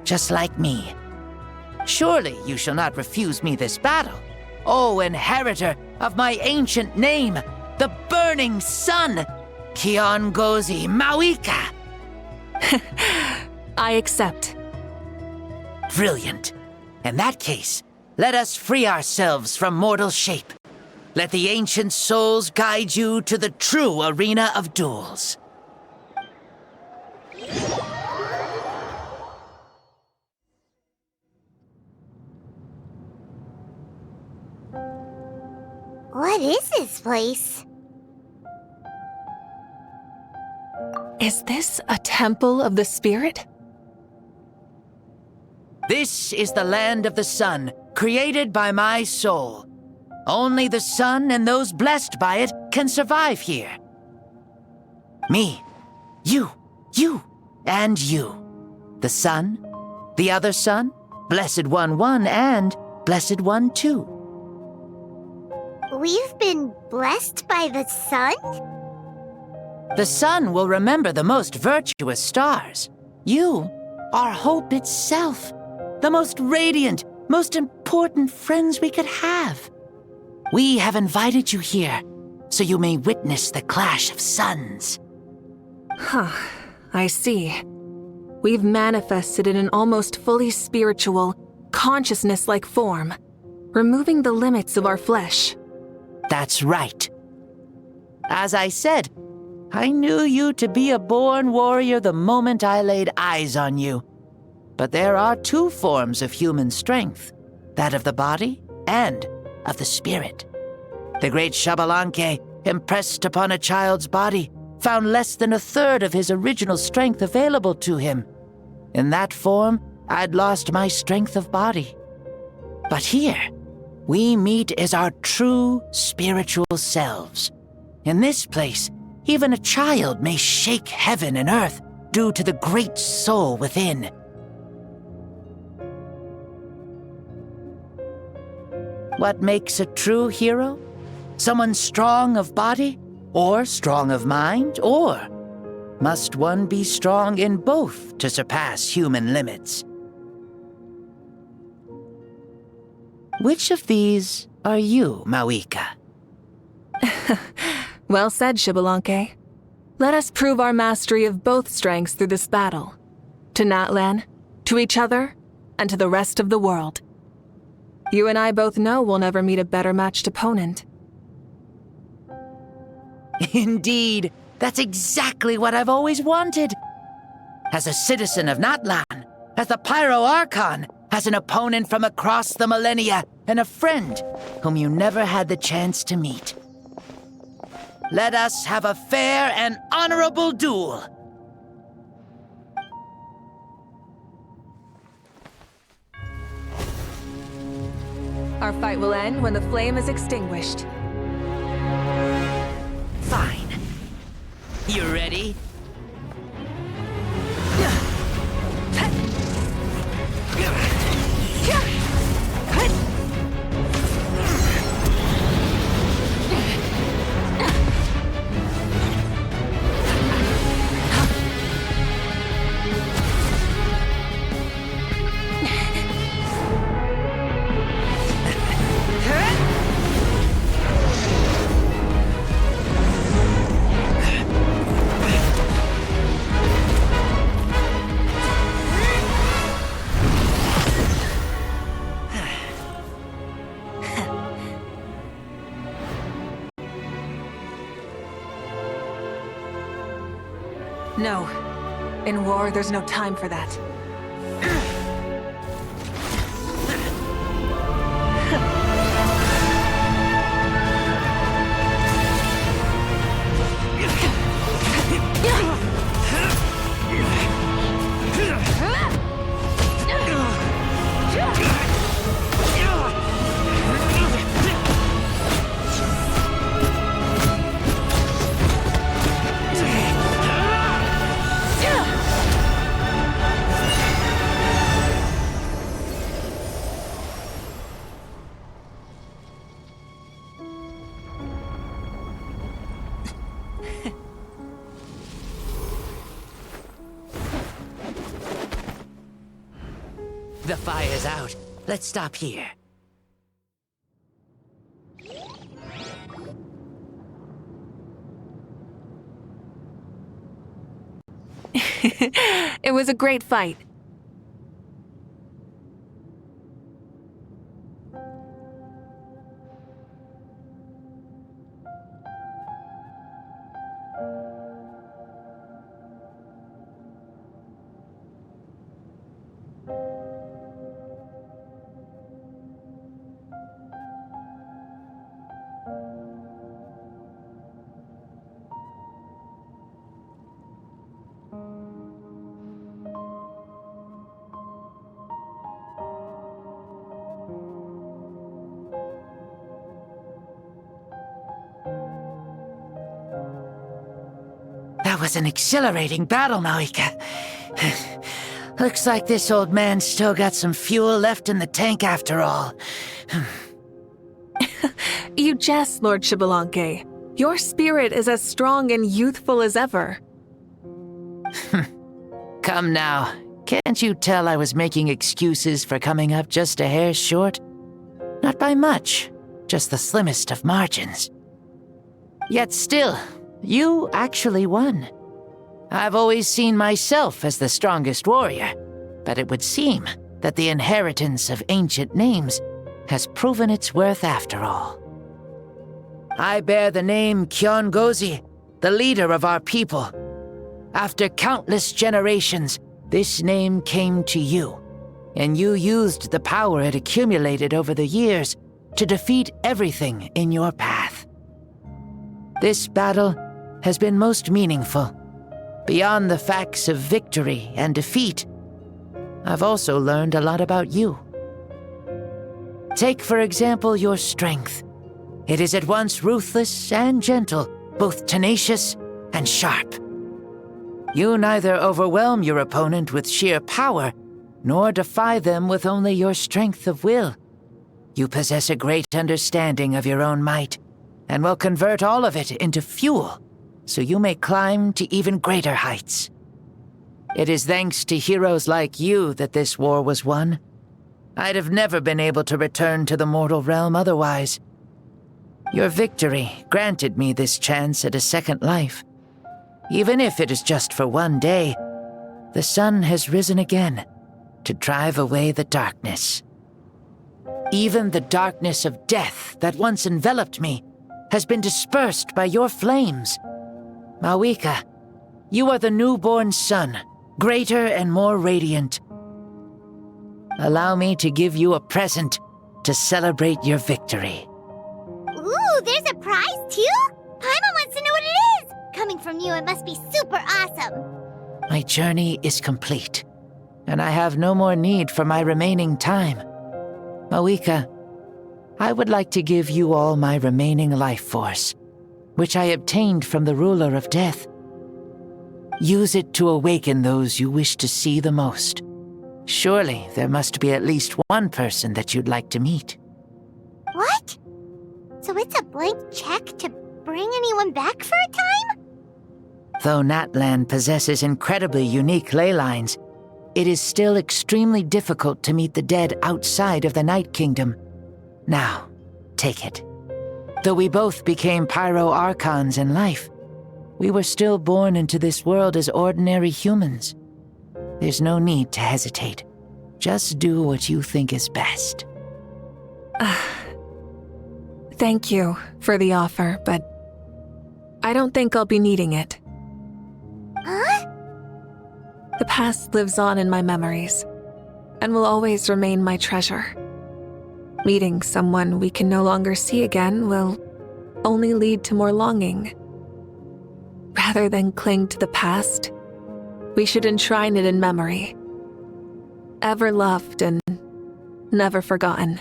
just like me. Surely you shall not refuse me this battle, O inheritor of my ancient name, the Burning Sun, Kiongozi Mauika. I accept. Brilliant. In that case, let us free ourselves from mortal shape. Let the ancient souls guide you to the true arena of duels. What is this place? Is this a temple of the spirit? This is the land of the sun, created by my soul. Only the sun and those blessed by it can survive here. Me, you, and you. The sun, the other sun, Blessed One 1, and Blessed One 2. We've been blessed by the sun? The sun will remember the most virtuous stars. You are hope itself, the most radiant, most important friends we could have. We have invited you here, so you may witness the clash of suns. Huh, I see. We've manifested in an almost fully spiritual, consciousness-like form, removing the limits of our flesh. That's right. As I said, I knew you to be a born warrior the moment I laid eyes on you. But there are two forms of human strength, that of the body and of the spirit. The great Xbalanque, impressed upon a child's body, found less than a third of his original strength available to him. In that form, I'd lost my strength of body. But here, we meet as our true spiritual selves. In this place, even a child may shake heaven and earth due to the great soul within. What makes a true hero? Someone strong of body, or strong of mind, or must one be strong in both to surpass human limits? Which of these are you, Mawika? Well said, Xbalanque. Let us prove our mastery of both strengths through this battle. To Natlan, to each other, and to the rest of the world. You and I both know we'll never meet a better matched opponent. Indeed, that's exactly what I've always wanted. As a citizen of Natlan, as the Pyro Archon, as an opponent from across the millennia, and a friend whom you never had the chance to meet. Let us have a fair and honorable duel. Our fight will end when the flame is extinguished. Fine. You ready? No. In war, there's no time for that. The fire's out. Let's stop here. It was a great fight. That was an exhilarating battle, Mawika. Looks like this old man's still got some fuel left in the tank after all. You jest, Lord Xbalanque. Your spirit is as strong and youthful as ever. Come now. Can't you tell I was making excuses for coming up just a hair short? Not by much, just the slimmest of margins. Yet still, you actually won. I've always seen myself as the strongest warrior, but it would seem that the inheritance of ancient names has proven its worth after all. I bear the name Kiongozi, the leader of our people. After countless generations, This name came to you, and you used the power it accumulated over the years to defeat everything in your path. This battle has been most meaningful. Beyond the facts of victory and defeat, I've also learned a lot about you. Take, for example, your strength. It is at once ruthless and gentle, both tenacious and sharp. You neither overwhelm your opponent with sheer power, nor defy them with only your strength of will. You possess a great understanding of your own might, and will convert all of it into fuel, so you may climb to even greater heights. It is thanks to heroes like you that this war was won. I'd have never been able to return to the mortal realm otherwise. Your victory granted me this chance at a second life. Even if it is just for one day, the sun has risen again to drive away the darkness. Even the darkness of death that once enveloped me has been dispersed by your flames. Mawika, you are the newborn sun, greater and more radiant. Allow me to give you a present to celebrate your victory. Ooh, there's a prize too? Paimon wants to know what it is! Coming from you, it must be super awesome. My journey is complete, and I have no more need for my remaining time. Mawika, I would like to give you all my remaining life force, which I obtained from the ruler of death. Use it to awaken those you wish to see the most. Surely there must be at least one person that you'd like to meet. What? So it's a blank check to bring anyone back for a time? Though Natlan possesses incredibly unique ley lines, it is still extremely difficult to meet the dead outside of the Night Kingdom. Now, take it. Though we both became Pyro-Archons in life, we were still born into this world as ordinary humans. There's no need to hesitate. Just do what you think is best. Thank you for the offer, but I don't think I'll be needing it. Huh? The past lives on in my memories, and will always remain my treasure. Meeting someone we can no longer see again will only lead to more longing. Rather than cling to the past, we should enshrine it in memory. Ever loved and never forgotten.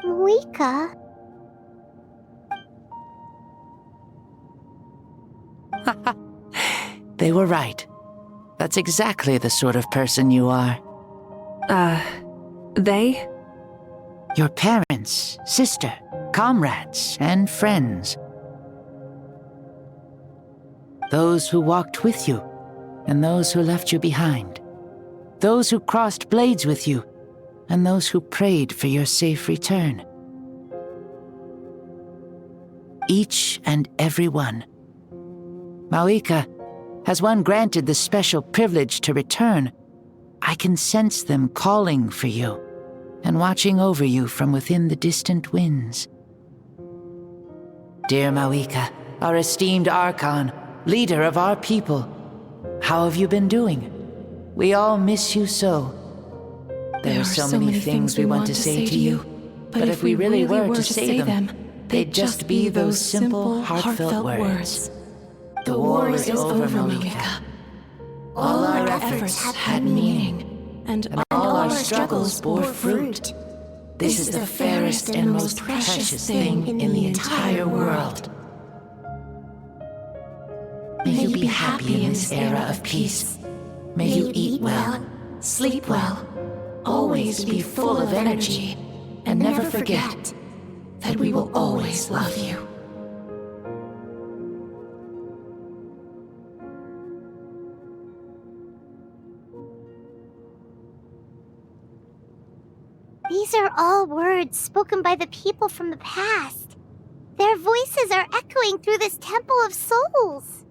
Mawika? They were right. That's exactly the sort of person you are. They? Your parents, sister, comrades, and friends. Those who walked with you, and those who left you behind. Those who crossed blades with you, and those who prayed for your safe return. Each and every one. Mawika, has one granted the special privilege to return, I can sense them calling for you and watching over you from within the distant winds. Dear Mawika, our esteemed Archon, leader of our people, how have you been doing? We all miss you so. There are so many things we want to say to you, but if we really were to say them, they'd just be those simple, heartfelt words. The war is over, Mawika. All our efforts had meaning, and all our struggles bore fruit. This is the fairest and most precious thing in the entire world. May you be happy in this era of peace. May you eat well, sleep well, always be full of energy, and never forget that we will always love you. These are all words spoken by the people from the past. Their voices are echoing through this Temple of Souls.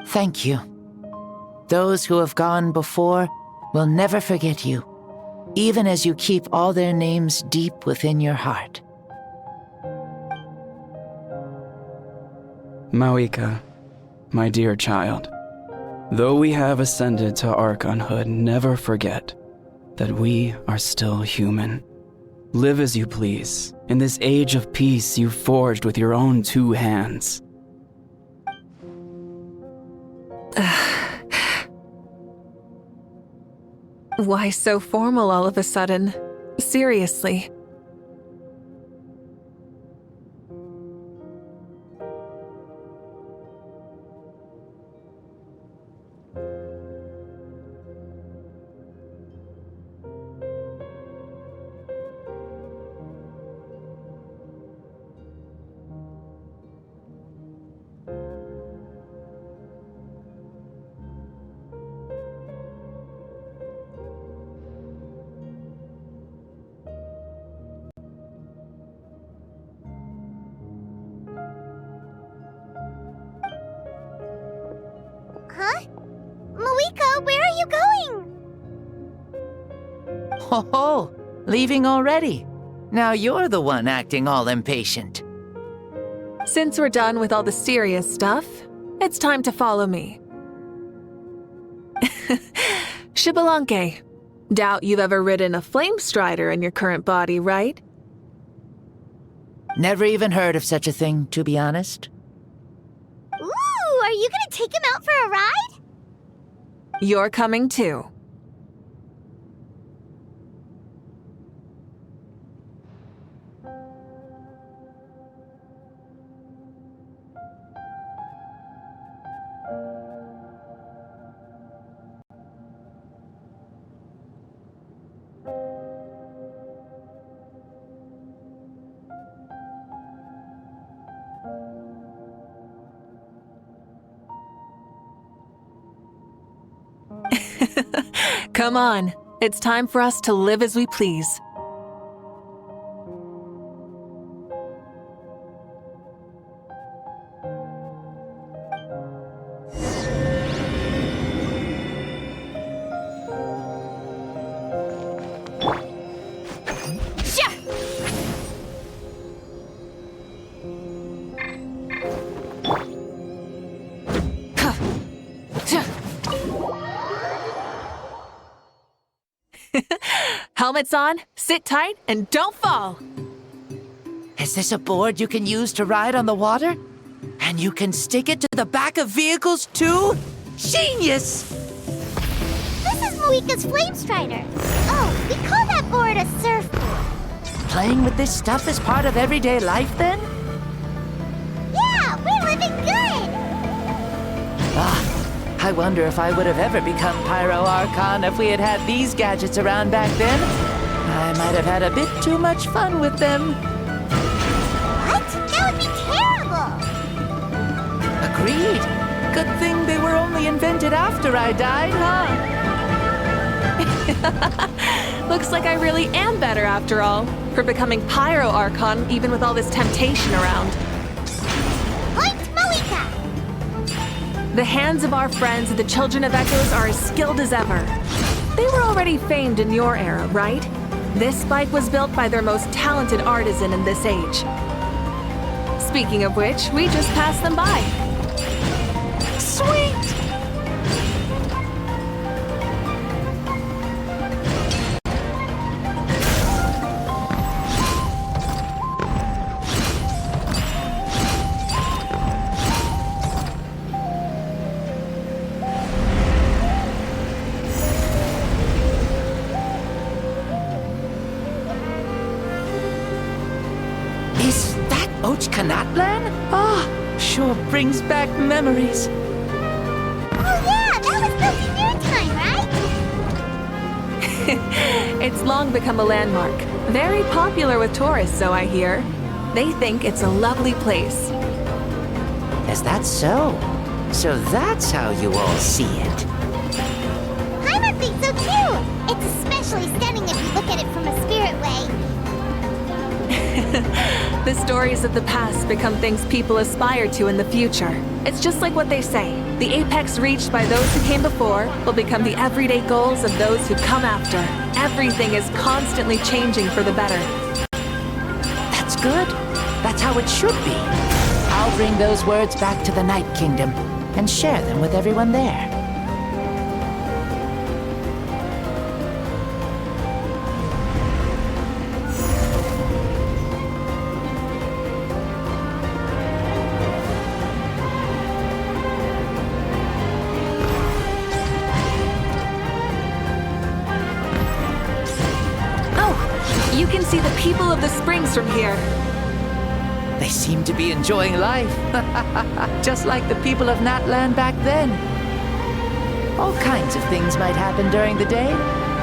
Thank you. Those who have gone before will never forget you, even as you keep all their names deep within your heart. Mawika, my dear child, though we have ascended to Archonhood, never forget that we are still human. Live as you please, in this age of peace you forged with your own 2 hands. Why so formal all of a sudden? Seriously. Huh? Mawika, where are you going? Ho ho! Leaving already? Now you're the one acting all impatient. Since we're done with all the serious stuff, it's time to follow me. Xbalanque, doubt you've ever ridden a flame strider in your current body, right? Never even heard of such a thing, to be honest. Ooh, are you gonna take him out for a ride? You're coming too. Come on, it's time for us to live as we please. Helmets on, sit tight, and don't fall! Is this a board you can use to ride on the water? And you can stick it to the back of vehicles too? Genius! This is Mawika's Flame Strider. Oh, we call that board a surfboard. Playing with this stuff is part of everyday life then? Yeah, we're living good! I wonder if I would have ever become Pyro Archon if we had had these gadgets around back then. I might have had a bit too much fun with them. What? That would be terrible! Agreed. Good thing they were only invented after I died, huh? Looks like I really am better after all, for becoming Pyro Archon even with all this temptation around. Point Mawika! The hands of our friends, the Children of Echoes, are as skilled as ever. They were already famed in your era, right? This bike was built by their most talented artisan in this age. Speaking of which, we just passed them by. Sweet! sure brings back memories. Oh yeah, that was built in your time, right? It's long become a landmark. Very popular with tourists, so I hear. They think it's a lovely place. Is that so? So that's how you all see it. I think so too! It's especially stunning if you look at it from a spirit way. The stories of the past become things people aspire to in the future. It's just like what they say. The apex reached by those who came before will become the everyday goals of those who come after. Everything is constantly changing for the better. That's good. That's how it should be. I'll bring those words back to the Night Kingdom and share them with everyone there. You can see the people of the springs from here. They seem to be enjoying life. Just like the people of Natlan back then. All kinds of things might happen during the day,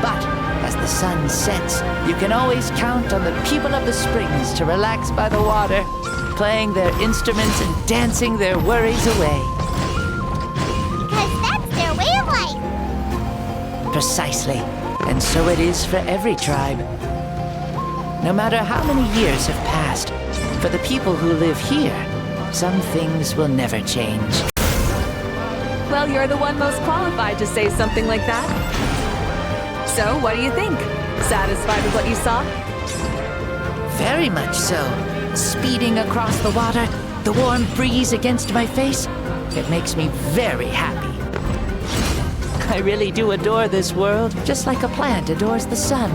but as the sun sets, you can always count on the people of the springs to relax by the water, playing their instruments and dancing their worries away. Because that's their way of life. Precisely. And so it is for every tribe. No matter how many years have passed, for the people who live here, some things will never change. Well, you're the one most qualified to say something like that. So, what do you think? Satisfied with what you saw? Very much so. Speeding across the water, the warm breeze against my face, it makes me very happy. I really do adore this world, just like a plant adores the sun.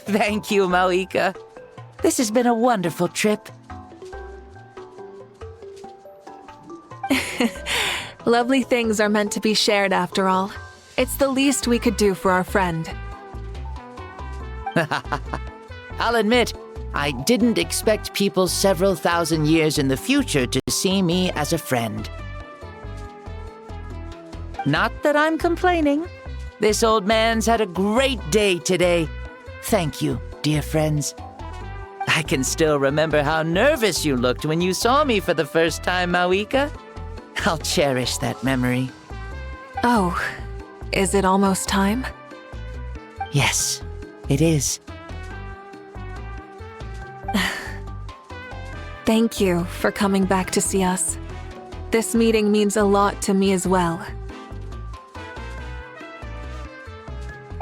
Thank you, Maoika. This has been a wonderful trip. Lovely things are meant to be shared after all. It's the least we could do for our friend. I'll admit, I didn't expect people several thousand years in the future to see me as a friend. Not that I'm complaining. This old man's had a great day today. Thank you, dear friends. I can still remember how nervous you looked when you saw me for the first time, Maoika. I'll cherish that memory. Oh, is it almost time? Yes, it is. Thank you for coming back to see us. This meeting means a lot to me as well.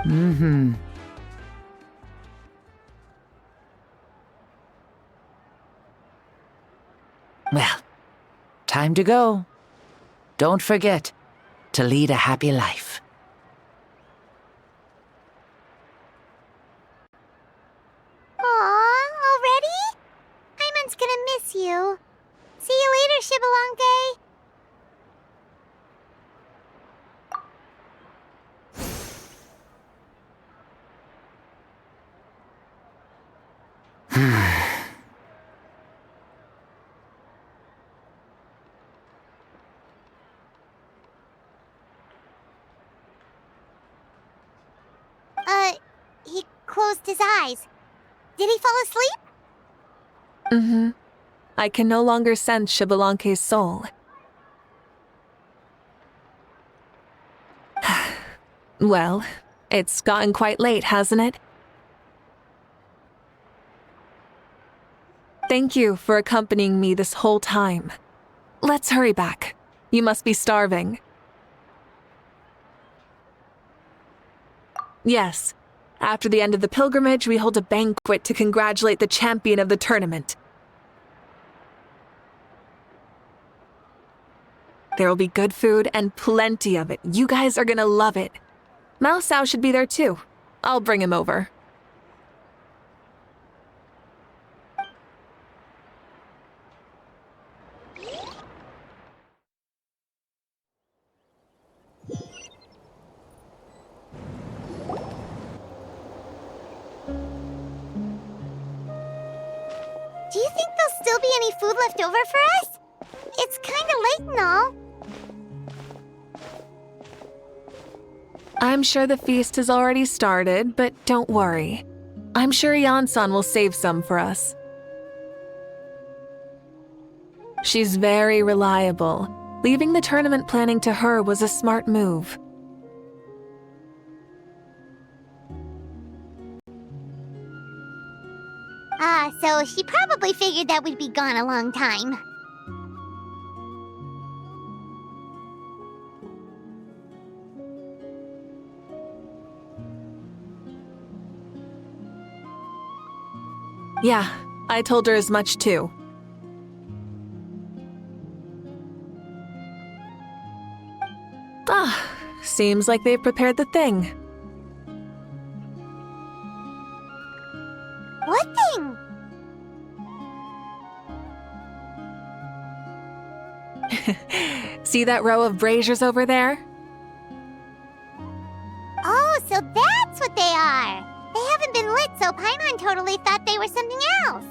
Mm-hmm. Well, time to go. Don't forget to lead a happy life. Aw, already? Hyman's gonna miss you. See you later, Shibalonke. He closed his eyes. Did he fall asleep? Mm-hmm. I can no longer sense Shibalonke's soul. Well, it's gotten quite late, hasn't it? Thank you for accompanying me this whole time. Let's hurry back. You must be starving. Yes. After the end of the pilgrimage, we hold a banquet to congratulate the champion of the tournament. There will be good food and plenty of it. You guys are gonna love it. Mao Sao should be there too. I'll bring him over. still be any food left over for us? It's kinda late and all. I'm sure the feast has already started, but don't worry. I'm sure Yansan will save some for us. She's very reliable. Leaving the tournament planning to her was a smart move. So she probably figured that we'd be gone a long time. Yeah, I told her as much too. Seems like they've prepared the thing. What thing? See that row of braziers over there? Oh, so that's what they are! They haven't been lit, so Paimon totally thought they were something else.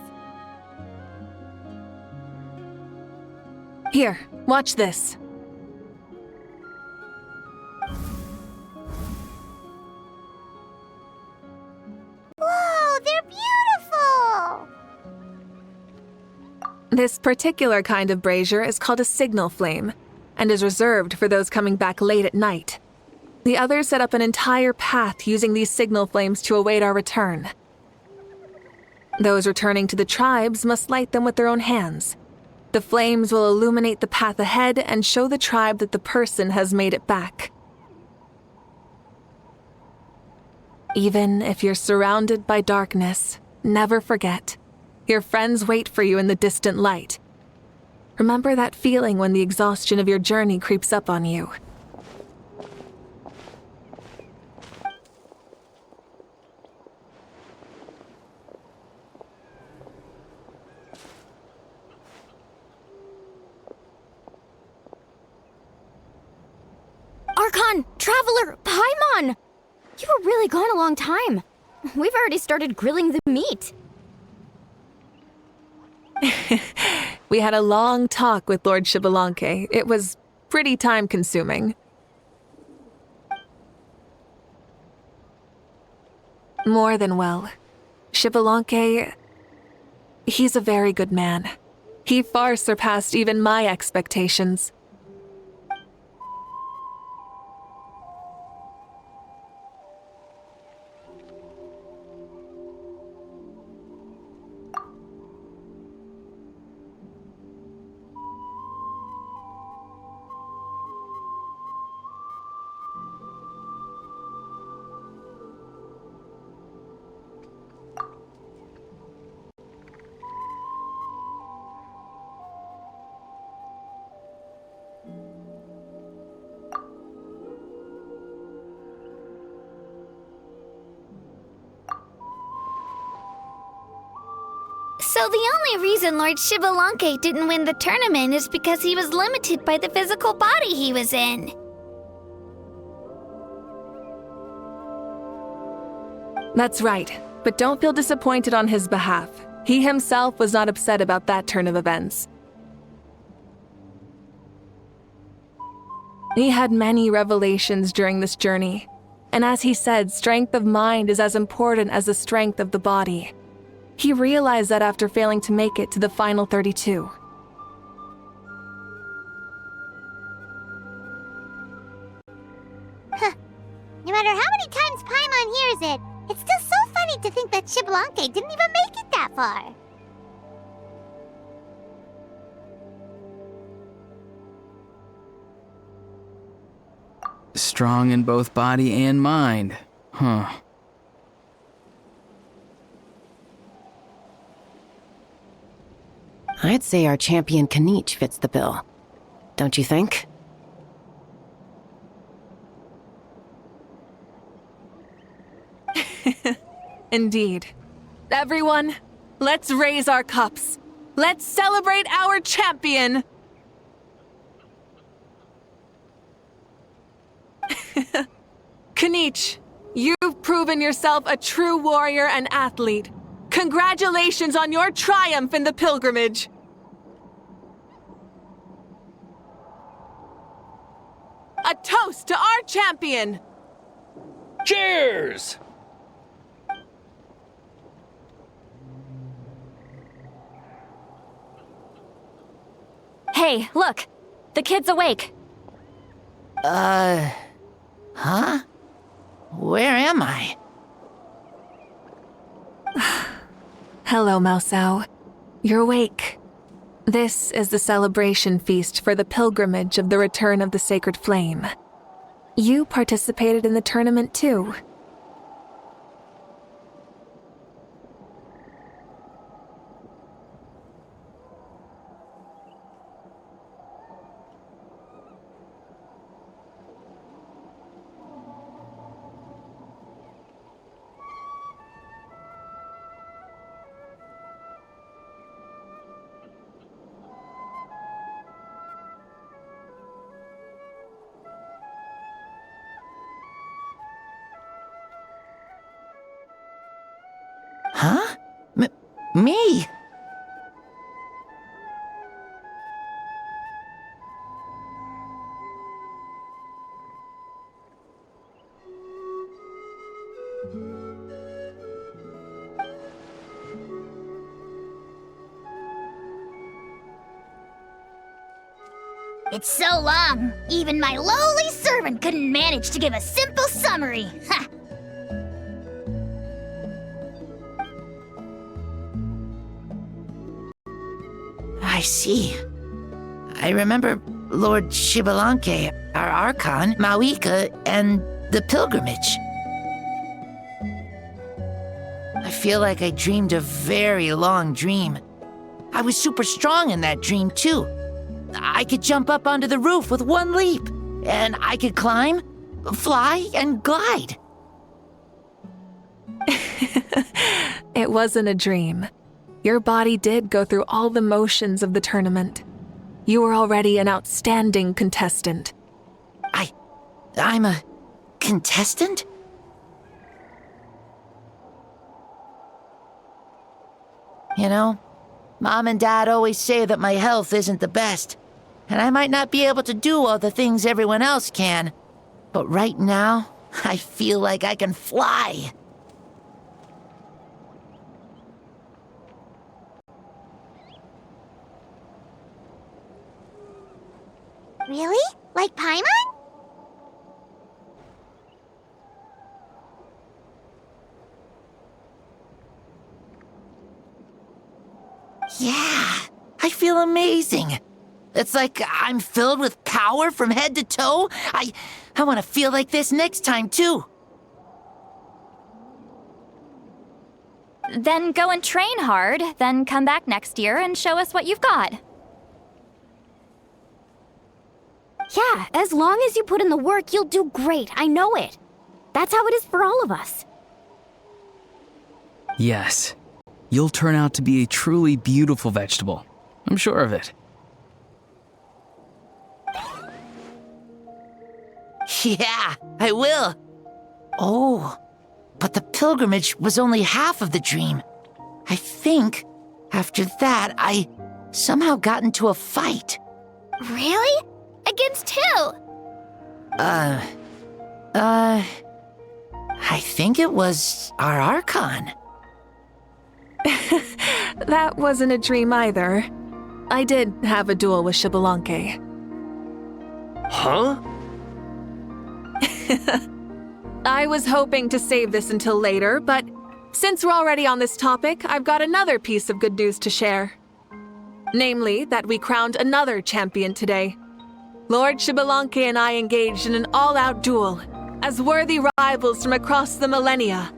Here, watch this. Whoa, they're beautiful! This particular kind of brazier is called a signal flame, and is reserved for those coming back late at night. The others set up an entire path using these signal flames to await our return. Those returning to the tribes must light them with their own hands. The flames will illuminate the path ahead and show the tribe that the person has made it back. Even if you're surrounded by darkness, never forget, your friends wait for you in the distant light. Remember that feeling when the exhaustion of your journey creeps up on you. Archon! Traveler! Paimon! You were really gone a long time. We've already started grilling the meat. We had a long talk with Lord Xbalanque. It was pretty time-consuming. More than well. Xbalanque, he's a very good man. He far surpassed even my expectations. So the only reason Lord Xbalanque didn't win the tournament is because he was limited by the physical body he was in. That's right, but don't feel disappointed on his behalf. He himself was not upset about that turn of events. He had many revelations during this journey, and as he said, strength of mind is as important as the strength of the body. He realized that after failing to make it to the final 32. No matter how many times Paimon hears it, it's still so funny to think that Xbalanque didn't even make it that far. Strong in both body and mind. Huh. I'd say our champion Kanich fits the bill. Don't you think? Indeed. Everyone, let's raise our cups. Let's celebrate our champion! Kanich, you've proven yourself a true warrior and athlete. Congratulations on your triumph in the pilgrimage! A toast to our champion! Cheers! Hey, look! The kid's awake. Huh? Where am I? Hello, Mausau. You're awake. This is the celebration feast for the pilgrimage of the return of the Sacred Flame. You participated in the tournament too. Huh? Me? It's so long, even my lowly servant couldn't manage to give a simple summary. Ha! I see. I remember Lord Shibalanke, our Archon, Mauika, and the pilgrimage. I feel like I dreamed a very long dream. I was super strong in that dream, too. I could jump up onto the roof with one leap, and I could climb, fly, and glide. It wasn't a dream. Your body did go through all the motions of the tournament. You were already an outstanding contestant. I'm a contestant? You know, Mom and Dad always say that my health isn't the best, and I might not be able to do all the things everyone else can. But right now, I feel like I can fly. Really? Like Paimon? Yeah, I feel amazing. It's like I'm filled with power from head to toe. I want to feel like this next time, too. Then go and train hard, then come back next year and show us what you've got. Yeah, as long as you put in the work, you'll do great. I know it. That's how it is for all of us. Yes. You'll turn out to be a truly beautiful vegetable. I'm sure of it. Yeah, I will. Oh, but the pilgrimage was only half of the dream. I think, after that, I somehow got into a fight. Really? Against who? I think it was our Archon. That wasn't a dream either. I did have a duel with Shibalanke. Huh? I was hoping to save this until later, but since we're already on this topic, I've got another piece of good news to share. Namely, that we crowned another champion today. Lord Shibalanke and I engaged in an all-out duel, as worthy rivals from across the millennia.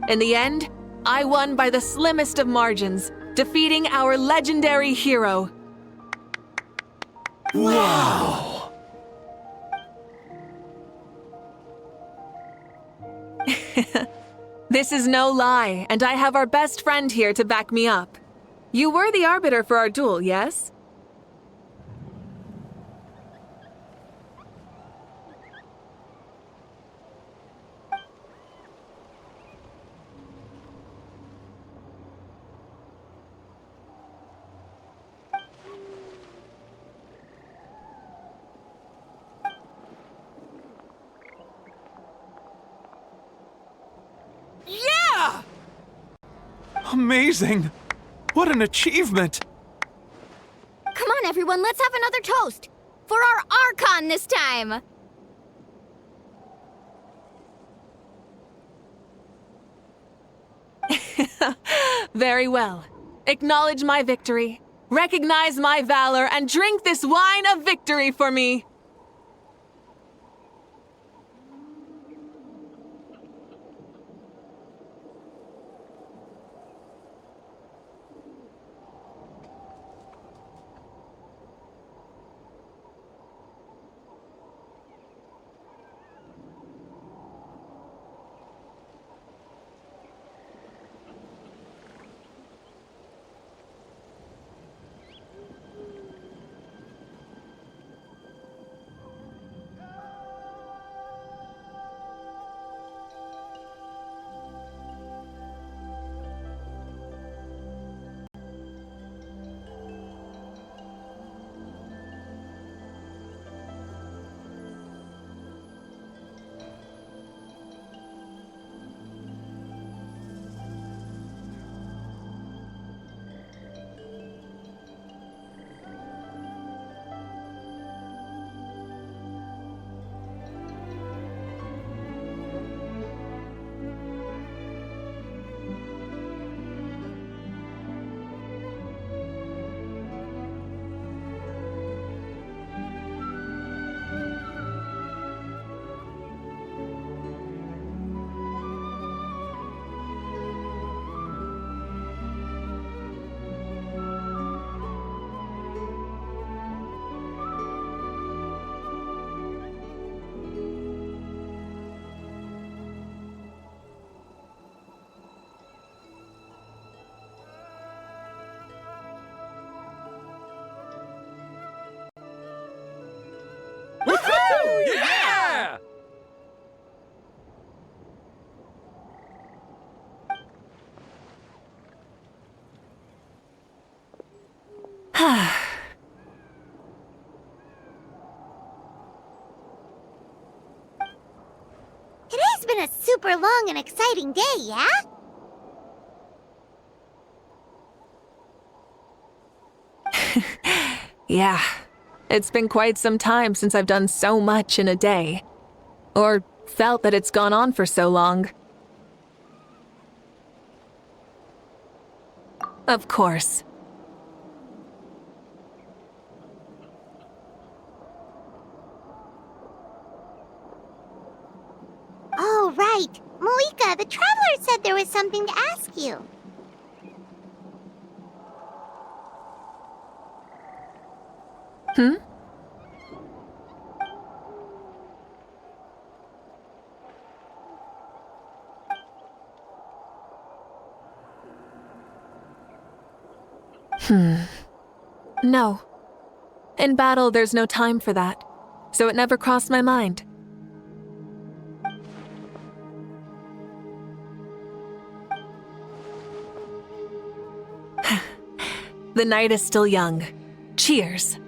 In the end, I won by the slimmest of margins, defeating our legendary hero. Wow! This is no lie, and I have our best friend here to back me up. You were the arbiter for our duel, yes? Amazing! What an achievement! Come on, everyone, let's have another toast! For our Archon this time! Very well. Acknowledge my victory, recognize my valor, and drink this wine of victory for me. Yeah! Today's been a super long and exciting day, yeah? Yeah, it's been quite some time since I've done so much in a day. Or felt that it's gone on for so long. Of course. Oh, right. Malika, the Traveler said there was something to ask you. Hmm? No. In battle, there's no time for that, so it never crossed my mind. The night is still young. Cheers.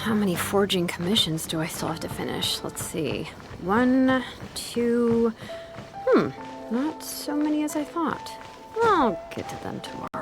How many forging commissions do I still have to finish? Let's see. 1, 2... Not so many as I thought. I'll get to them tomorrow.